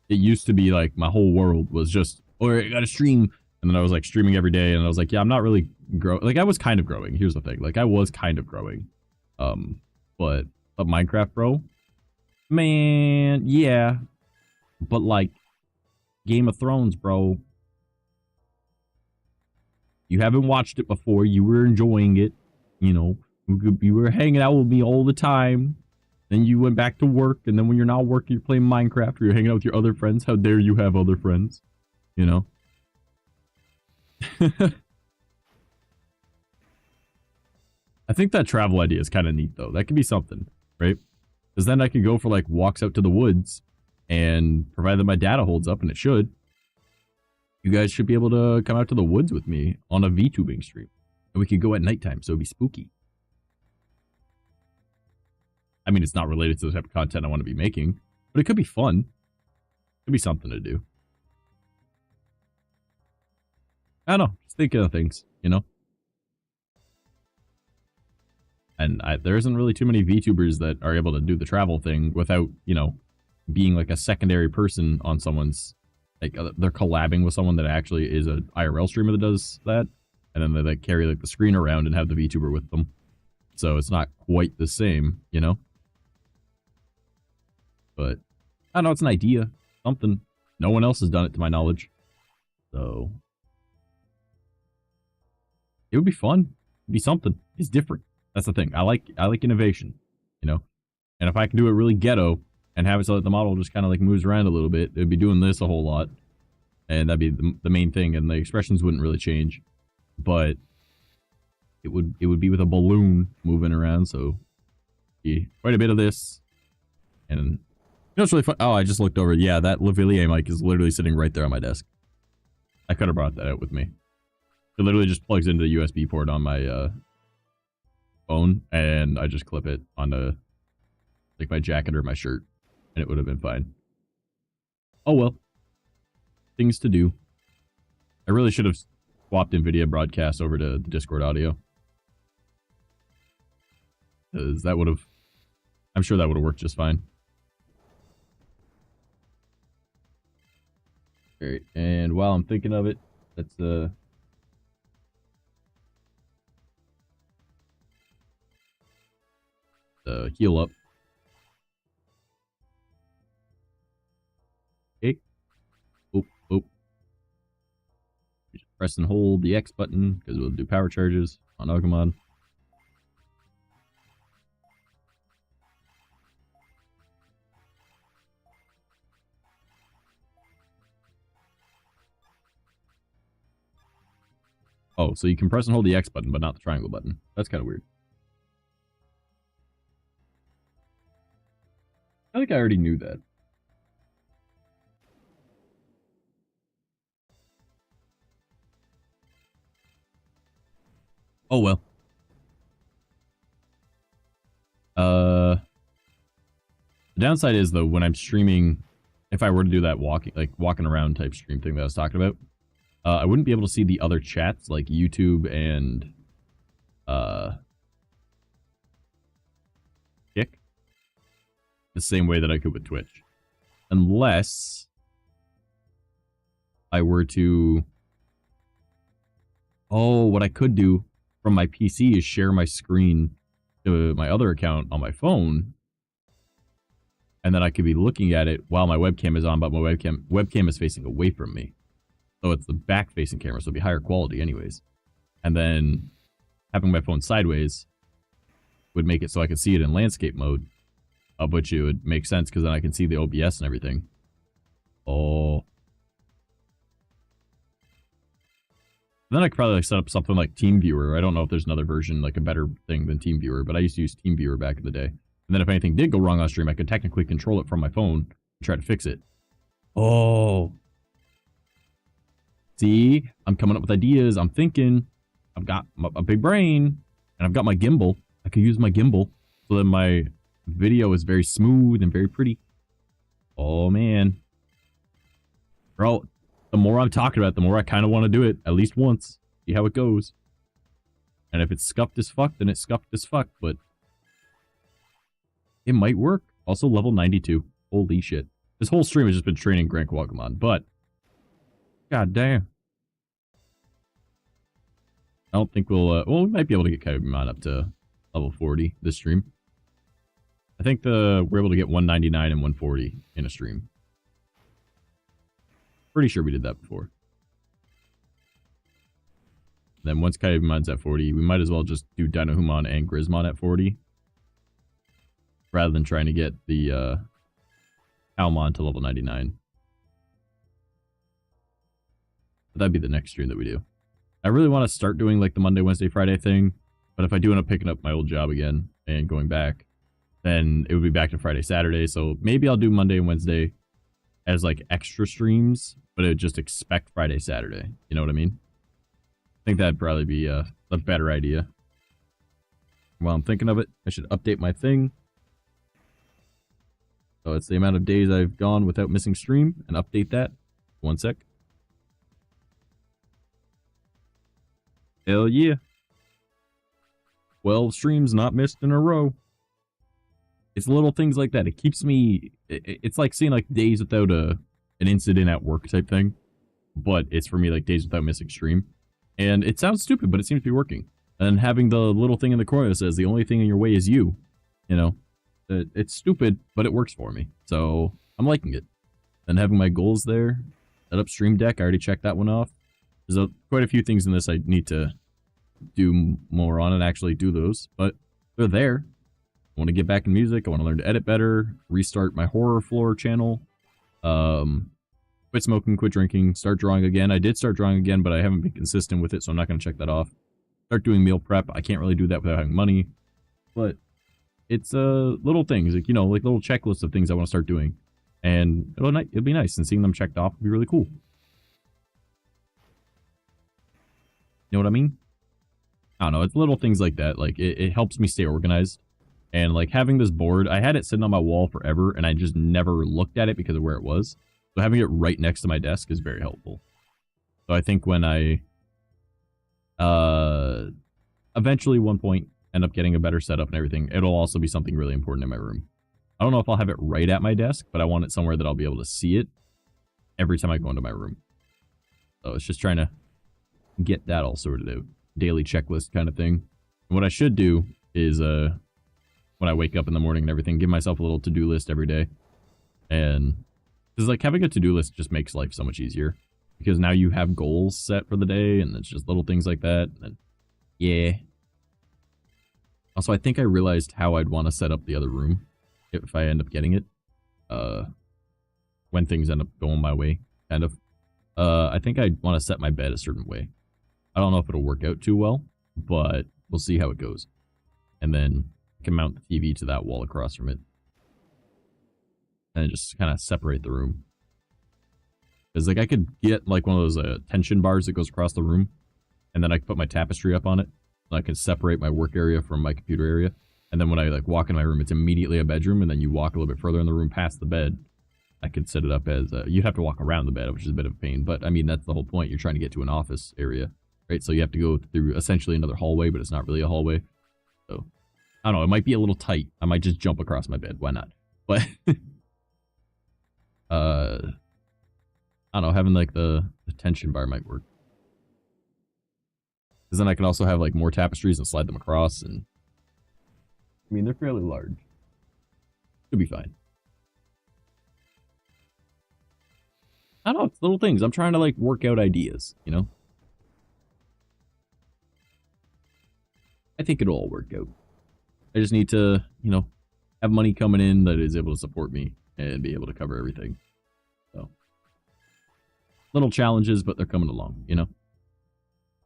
It used to be like my whole world was just, oh, I gotta stream. And then I was like streaming every day. And I was like, yeah, I'm not really growing. Like, I was kind of growing. Here's the thing. Like, I was kind of growing. But Minecraft, bro, man, yeah, but like Game of Thrones, bro, you haven't watched it before. You were enjoying it, you know, you were hanging out with me all the time. Then you went back to work, and then when you're not working, you're playing Minecraft, or you're hanging out with your other friends. How dare you have other friends, you know? I think that travel idea is kind of neat, though. That could be something, right? Because then I could go for, like, walks out to the woods, and provided that my data holds up, and it should, you guys should be able to come out to the woods with me on a VTubing stream. And we could go at nighttime, so it'd be spooky. I mean, it's not related to the type of content I want to be making, but it could be fun. It could be something to do. I don't know. Just thinking of things, you know? And there isn't really too many VTubers that are able to do the travel thing without, you know, being like a secondary person on someone's, like, they're collabing with someone that actually is an IRL streamer that does that. And then they like carry like the screen around and have the VTuber with them. So it's not quite the same, you know? But I don't know, it's an idea. Something. No one else has done it to my knowledge. So it would be fun. It'd be something. It's different. That's the thing. I like innovation, you know? And if I can do it really ghetto and have it so that the model just kind of like moves around a little bit, it'd be doing this a whole lot. And that'd be the main thing, and the expressions wouldn't really change. But it would be with a balloon moving around, so quite a bit of this. And you know what's really fun? Oh, I just looked over. Yeah, that Lavalier mic is literally sitting right there on my desk. I could have brought that out with me. It literally just plugs into the USB port on my phone, and I just clip it onto like my jacket or my shirt, and it would have been fine. Oh well. Things to do. I really should have swapped NVIDIA broadcast over to the Discord audio. Because that would have... I'm sure that would have worked just fine. Alright, and while I'm thinking of it, let's heal up. Okay. Oop, oop. Just press and hold the X button, because we'll do power charges on Agumon. Oh, so you can press and hold the X button, but not the triangle button. That's kind of weird. I think I already knew that. Oh well. The downside is though, when I'm streaming, if I were to do that walking around type stream thing that I was talking about, I wouldn't be able to see the other chats like YouTube and Kick the same way that I could with Twitch, unless I were to. Oh, what I could do from my PC is share my screen to my other account on my phone, and then I could be looking at it while my webcam is on, but my webcam is facing away from me. So it's the back-facing camera, so it'll be higher quality anyways. And then having my phone sideways would make it so I could see it in landscape mode, of which it would make sense because then I can see the OBS and everything. Oh. Then I could probably set up something like TeamViewer. I don't know if there's another version, like a better thing than TeamViewer, but I used to use TeamViewer back in the day. And then if anything did go wrong on stream, I could technically control it from my phone and try to fix it. Oh. See? I'm coming up with ideas. I'm thinking. I've got a big brain. And I've got my gimbal. I could use my gimbal so that my video is very smooth and very pretty. Oh, man. Bro, the more I'm talking about it, the more I kind of want to do it at least once. See how it goes. And if it's scuffed as fuck, then it's scuffed as fuck. But it might work. Also, level 92. Holy shit. This whole stream has just been training Grand Agumon, but god damn. I don't think we'll, well, we might be able to get Agumon up to level 40 this stream. I think we're able to get 199 and 140 in a stream. Pretty sure we did that before. Then once Agumon's at 40, we might as well just do Dinohumon and Grismon at 40. Rather than trying to get the Almon to level 99. But that'd be the next stream that we do. I really want to start doing like the Monday, Wednesday, Friday thing. But if I do end up picking up my old job again and going back, then it would be back to Friday, Saturday. So maybe I'll do Monday and Wednesday as like extra streams, but it would just expect Friday, Saturday. You know what I mean? I think that'd probably be a better idea. While I'm thinking of it, I should update my thing. So it's the amount of days I've gone without missing stream, and update that. One sec. Hell yeah. 12 streams not missed in a row. It's little things like that. It keeps me... It's like seeing like days without an incident at work type thing. But it's for me like days without missing stream. And it sounds stupid, but it seems to be working. And having the little thing in the corner that says the only thing in your way is you. You know? It's stupid, but it works for me. So, I'm liking it. And having my goals there. Set up Stream Deck. I already checked that one off. There's quite a few things in this I need to do more on and actually do those. But they're there. I want to get back in music. I want to learn to edit better. Restart my horror floor channel. Quit smoking, quit drinking. Start drawing again. I did start drawing again, but I haven't been consistent with it, so I'm not going to check that off. Start doing meal prep. I can't really do that without having money. But it's little things, like, you know, like little checklists of things I want to start doing. And it'll be nice, and seeing them checked off will be really cool. You know what I mean? I don't know, it's little things like that. Like, it helps me stay organized. And, like, having this board, I had it sitting on my wall forever, and I just never looked at it because of where it was. So having it right next to my desk is very helpful. So I think when I, eventually, one point, end up getting a better setup and everything, it'll also be something really important in my room. I don't know if I'll have it right at my desk, but I want it somewhere that I'll be able to see it every time I go into my room. So it's just trying to get that all sorted out. Daily checklist kind of thing. And what I should do is, when I wake up in the morning and everything, give myself a little to-do list every day. And, because like having a to-do list just makes life so much easier. Because now you have goals set for the day, and it's just little things like that. And yeah. Also, I think I realized how I'd want to set up the other room if I end up getting it. When things end up going my way, kind of. I think I'd want to set my bed a certain way. I don't know if it'll work out too well, but we'll see how it goes. And then I can mount the TV to that wall across from it. and just kind of separate the room. Because like I could get like one of those tension bars that goes across the room, and then I could put my tapestry up on it. And I can separate my work area from my computer area. And then when I like walk in my room, it's immediately a bedroom, and then you walk a little bit further in the room past the bed. I could set it up as you'd have to walk around the bed, which is a bit of a pain. But I mean, that's the whole point. You're trying to get to an office area, right? So you have to go through essentially another hallway, but it's not really a hallway. So I don't know. It might be a little tight. I might just jump across my bed. Why not? But I don't know. Having like the tension bar might work. Because then I can also have like more tapestries and slide them across. And I mean, they're fairly large. Should be fine. I don't know. It's little things. I'm trying to like work out ideas, you know? I think it'll all work out. I just need to, you know, have money coming in that is able to support me and be able to cover everything. So, little challenges, but they're coming along, you know?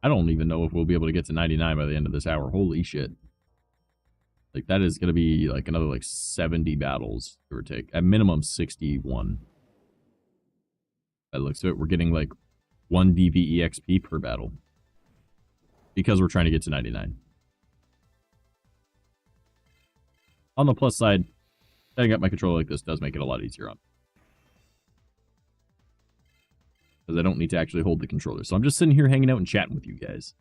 I don't even know if we'll be able to get to 99 by the end of this hour. Holy shit. Like, that is going to be, like, another, like, 70 battles, give or take. At minimum, 61. By the looks of it, we're getting, like, 1 DV EXP per battle. Because we're trying to get to 99. On the plus side, setting up my controller like this does make it a lot easier on. Because I don't need to actually hold the controller. So I'm just sitting here hanging out and chatting with you guys.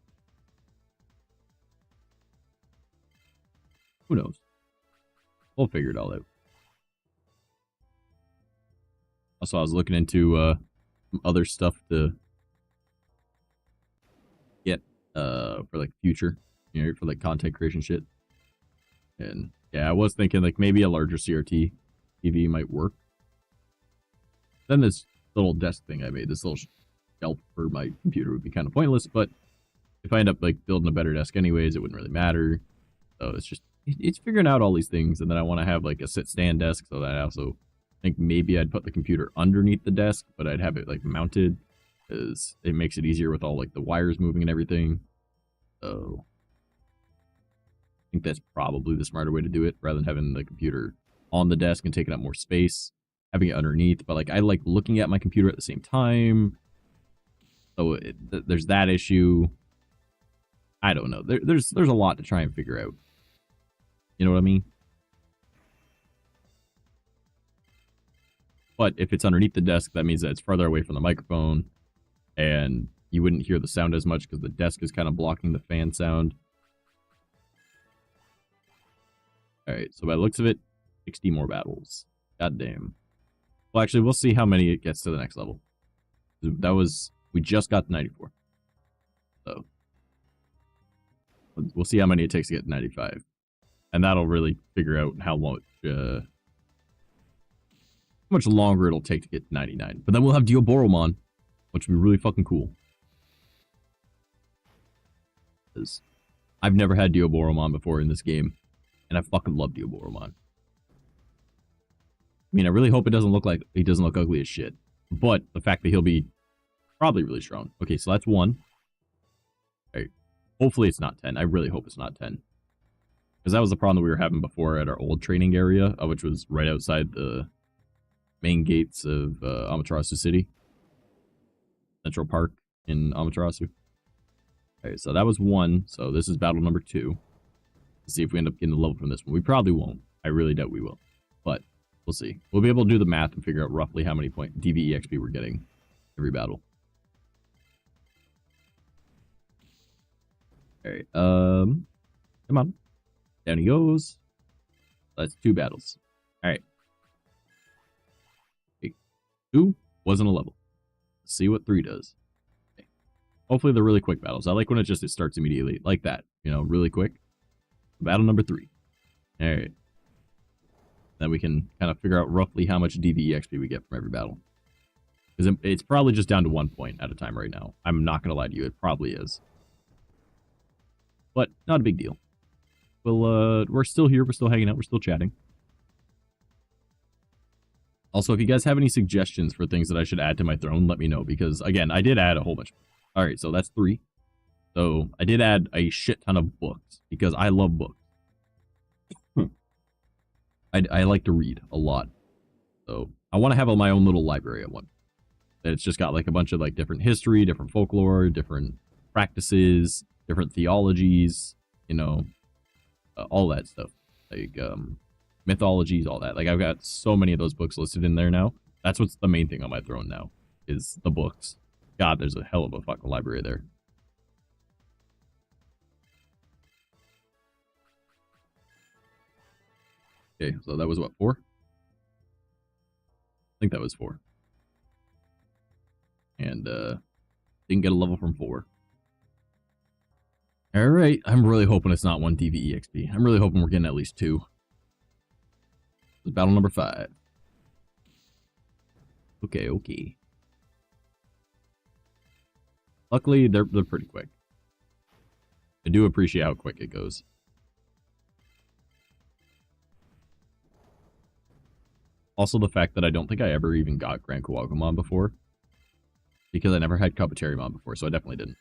Who knows? We'll figure it all out. Also, I was looking into some other stuff to get for like future, you know, for like content creation shit. And yeah, I was thinking like maybe a larger CRT TV might work. Then this little desk thing I made, this little shelf for my computer would be kind of pointless, but if I end up like building a better desk anyways, it wouldn't really matter. So it's just, it's figuring out all these things. And then I want to have like a sit stand desk, so that I also think maybe I'd put the computer underneath the desk, but I'd have it like mounted because it makes it easier with all like the wires moving and everything. So I think that's probably the smarter way to do it, rather than having the computer on the desk and taking up more space, having it underneath. But like I like looking at my computer at the same time, so there's that issue. I don't know. There's a lot to try and figure out. You know what I mean? But if it's underneath the desk, that means that it's farther away from the microphone, and you wouldn't hear the sound as much because the desk is kind of blocking the fan sound. Alright, so by the looks of it, 60 more battles. God damn. Well, actually, we'll see how many it gets to the next level. That was... We just got to 94. So... We'll see how many it takes to get to 95. And that'll really figure out how much longer it'll take to get to 99. But then we'll have Dioboromon, which will be really fucking cool. Because I've never had Dioboromon before in this game. And I fucking love Dioboromon. I mean, I really hope it doesn't look like he doesn't look ugly as shit. But the fact that he'll be probably really strong. Okay, so that's 1. Alright. Hopefully it's not 10. I really hope it's not 10. Because that was the problem that we were having before at our old training area, which was right outside the main gates of Amaterasu City. Central Park in Amaterasu. Alright, so that was 1. So this is battle number 2. Let's see if we end up getting the level from this one. We probably won't. I really doubt we will. But we'll see. We'll be able to do the math and figure out roughly how many DV EXP we're getting every battle. Alright, come on. Down he goes. That's 2 battles. Alright. 2 wasn't a level. Let's see what 3 does. Okay. Hopefully they're really quick battles. I like when it starts immediately. Like that. You know, really quick. Battle number 3. Alright. Then we can kind of figure out roughly how much DV EXP we get from every battle. Because it's probably just down to 1 point at a time right now. I'm not going to lie to you. It probably is. But not a big deal. We're still here. We're still hanging out. We're still chatting. Also, if you guys have any suggestions for things that I should add to my throne, let me know. Because, again, I did add a whole bunch. Alright, so that's 3. So, I did add a shit ton of books. Because I love books. I like to read a lot. So I want to have my own little library at one. It's just got like a bunch of like different history, different folklore, different practices, different theologies, you know, all that stuff. Like mythologies, all that. Like I've got so many of those books listed in there now. That's what's the main thing on my throne now, is the books. God, there's a hell of a fucking library there. Okay, so that was what, 4? I think that was 4. And didn't get a level from 4. Alright, I'm really hoping it's not 1 DV EXP. I'm really hoping we're getting at least 2. This is battle number 5. Okay. Luckily, they're pretty quick. I do appreciate how quick it goes. Also, the fact that I don't think I ever even got Grand Agumon before. Because I never had Cupaterimon before, so I definitely didn't.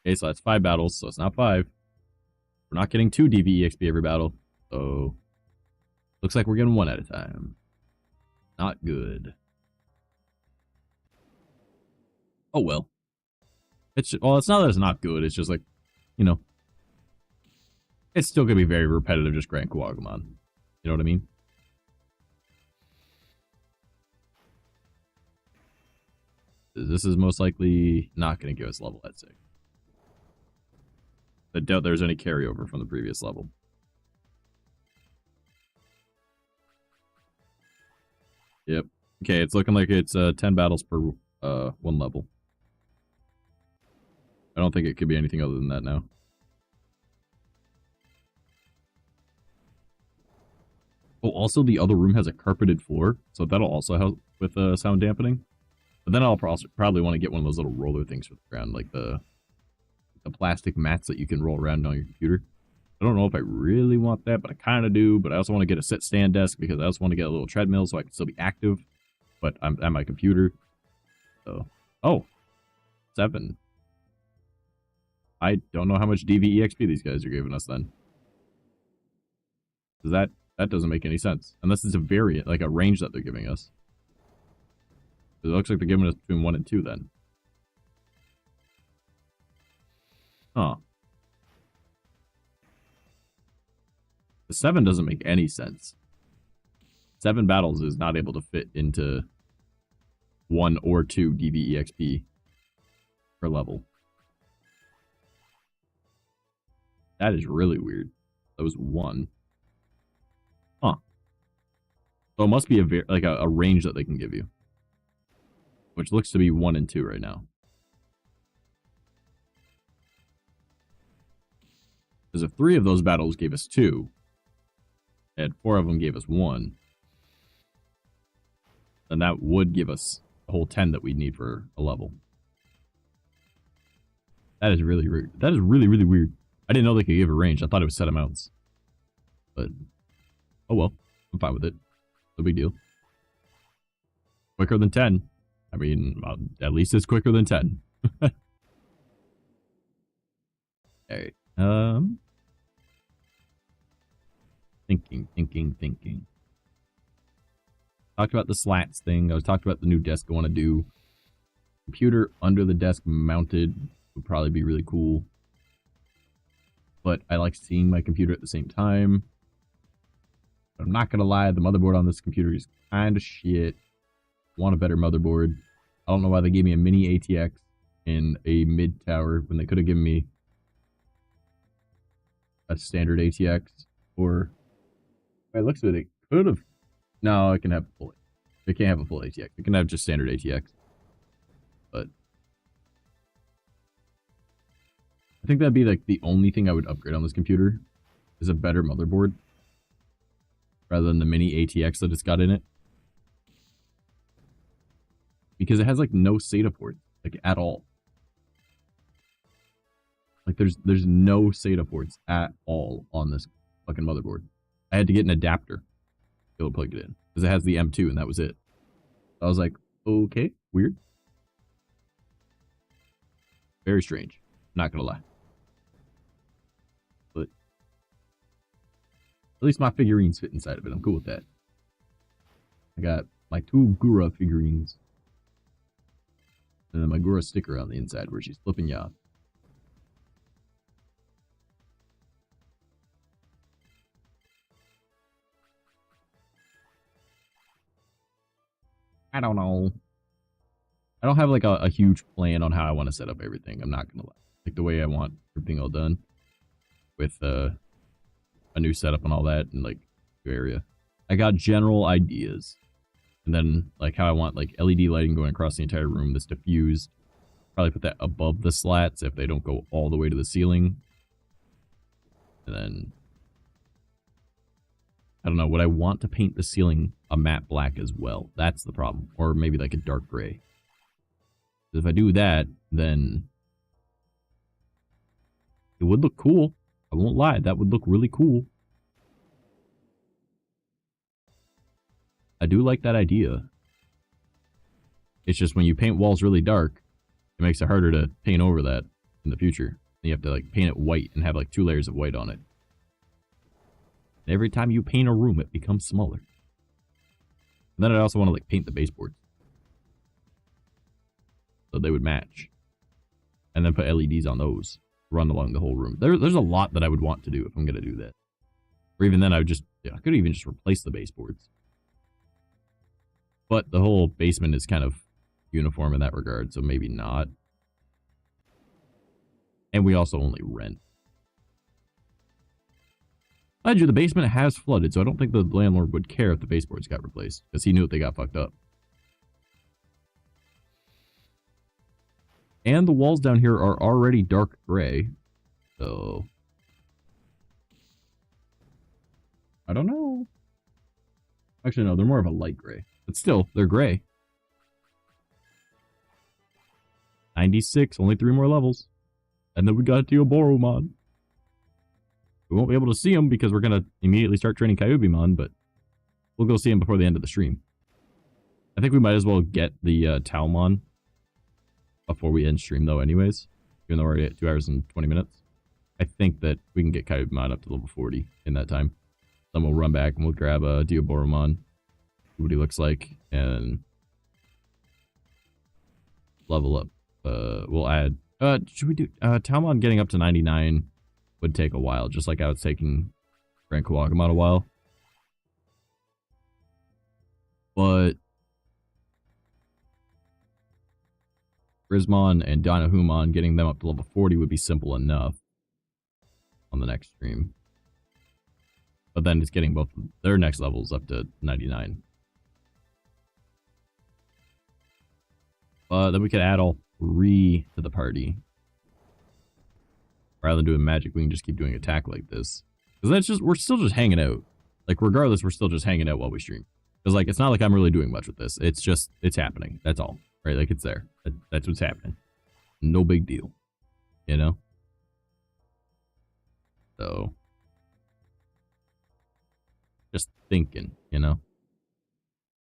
Okay, so that's 5 battles, so it's not 5. We're not getting 2 DV EXP every battle, so... Looks like we're getting 1 at a time. Not good. Oh well. It's not that it's not good, it's just like, you know... It's still gonna be very repetitive, just Grand Agumon. You know what I mean? This is most likely not going to give us level at 6. I doubt there's any carryover from the previous level. Yep. Okay, it's looking like it's 10 battles per 1 level. I don't think it could be anything other than that now. Oh, also the other room has a carpeted floor, so that'll also help with sound dampening. But then I'll probably want to get one of those little roller things for the ground, like the plastic mats that you can roll around on your computer. I don't know if I really want that, but I kind of do. But I also want to get a sit-stand desk because I also want to get a little treadmill so I can still be active. But I'm at my computer. So, oh, 7. I don't know how much DV EXP these guys are giving us then. Because that doesn't make any sense. Unless it's a variant, like a range that they're giving us. It looks like they're giving us between 1 and 2 then. Huh. The 7 doesn't make any sense. 7 battles is not able to fit into 1 or 2 DV EXP per level. That is really weird. That was 1. Huh. So it must be a range that they can give you. Which looks to be 1 and 2 right now. Because if 3 of those battles gave us 2, and 4 of them gave us 1, then that would give us the whole 10 that we need for a level. That is really weird. That is really, really weird. I didn't know they could give a range. I thought it was set amounts. But, oh well. I'm fine with it. No big deal. Quicker than 10. I mean, at least it's quicker than 10. Alright. Thinking. Talked about the slats thing. I was talking about the new desk I want to do. Computer under the desk mounted would probably be really cool. But I like seeing my computer at the same time. But I'm not going to lie, the motherboard on this computer is kind of shit. Want a better motherboard. I don't know why they gave me a mini ATX in a mid tower when they could have given me a standard ATX. Or by the looks of it, it could have. No, it can have full. It can't have a full ATX. It can have just standard ATX. But I think that'd be like the only thing I would upgrade on this computer is a better motherboard rather than the mini ATX that it's got in it. Because it has like no SATA ports, like at all. Like there's no SATA ports at all on this fucking motherboard. I had to get an adapter to be able to plug it in because it has the M2 and that was it. I was like, okay, weird. Very strange. Not gonna lie. But at least my figurines fit inside of it. I'm cool with that. I got my 2 Gura figurines. And then my Gura sticker on the inside where she's flipping you off. I don't know. I don't have like a huge plan on how I want to set up everything. I'm not gonna lie. Like the way I want everything all done with a new setup and all that and like new area. I got general ideas. And then like how I want like LED lighting going across the entire room that's diffused. Probably put that above the slats if they don't go all the way to the ceiling. And then I don't know, would I want to paint the ceiling a matte black as well? That's the problem. Or maybe like a dark gray. If I do that, then it would look cool. I won't lie, that would look really cool. I do like that idea. It's just when you paint walls really dark, it makes it harder to paint over that in the future. You have to like paint it white and have like 2 layers of white on it. And every time you paint a room, it becomes smaller. And then I also want to like paint the baseboards. So they would match. And then put LEDs on those. Run along the whole room. There's a lot that I would want to do if I'm going to do that. Or even then I would just, I could even just replace the baseboards. But the whole basement is kind of uniform in that regard, so maybe not. And we also only rent. Mind you, the basement has flooded, so I don't think the landlord would care if the baseboards got replaced, because he knew if they got fucked up. And the walls down here are already dark gray, so I don't know. Actually, no, they're more of a light gray. But still, they're gray. 96, only 3 more levels. And then we got Agumon. We won't be able to see him because we're going to immediately start training Kyubimon, but we'll go see him before the end of the stream. I think we might as well get the Taomon before we end stream, though, anyways. Even though we're already at 2 hours and 20 minutes. I think that we can get Kyubimon up to level 40 in that time. Then we'll run back and we'll grab Diaboromon. What he looks like, and level up. We'll add, should we do, Taomon getting up to 99 would take a while, just like how it's taking Grand Kawagumon a while. But Grismon and Dynahumon, getting them up to level 40 would be simple enough on the next stream. But then it's getting both their next levels up to 99. Then we could add all 3 to the party. Rather than doing magic, we can just keep doing attack like this. Because that's just, we're still just hanging out. Like, regardless, we're still just hanging out while we stream. Because, like, it's not like I'm really doing much with this. It's just, it's happening. That's all. Right? Like, it's there. That's what's happening. No big deal. You know? So. Just thinking, you know?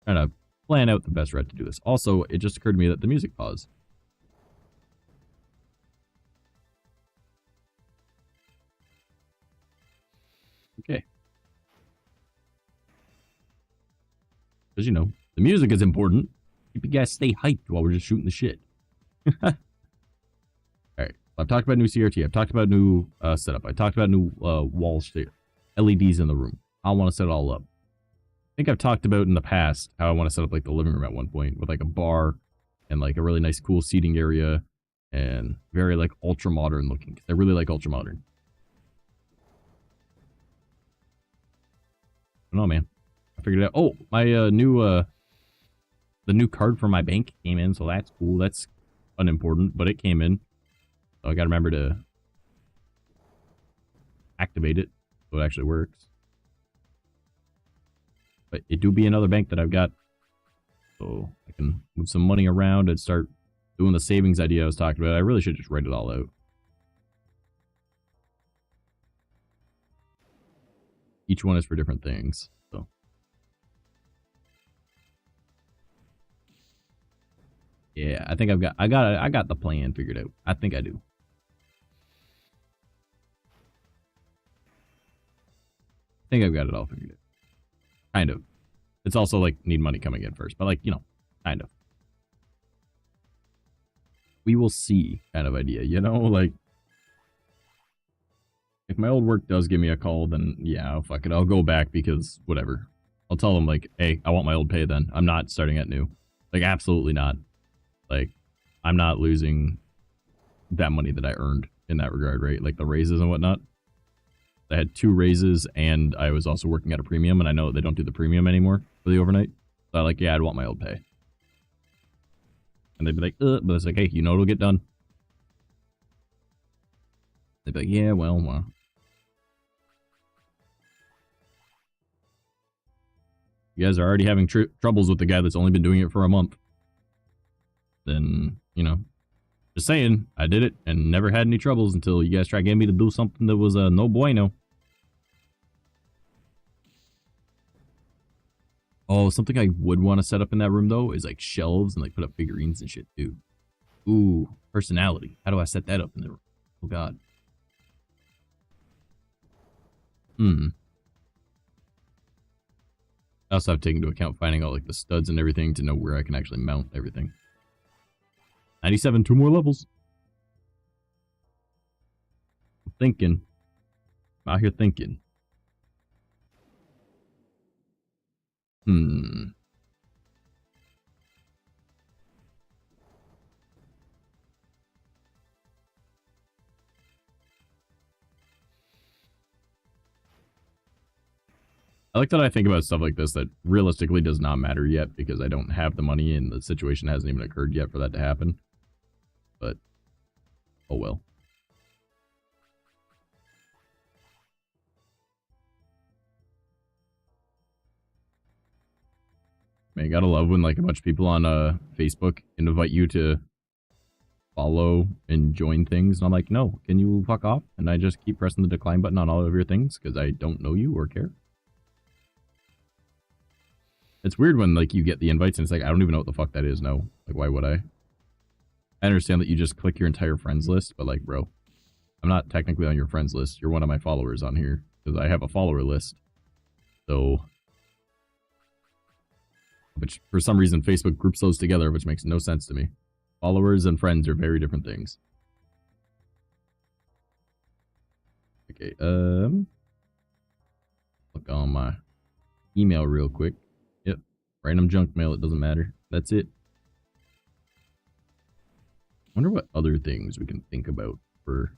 Trying to plan out the best route to do this. Also, it just occurred to me that the music paused. Okay. Because, you know, the music is important. Keep you guys stay hyped while we're just shooting the shit. Alright. I've talked about new CRT. I've talked about new setup. I talked about new walls, LEDs in the room. I want to set it all up. I think I've talked about in the past how I want to set up like the living room at one point with like a bar and like a really nice cool seating area and very like ultra modern looking. I really like ultra modern. I don't know, man. I figured it out. Oh, my the new card from my bank came in, so that's cool. That's unimportant, but it came in. So I gotta remember to activate it so it actually works. But it do be another bank that I've got. So I can move some money around and start doing the savings idea I was talking about. I really should just write it all out. Each one is for different things. So yeah, I think I got the plan figured out. I think I do. I think I've got it all figured out. Kind of. It's also like need money coming in first, but like, you know, kind of. We will see kind of idea, you know, like if my old work does give me a call, then yeah, fuck it, I'll go back because whatever. I'll tell them like, hey, I want my old pay then. I'm not starting at new. Like, absolutely not. Like, I'm not losing that money that I earned in that regard, right? Like the raises and whatnot. I had 2 raises and I was also working at a premium, and I know they don't do the premium anymore for the overnight. So I'm like, yeah, I'd want my old pay. And they'd be like, but it's like, hey, you know it'll get done. They'd be like, yeah, well. You guys are already having troubles with the guy that's only been doing it for a month. Then, you know, just saying, I did it and never had any troubles until you guys tried getting me to do something that was no bueno. Oh, something I would want to set up in that room, though, is like shelves and like put up figurines and shit, too. Ooh, personality. How do I set that up in the room? Oh, God. I also have to take into account finding all like the studs and everything to know where I can actually mount everything. 97, 2 more levels. I'm thinking. I'm out here thinking. I like that I think about stuff like this that realistically does not matter yet because I don't have the money and the situation hasn't even occurred yet for that to happen. But, oh well. Man, you gotta love when like a bunch of people on Facebook invite you to follow and join things. And I'm like, no, can you fuck off? And I just keep pressing the decline button on all of your things because I don't know you or care. It's weird when, like, you get the invites and it's like, I don't even know what the fuck that is, no. Like, why would I? I understand that you just click your entire friends list, but, like, bro, I'm not technically on your friends list. You're one of my followers on here, because I have a follower list. So, which, for some reason, Facebook groups those together, which makes no sense to me. Followers and friends are very different things. Okay, look on my email real quick. Yep, random junk mail, it doesn't matter. That's it. Wonder what other things we can think about for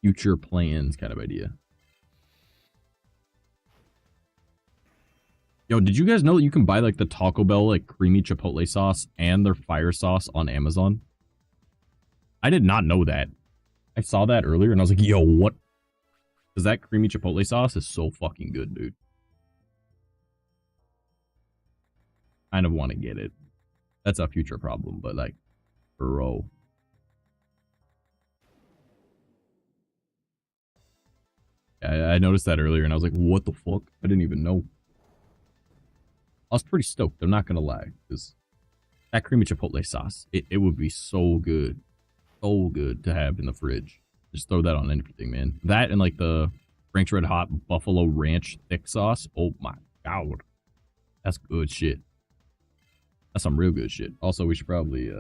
future plans kind of idea. Yo, did you guys know that you can buy like the Taco Bell like creamy chipotle sauce and their fire sauce on Amazon? I did not know that. I saw that earlier and I was like, yo, what? Because that creamy chipotle sauce is so fucking good, dude. Kind of want to get it. That's a future problem, but like, bro. I noticed that earlier and I was like, what the fuck? I didn't even know. I was pretty stoked, I'm not gonna lie, because that creamy chipotle sauce, it would be so good. So good to have in the fridge. Just throw that on anything, man. That and like the Frank's Red Hot Buffalo Ranch thick sauce. Oh my god. That's good shit. That's some real good shit. Also, we should probably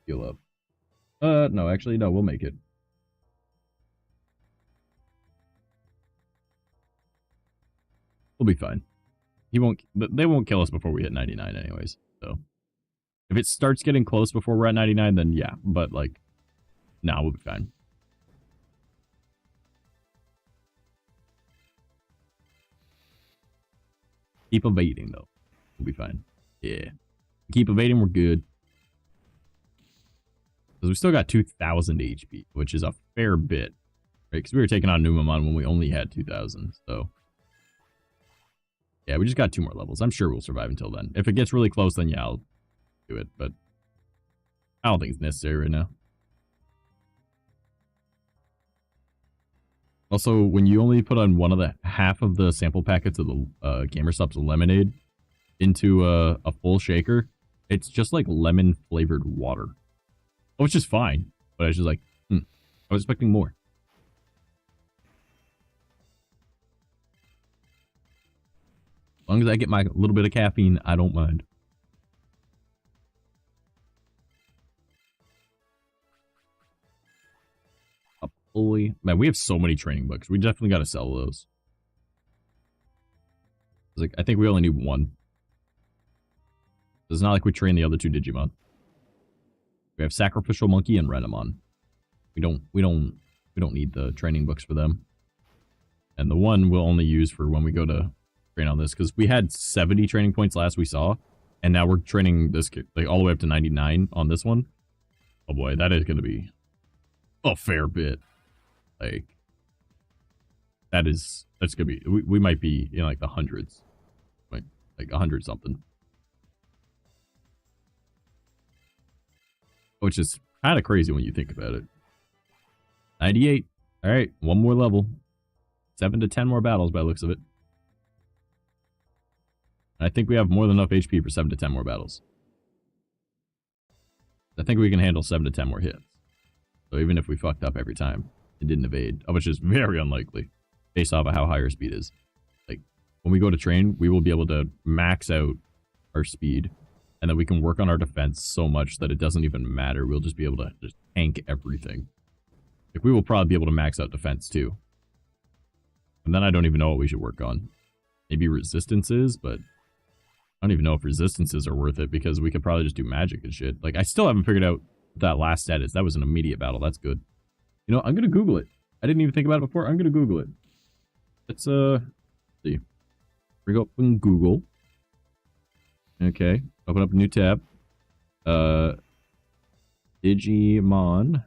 heal up. No, actually, no, we'll make it. We'll be fine. They won't kill us before we hit 99 anyways, so. If it starts getting close before we're at 99, then yeah, but like, nah, we'll be fine. Keep evading, though. We'll be fine. Yeah. Keep evading, we're good. Because we still got 2,000 HP, which is a fair bit. Right? Because we were taking on Numamon when we only had 2,000, so. Yeah, we just got 2 more levels. I'm sure we'll survive until then. If it gets really close, then yeah, I'll do it, but I don't think it's necessary right now. Also, when you only put on half of the sample packets of the GamerSupps lemonade into a full shaker, it's just like lemon flavored water. Which is fine, but I was just like, I was expecting more. long as I get my little bit of caffeine, I don't mind. Holy man, we have so many training books. We definitely got to sell those. Like, I think we only need one. It's not like we train the other two Digimon. We have Sacrificial Monkey and Renamon. We don't need the training books for them. And the one we'll only use for when we go to train on this, because we had 70 training points last we saw, and now we're training this like all the way up to 99 on this one. Oh boy, that is going to be a fair bit. Like, that's going to be, we might be in like the hundreds. Like 100 something. Which is kind of crazy when you think about it. 98. All right, one more level. 7 to 10 more battles by the looks of it. I think we have more than enough HP for 7 to 10 more battles. I think we can handle 7 to 10 more hits. So even if we fucked up every time, it didn't evade, which is very unlikely, based off of how high our speed is. Like, when we go to train, we will be able to max out our speed, and then we can work on our defense so much that it doesn't even matter. We'll just be able to just tank everything. Like, we will probably be able to max out defense, too. And then I don't even know what we should work on. Maybe resistances, but I don't even know if resistances are worth it, because we could probably just do magic and shit. Like, I still haven't figured out what that last stat is. That was an immediate battle. That's good. You know, I'm going to Google it. I didn't even think about it before. I'm going to Google it. Let's, see. Bring up in Google. Okay. Open up a new tab. Digimon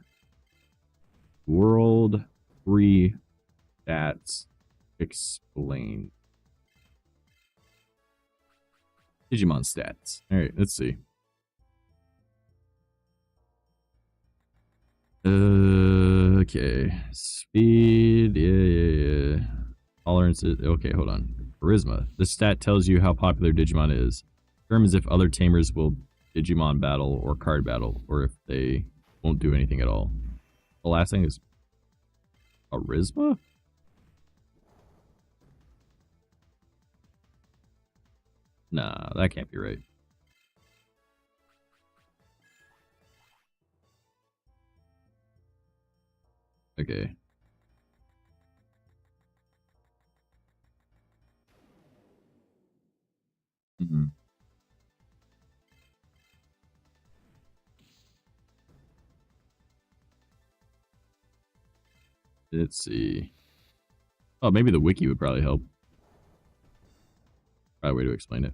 World 3 Stats Explained. Digimon stats. Alright, let's see. Okay. Speed. Yeah. Tolerances. Okay, hold on. Charisma. This stat tells you how popular Digimon is. Determines if other tamers will Digimon battle or card battle, or if they won't do anything at all. The last thing is charisma? Nah, that can't be right. Okay. Let's see. Oh, maybe the wiki would probably help. Right way to explain it.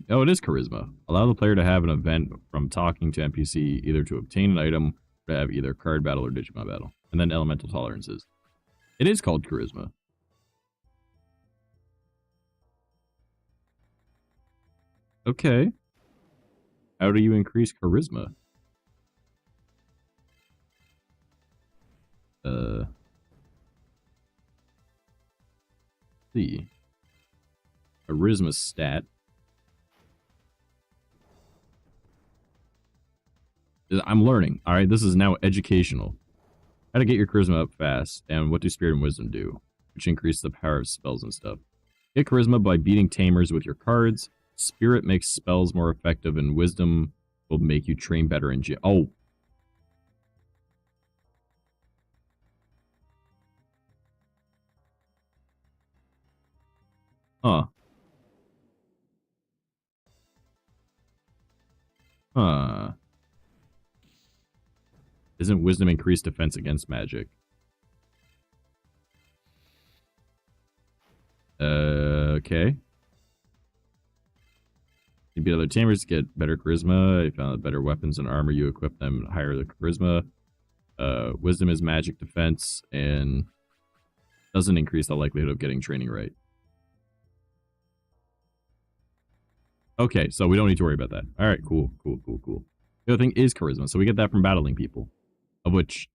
Oh, it is charisma. Allow the player to have an event from talking to NPC, either to obtain an item or to have either card battle or Digimon battle. And then elemental tolerances. It is called charisma. Okay. How do you increase charisma? See. Charisma stat. I'm learning. All right, this is now educational. How to get your charisma up fast, and what do spirit and wisdom do, which increase the power of spells and stuff. Get charisma by beating tamers with your cards. Spirit makes spells more effective, and wisdom will make you train better in gym. Oh. Huh. Huh. Isn't wisdom increased defense against magic? Okay. You beat other tamers to get better charisma. You found better weapons and armor. You equip them higher the charisma. Wisdom is magic defense and doesn't increase the likelihood of getting training right. Okay, so we don't need to worry about that. All right, cool. The other thing is charisma, so we get that from battling people, of which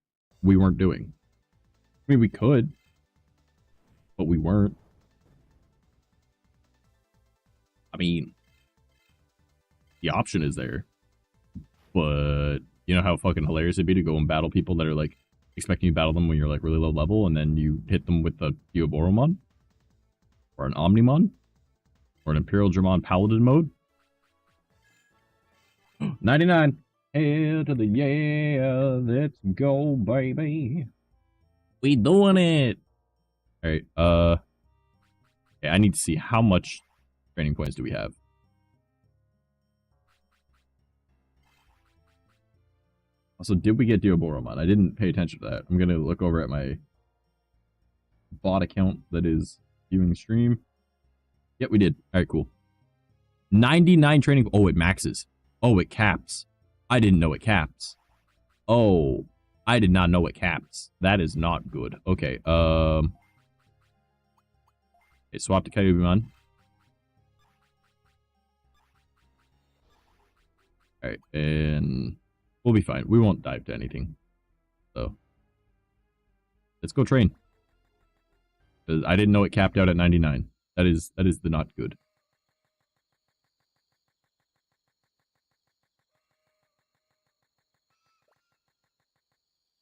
we weren't doing. I mean, we could, but we weren't. I mean, the option is there, but you know how fucking hilarious it'd be to go and battle people that are like expecting you to battle them when you're like really low level, and then you hit them with a Theoboromon or an Omnimon. Or an Imperial Dramon Paladin mode. 99. Hell to the yeah. Let's go, baby. We doing it. All right. Okay, I need to see how much training points do we have. Also, did we get Diaboromon? I didn't pay attention to that. I'm gonna look over at my bot account that is viewing the stream. Yep, we did. All right, cool. 99 training. Oh, it maxes. Oh, it caps. I didn't know it caps. Oh, I did not know it caps. That is not good. Okay, okay, swap to Kyubimon. Alright, and we'll be fine. We won't dive to anything. So, let's go train. Because I didn't know it capped out at 99. That is the not good.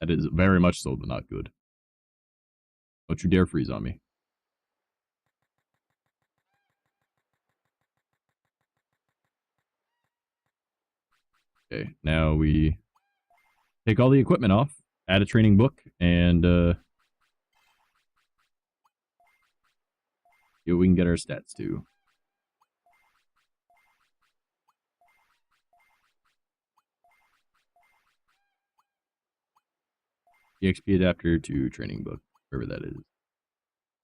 That is very much so the not good. Don't you dare freeze on me. Okay, now we take all the equipment off, add a training book, and see what we can get our stats to. EXP adapter to training book, wherever that is.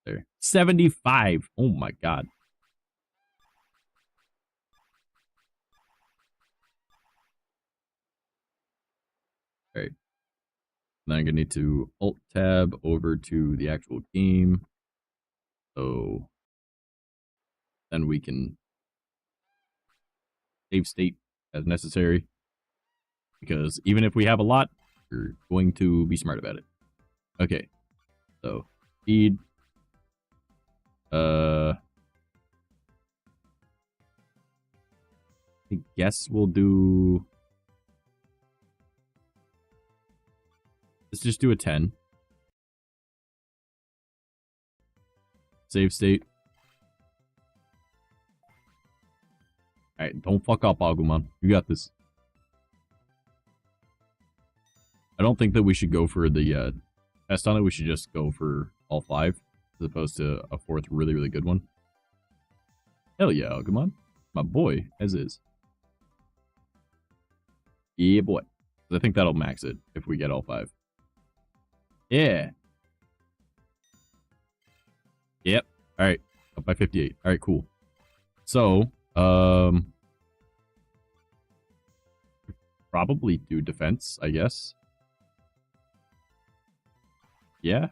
There. 75! Oh my god. Alright. Now I'm gonna need to alt-tab over to the actual game. So then we can save state as necessary. Because even if we have a lot, we're going to be smart about it. Okay. So, speed. I guess we'll do... Let's just do a 10. Save state. Alright, don't fuck up, Agumon. You got this. I don't think that we should go for the test on it. We should just go for all 5, as opposed to a 4th really, really good one. Hell yeah, Agumon. My boy, as is. Yeah, boy. I think that'll max it if we get all 5. Yeah. Yep. Alright. Up by 58. Alright, cool. So, probably do defense, I guess. Yeah.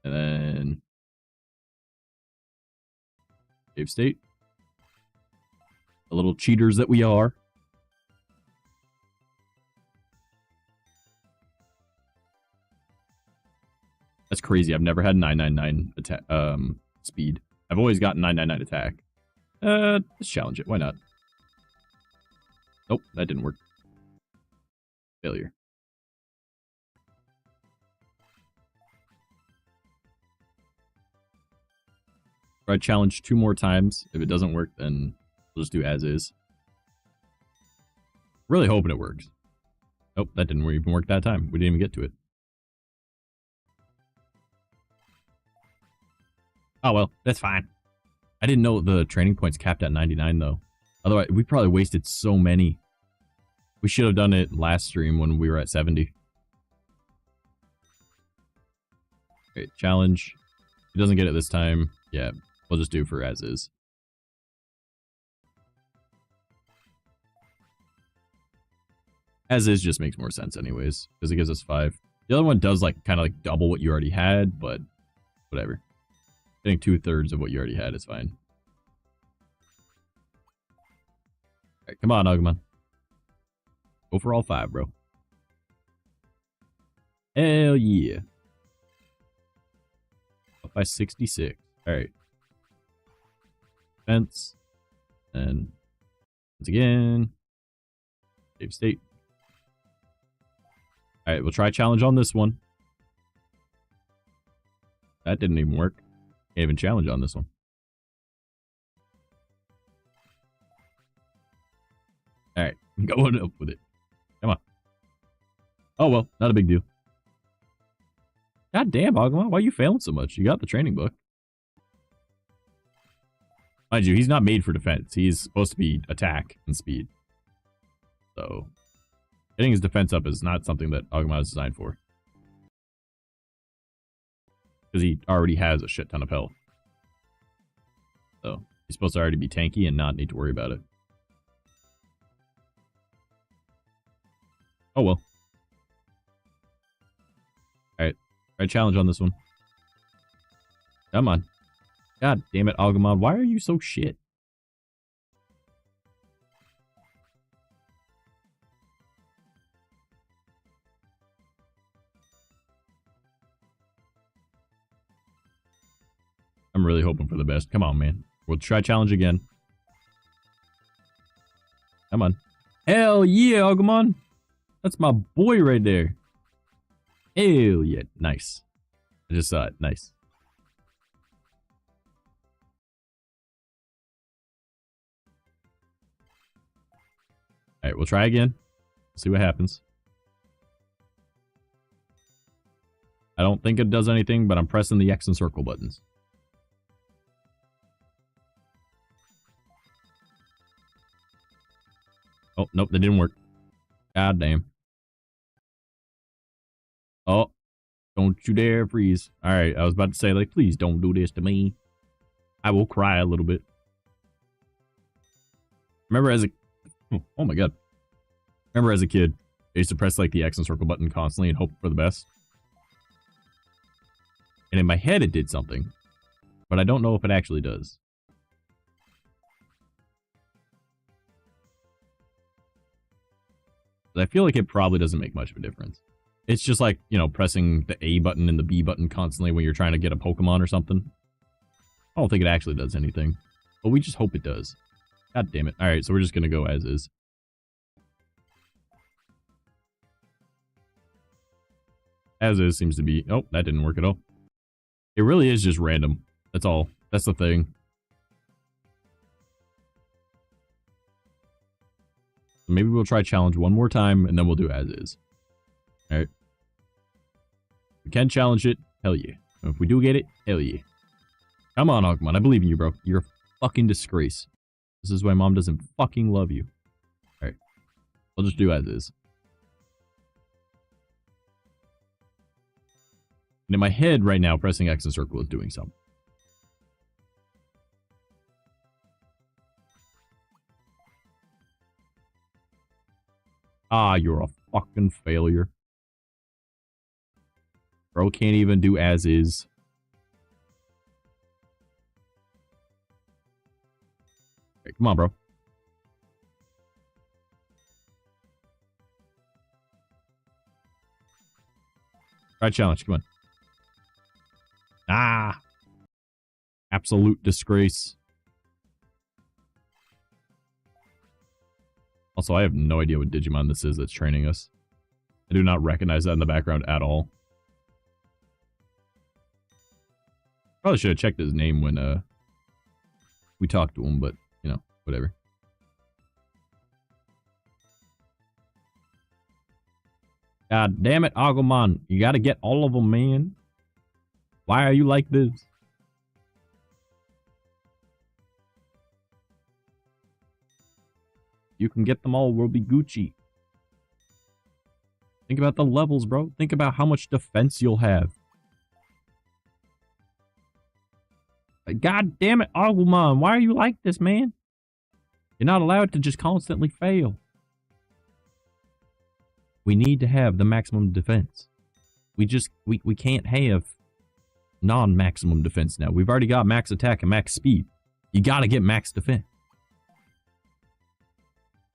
And then save state. The little cheaters that we are. That's crazy. I've never had 999 attack speed. I've always gotten 999 attack. Let's challenge it. Why not? Nope, that didn't work. Failure. Try challenge 2 more times. If it doesn't work, then we'll just do as is. Really hoping it works. Nope, that didn't even work that time. We didn't even get to it. Oh well, that's fine. I didn't know the training points capped at 99 though. Otherwise, we probably wasted so many. We should have done it last stream when we were at 70. Okay, challenge. If it doesn't get it this time, yeah, we'll just do for as is. As is just makes more sense anyways, because it gives us 5. The other one does like kind of like double what you already had, but whatever. Getting 2/3 of what you already had is fine. Alright, come on, Agumon. Go for all 5, bro. Hell yeah. Up by 66. Alright. Defense. And once again. Save state. Alright, we'll try challenge on this one. That didn't even work. Can't even challenge on this one. going up with it. Come on. Oh, well, not a big deal. God damn, Agumon, why are you failing so much? You got the training book. Mind you, he's not made for defense. He's supposed to be attack and speed. So, getting his defense up is not something that Agumon is designed for. Because he already has a shit ton of health. So, he's supposed to already be tanky and not need to worry about it. Oh well. Alright. Alright, challenge on this one. Come on. God damn it, Agumon. Why are you so shit? I'm really hoping for the best. Come on, man. We'll try challenge again. Come on. Hell yeah, Agumon. That's my boy right there. Hell yeah. Nice. I just saw it. Nice. Alright, we'll try again. See what happens. I don't think it does anything, but I'm pressing the X and circle buttons. Oh, nope, that didn't work. God damn. Oh, don't you dare freeze. Alright, I was about to say, like, please don't do this to me. I will cry a little bit. Remember as a... Oh my god. Remember as a kid, I used to press, like, the X and circle button constantly and hope for the best. And in my head, it did something. But I don't know if it actually does. But I feel like it probably doesn't make much of a difference. It's just like, you know, pressing the A button and the B button constantly when you're trying to get a Pokemon or something. I don't think it actually does anything. But we just hope it does. God damn it. Alright, so we're just gonna go as is. As is seems to be... Oh, that didn't work at all. It really is just random. That's all. That's the thing. Maybe we'll try challenge one more time, and then we'll do as is. Alright. We can challenge it. Hell yeah. If we do get it, hell yeah. Come on, Agumon. I believe in you, bro. You're a fucking disgrace. This is why mom doesn't fucking love you. Alright. I'll just do as is. And in my head right now, pressing X and circle is doing something. Ah, you're a fucking failure. Bro can't even do as is. Okay, come on, bro. Try challenge, come on. Ah! Absolute disgrace. Also, I have no idea what Digimon this is that's training us. I do not recognize that in the background at all. Probably should have checked his name when we talked to him, but, you know, whatever. God damn it, Agumon. You gotta get all of them, man. Why are you like this? You can get them all, we'll be Gucci. Think about the levels, bro. Think about how much defense you'll have. God damn it, Agumon. Why are you like this, man? You're not allowed to just constantly fail. We need to have the maximum defense. We can't have non-maximum defense now. We've already got max attack and max speed. You gotta get max defense.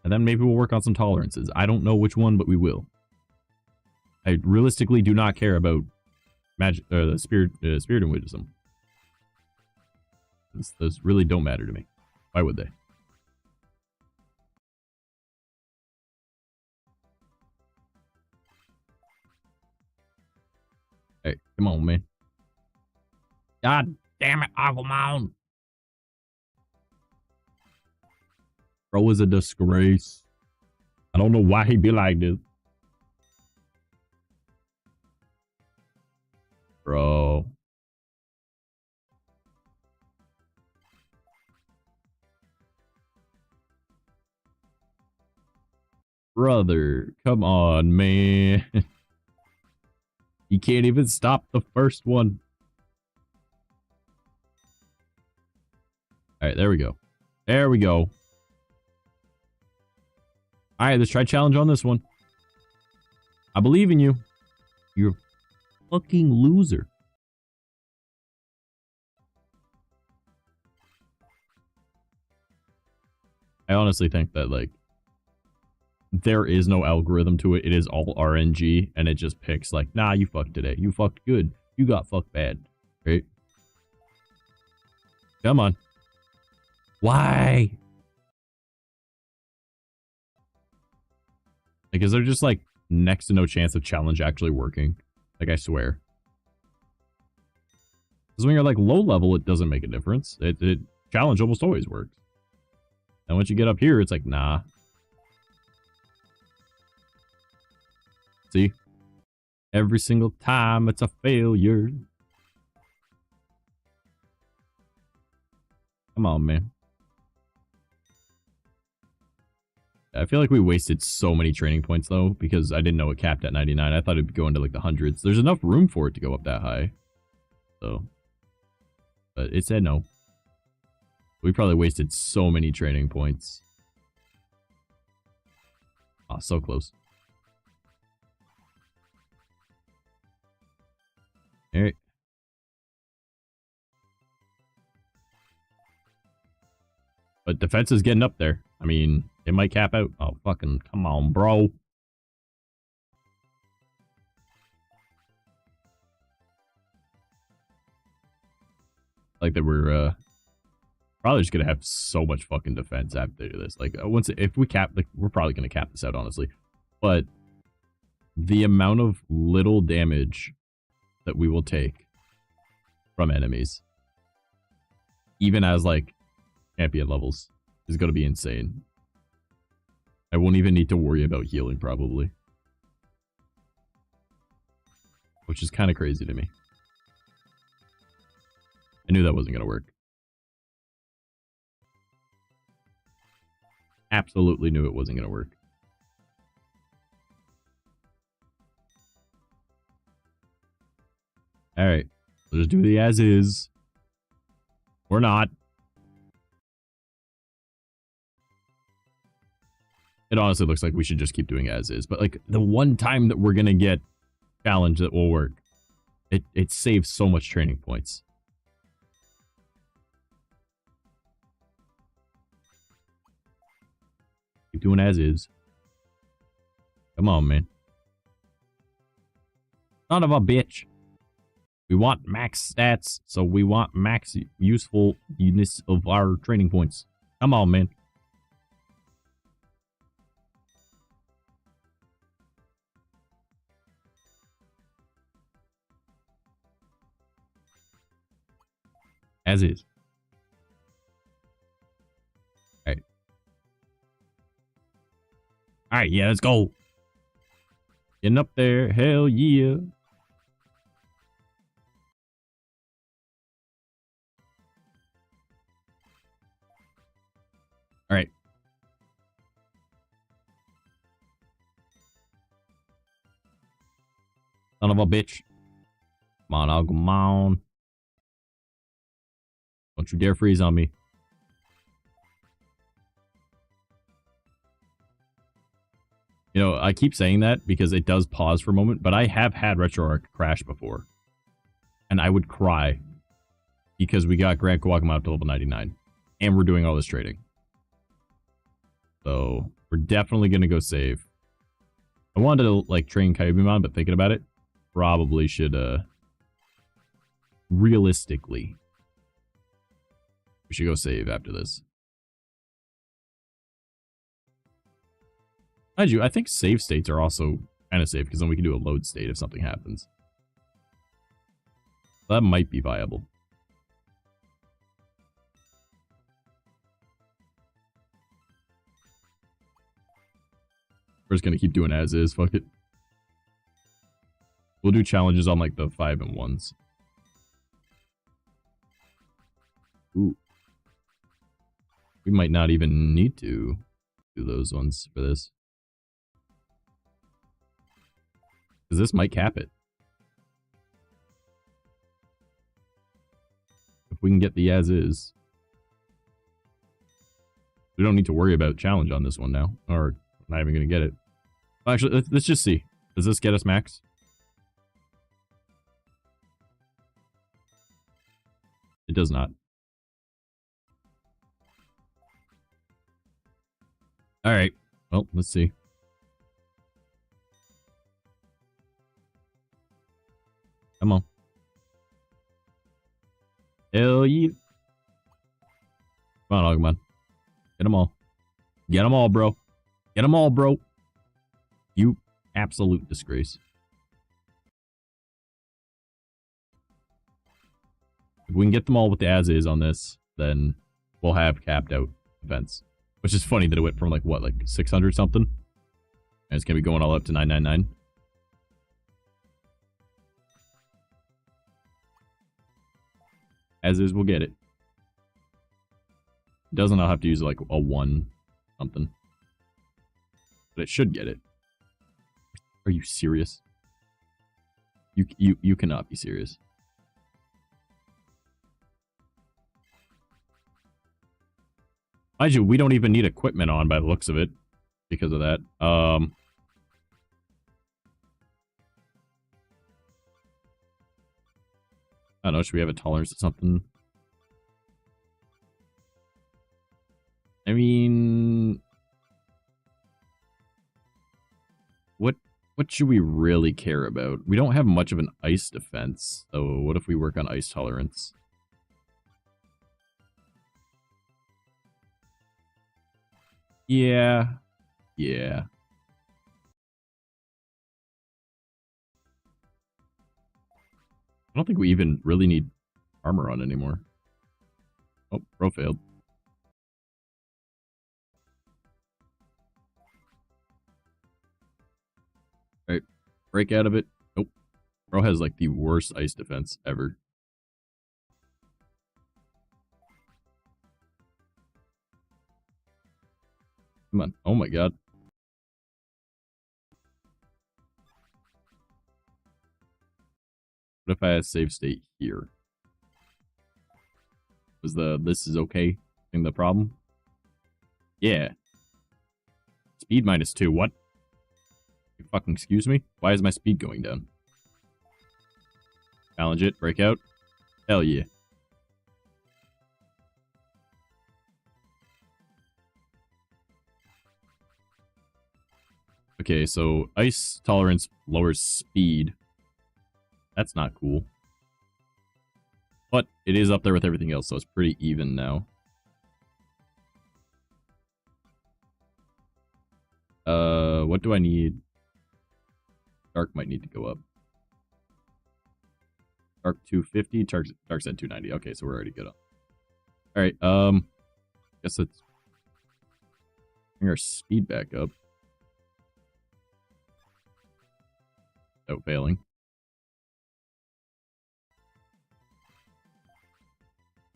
And then maybe we'll work on some tolerances. I don't know which one, but we will. I realistically do not care about magic, spirit and wisdom. Those really don't matter to me. Why would they? Hey, come on, man. God damn it, Agumon. Bro is a disgrace. I don't know why he be like this. Bro. Brother, come on, man. You can't even stop the first one. All right, there we go. There we go. All right, let's try challenge on this one. I believe in you. You're a fucking loser. I honestly think that, like, there is no algorithm to it. It is all RNG, and it just picks, like, nah, you fucked today. You fucked good. You got fucked bad. Right? Come on. Why? Like, is there just, like, next to no chance of challenge actually working? Like, I swear. Because when you're, like, low level, it doesn't make a difference. Challenge almost always works. And once you get up here, it's like, nah. See? Every single time, it's a failure. Come on, man. I feel like we wasted so many training points, though, because I didn't know it capped at 99. I thought it'd go into, like, the hundreds. There's enough room for it to go up that high. So. But it said no. We probably wasted so many training points. Oh, so close. Alright. But defense is getting up there. I mean, it might cap out. Oh, fucking come on, bro. Like that we're probably just gonna have so much fucking defense after this. Like if we cap, like we're probably gonna cap this out, honestly. But the amount of little damage that we will take from enemies, even as like champion levels, is gonna be insane. I won't even need to worry about healing, probably. Which is kind of crazy to me. I knew that wasn't going to work. Absolutely knew it wasn't going to work. Alright. We'll just do the as is. Or not. It honestly looks like we should just keep doing as is. But, like, the one time that we're going to get challenge that will work, it saves so much training points. Keep doing as is. Come on, man. Son of a bitch. We want max stats, so we want max usefulness of our training points. Come on, man. As is. Alright. Alright, yeah, let's go. Getting up there. Hell yeah. Alright. Son of a bitch. Come on, Agumon. Don't you dare freeze on me. You know, I keep saying that because it does pause for a moment, but I have had RetroArch crash before. And I would cry because we got Grand Kawakama up to level 99. And we're doing all this trading. So, we're definitely going to go save. I wanted to, like, train Kyubimon, but thinking about it, probably should, realistically, we should go save after this. Mind you, I think save states are also kind of safe, because then we can do a load state if something happens. That might be viable. just gonna keep doing as is. Fuck it. We'll do challenges on like the 5 and 1s. Ooh. We might not even need to do those ones for this. Because this might cap it. If we can get the as is. We don't need to worry about challenge on this one now. Or not even going to get it. Actually, let's just see. Does this get us max? It does not. Alright. Well, let's see. Come on. Hell yeah. Come on, Agumon. Get them all. Get them all, bro. Get them all, bro. You absolute disgrace. If we can get them all with the as-is on this, then we'll have capped out events. Which is funny that it went from, like, what, like 600 something? And it's going to be going all up to 999. As is, we'll get it. It doesn't I'll have to use, like, a 1 something. But it should get it. Are you serious? You cannot be serious. Mind you, we don't even need equipment on by the looks of it. Because of that. I don't know, should we have a tolerance to something? I mean... What should we really care about? We don't have much of an ice defense, so what if we work on ice tolerance? Yeah. Yeah. I don't think we even really need armor on anymore. Oh, bro failed. Alright, break out of it. Nope. Bro has like the worst ice defense ever. Come on. Oh my god. What if I had a save state here? Was the this is okay thing the problem? Yeah. Speed -2. What? You fucking excuse me? Why is my speed going down? Challenge it. Break out. Hell yeah. Okay, so ice tolerance lowers speed. That's not cool. But it is up there with everything else, so it's pretty even now. What do I need? Dark might need to go up. Dark 250, Dark's at 290. Okay, so we're already good up. Alright, guess let's bring our speed back up. Without failing.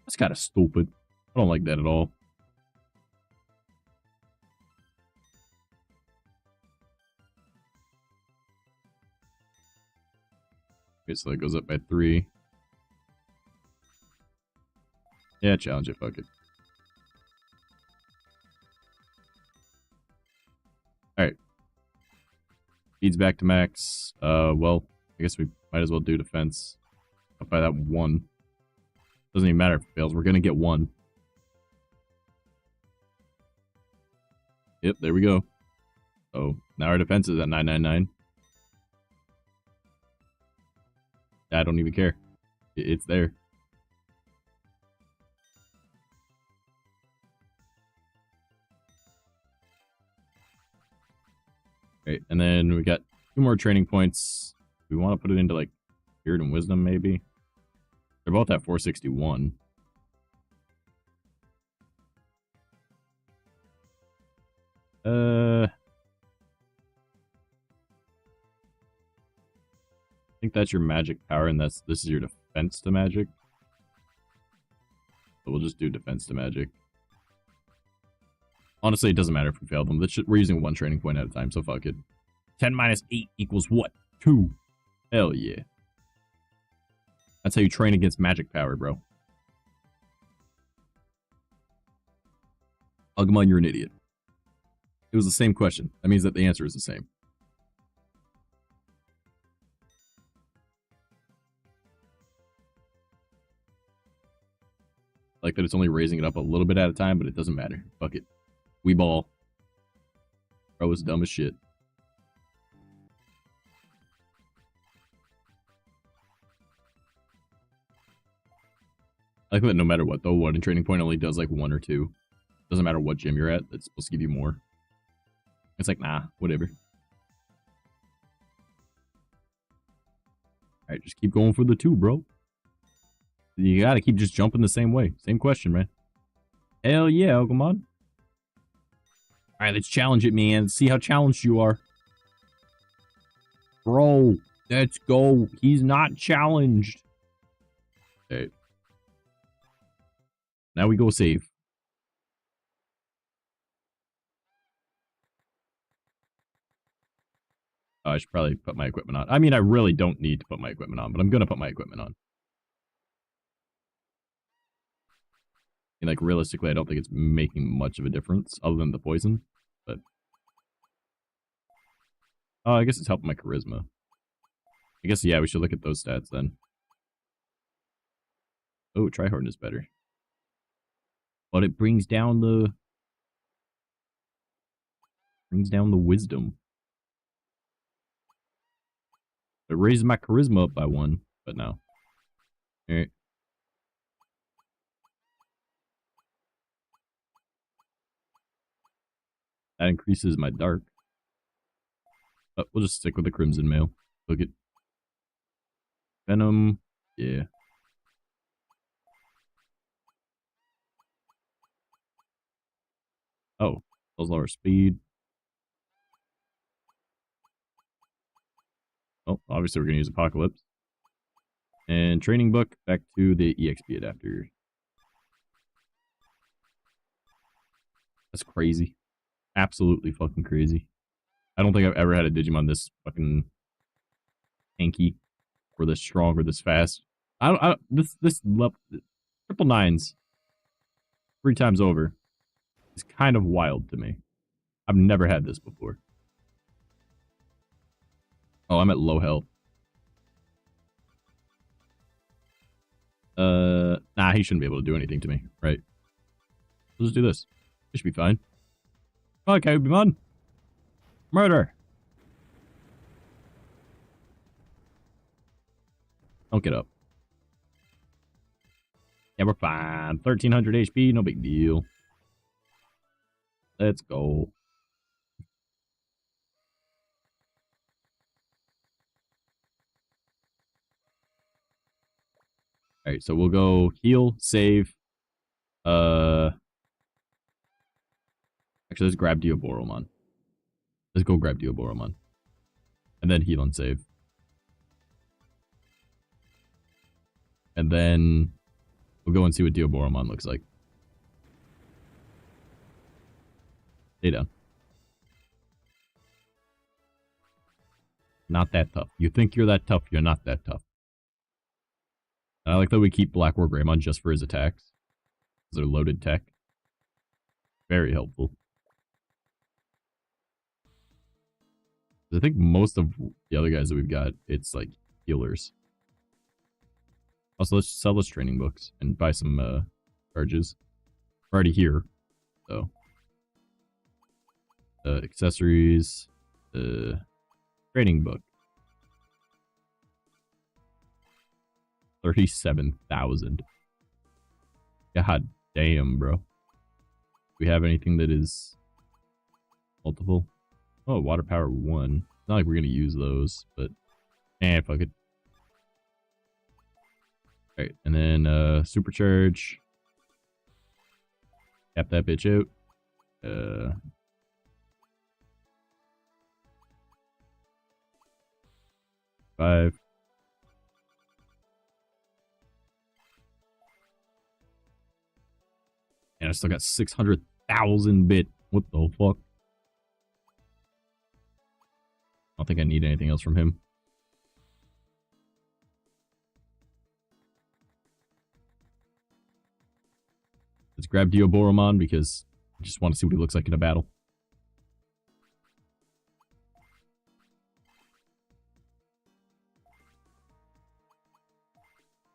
That's kind of stupid. I don't like that at all. Okay, so that goes up by 3. Yeah, challenge it, fuck it. Alright. Speed's back to max. Well, I guess we might as well do defense. Up by that 1. Doesn't even matter if it fails, we're gonna get 1. Yep, there we go. So, now our defense is at 999. I don't even care. It's there. Right, and then we got 2 more training points. We want to put it into, like, Spirit and Wisdom, maybe? They're both at 461. think that's your magic power, and this is your defense to magic. So we'll just do defense to magic. Honestly, it doesn't matter if we fail them. We're using 1 training point at a time, so fuck it. 10 minus 8 equals what? 2. Hell yeah. That's how you train against magic power, bro. Agumon, you're an idiot. It was the same question. That means that the answer is the same. Like that it's only raising it up a little bit at a time, but it doesn't matter. Fuck it. We ball. Bro is dumb as shit. I like that no matter what, though, 1 in training point only does like 1 or 2. Doesn't matter what gym you're at, it's supposed to give you more. It's like, nah, whatever. Alright, just keep going for the 2, bro. You gotta keep just jumping the same way. Same question, man. Hell yeah, Agumon. Alright, let's challenge it, man. See how challenged you are. Bro, let's go. He's not challenged. Okay. Now we go save. Oh, I should probably put my equipment on. I mean, I really don't need to put my equipment on, but I'm gonna put my equipment on. And, like, realistically, I don't think it's making much of a difference other than the poison, but... Oh, I guess it's helping my charisma. I guess, yeah, we should look at those stats then. Oh, tryhard is better. But it brings down the... wisdom. It raises my charisma up by 1, but no. Alright. That increases my dark. But we'll just stick with the crimson mail. Look at venom. Yeah. Oh, those lower speed. Oh, obviously we're gonna use Apocalypse. And training book back to the EXP adapter. That's crazy. Absolutely fucking crazy. I don't think I've ever had a Digimon this fucking tanky, or this strong, or this fast. This triple nines 3 times over is kind of wild to me. I've never had this before. Oh, I'm at low health. Nah, he shouldn't be able to do anything to me, right? We'll just do this. It should be fine. Okay, Agumon. Murder. Don't get up. Yeah, we're fine. 1300 HP, no big deal. Let's go. Alright, so we'll go heal, save. Actually, let's grab Diaboromon. Let's go grab Diaboromon. And then heal and save. And then we'll go and see what Diaboromon looks like. Stay down. Not that tough. You think you're that tough, you're not that tough. I like that we keep Black War Greymon just for his attacks. They're loaded tech. Very helpful. I think most of the other guys that we've got, it's like healers. Also, let's sell those training books and buy some charges. We're already here, so. Accessories. Training book. 37,000. God damn, bro. Do we have anything that is multiple? Oh, water power 1. It's not like we're gonna use those, but fuck it. Alright, and then supercharge. Cap that bitch out. 5. And I still got 600,000 bit. What the fuck? I don't think I need anything else from him. Let's grab Dioboromon because I just want to see what he looks like in a battle.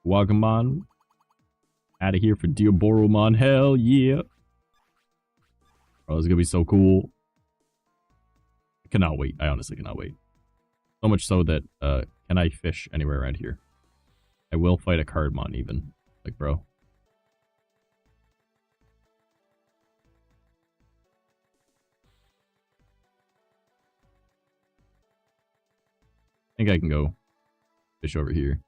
Agumon. Out of here for Dioboromon. Hell yeah. Oh, this is going to be so cool. I cannot wait. I honestly cannot wait. So much so that, can I fish anywhere around here? I will fight a Cardmon even. Like, bro. I think I can go fish over here.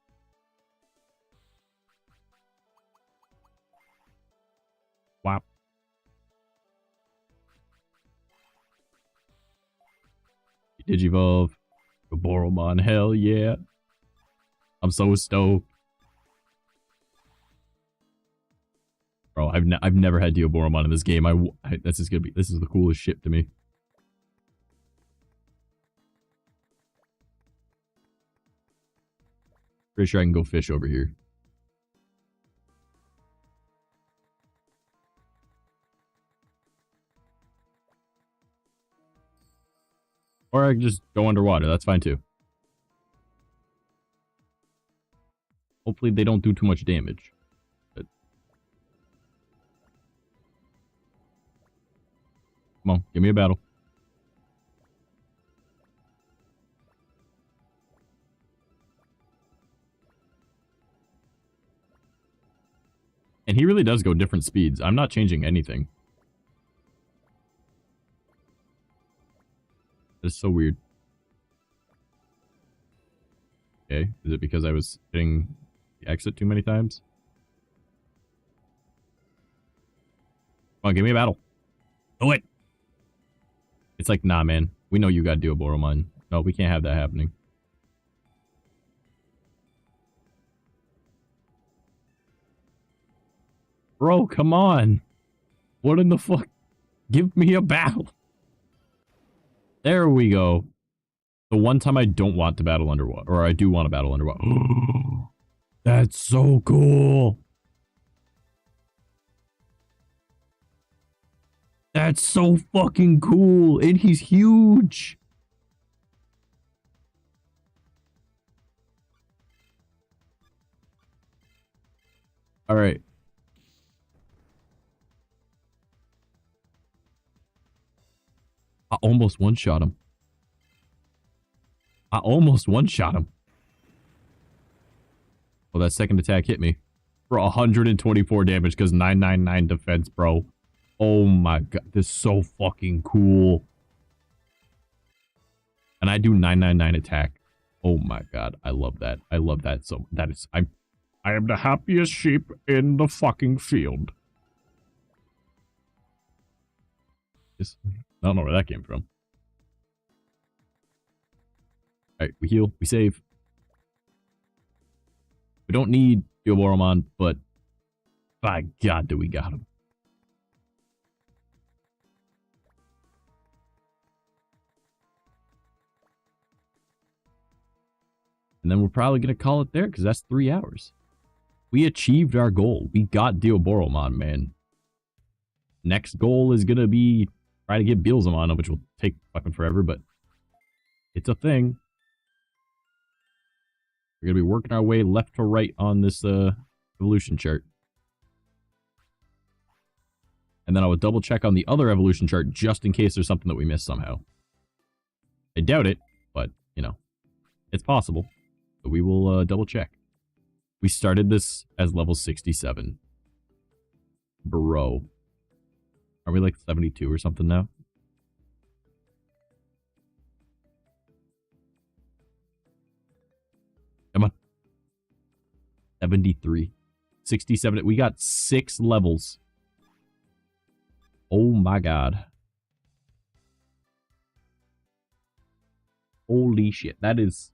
Wow. Digivolve. Boromon, hell yeah. I'm so stoked. Bro, I've never had Dioboromon in this game. This is the coolest shit to me. Pretty sure I can go fish over here. Or I can just go underwater. That's fine too. Hopefully they don't do too much damage. But... Come on, give me a battle. And he really does go different speeds. I'm not changing anything. That is so weird. Okay, is it because I was hitting the exit too many times? Come on, give me a battle. Do it! It's like, nah, man. We know you got Dioboromon. No, we can't have that happening. Bro, come on. What in the fuck? Give me a battle. There we go. The one time I don't want to battle underwater. Or I do want to battle underwater. That's so cool. That's so fucking cool. And he's huge. Alright. I almost one-shot him. Well, that second attack hit me for 124 damage because 999 defense, bro. Oh my god, this is so fucking cool. And I do 999 attack. Oh my god, I love that. I love that. So that is, I am the happiest sheep in the fucking field. I don't know where that came from. Alright, we heal, we save. We don't need Dioboromon, but by god do we got him. And then we're probably going to call it there, because that's 3 hours. We achieved our goal. We got Dioboromon, man. Next goal is going to be try to get Beelzemon, which will take fucking forever, but it's a thing. We're going to be working our way left to right on this evolution chart. And then I would double check on the other evolution chart just in case there's something that we missed somehow. I doubt it, but, you know, it's possible. So we will double check. We started this as level 67. Bro. Are we like 72 or something now? Come on. 73. 67. We got 6 levels. Oh my god. Holy shit. That is...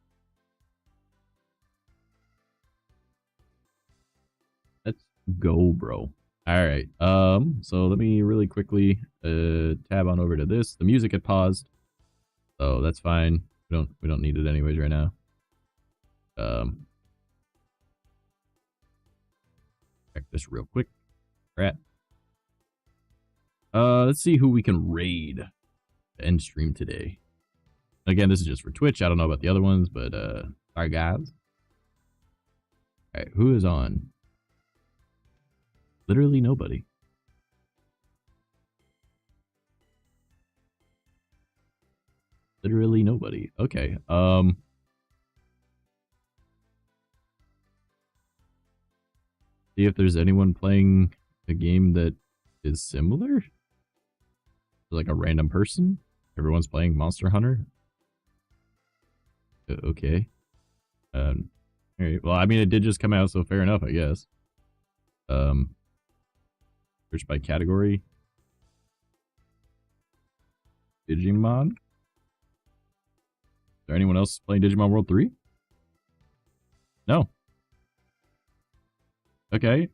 Let's go, bro. All right. So let me really quickly tab on over to this. The music had paused, so that's fine. We don't need it anyways right now. Check this real quick. Right. Let's see who we can raid to end stream today. Again, this is just for Twitch. I don't know about the other ones, but sorry guys. All right, who is on? Literally nobody. Literally nobody. Okay. See if there's anyone playing a game that is similar. Like a random person. Everyone's playing Monster Hunter. Okay. All right. Well, I mean, it did just come out, so fair enough, I guess. Search by category. Digimon. Is there anyone else playing Digimon World 3? No. Okay.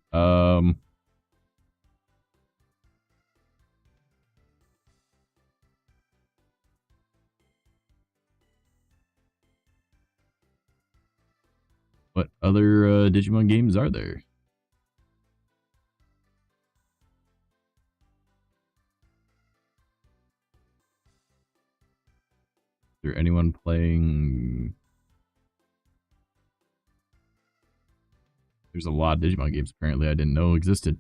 What other Digimon games are there? Is there anyone playing? There's a lot of Digimon games apparently I didn't know existed.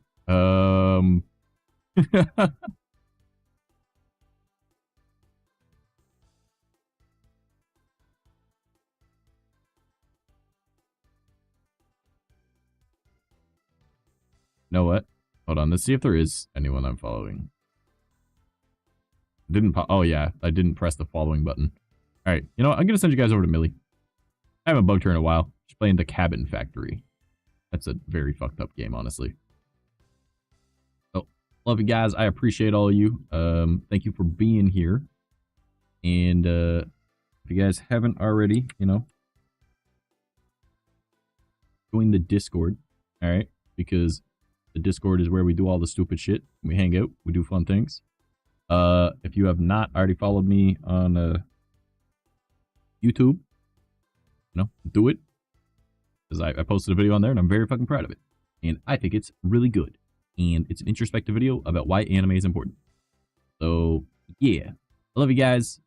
Know what? Hold on, let's see if there is anyone I'm following. Didn't oh yeah, I didn't press the following button. Alright, you know what? I'm gonna send you guys over to Millie. I haven't bugged her in a while. She's playing The Cabin Factory. That's a very fucked up game, honestly. So, love you guys. I appreciate all of you. Thank you for being here. And if you guys haven't already, you know, join the Discord. Alright? Because the Discord is where we do all the stupid shit. We hang out. We do fun things. If you have not already followed me on YouTube, you know, do it. Because I posted a video on there and I'm very fucking proud of it. And I think it's really good. And it's an introspective video about why anime is important. So, yeah. I love you guys.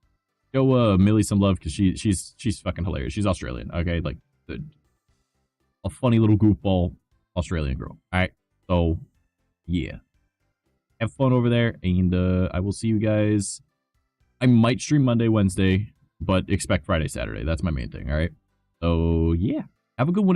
Show Millie some love because she's fucking hilarious. She's Australian, okay? Like, a funny little goofball Australian girl. Alright? So, yeah. Have fun over there, and I will see you guys. I might stream Monday, Wednesday, but expect Friday, Saturday. That's my main thing, alright? So, yeah. Have a good one.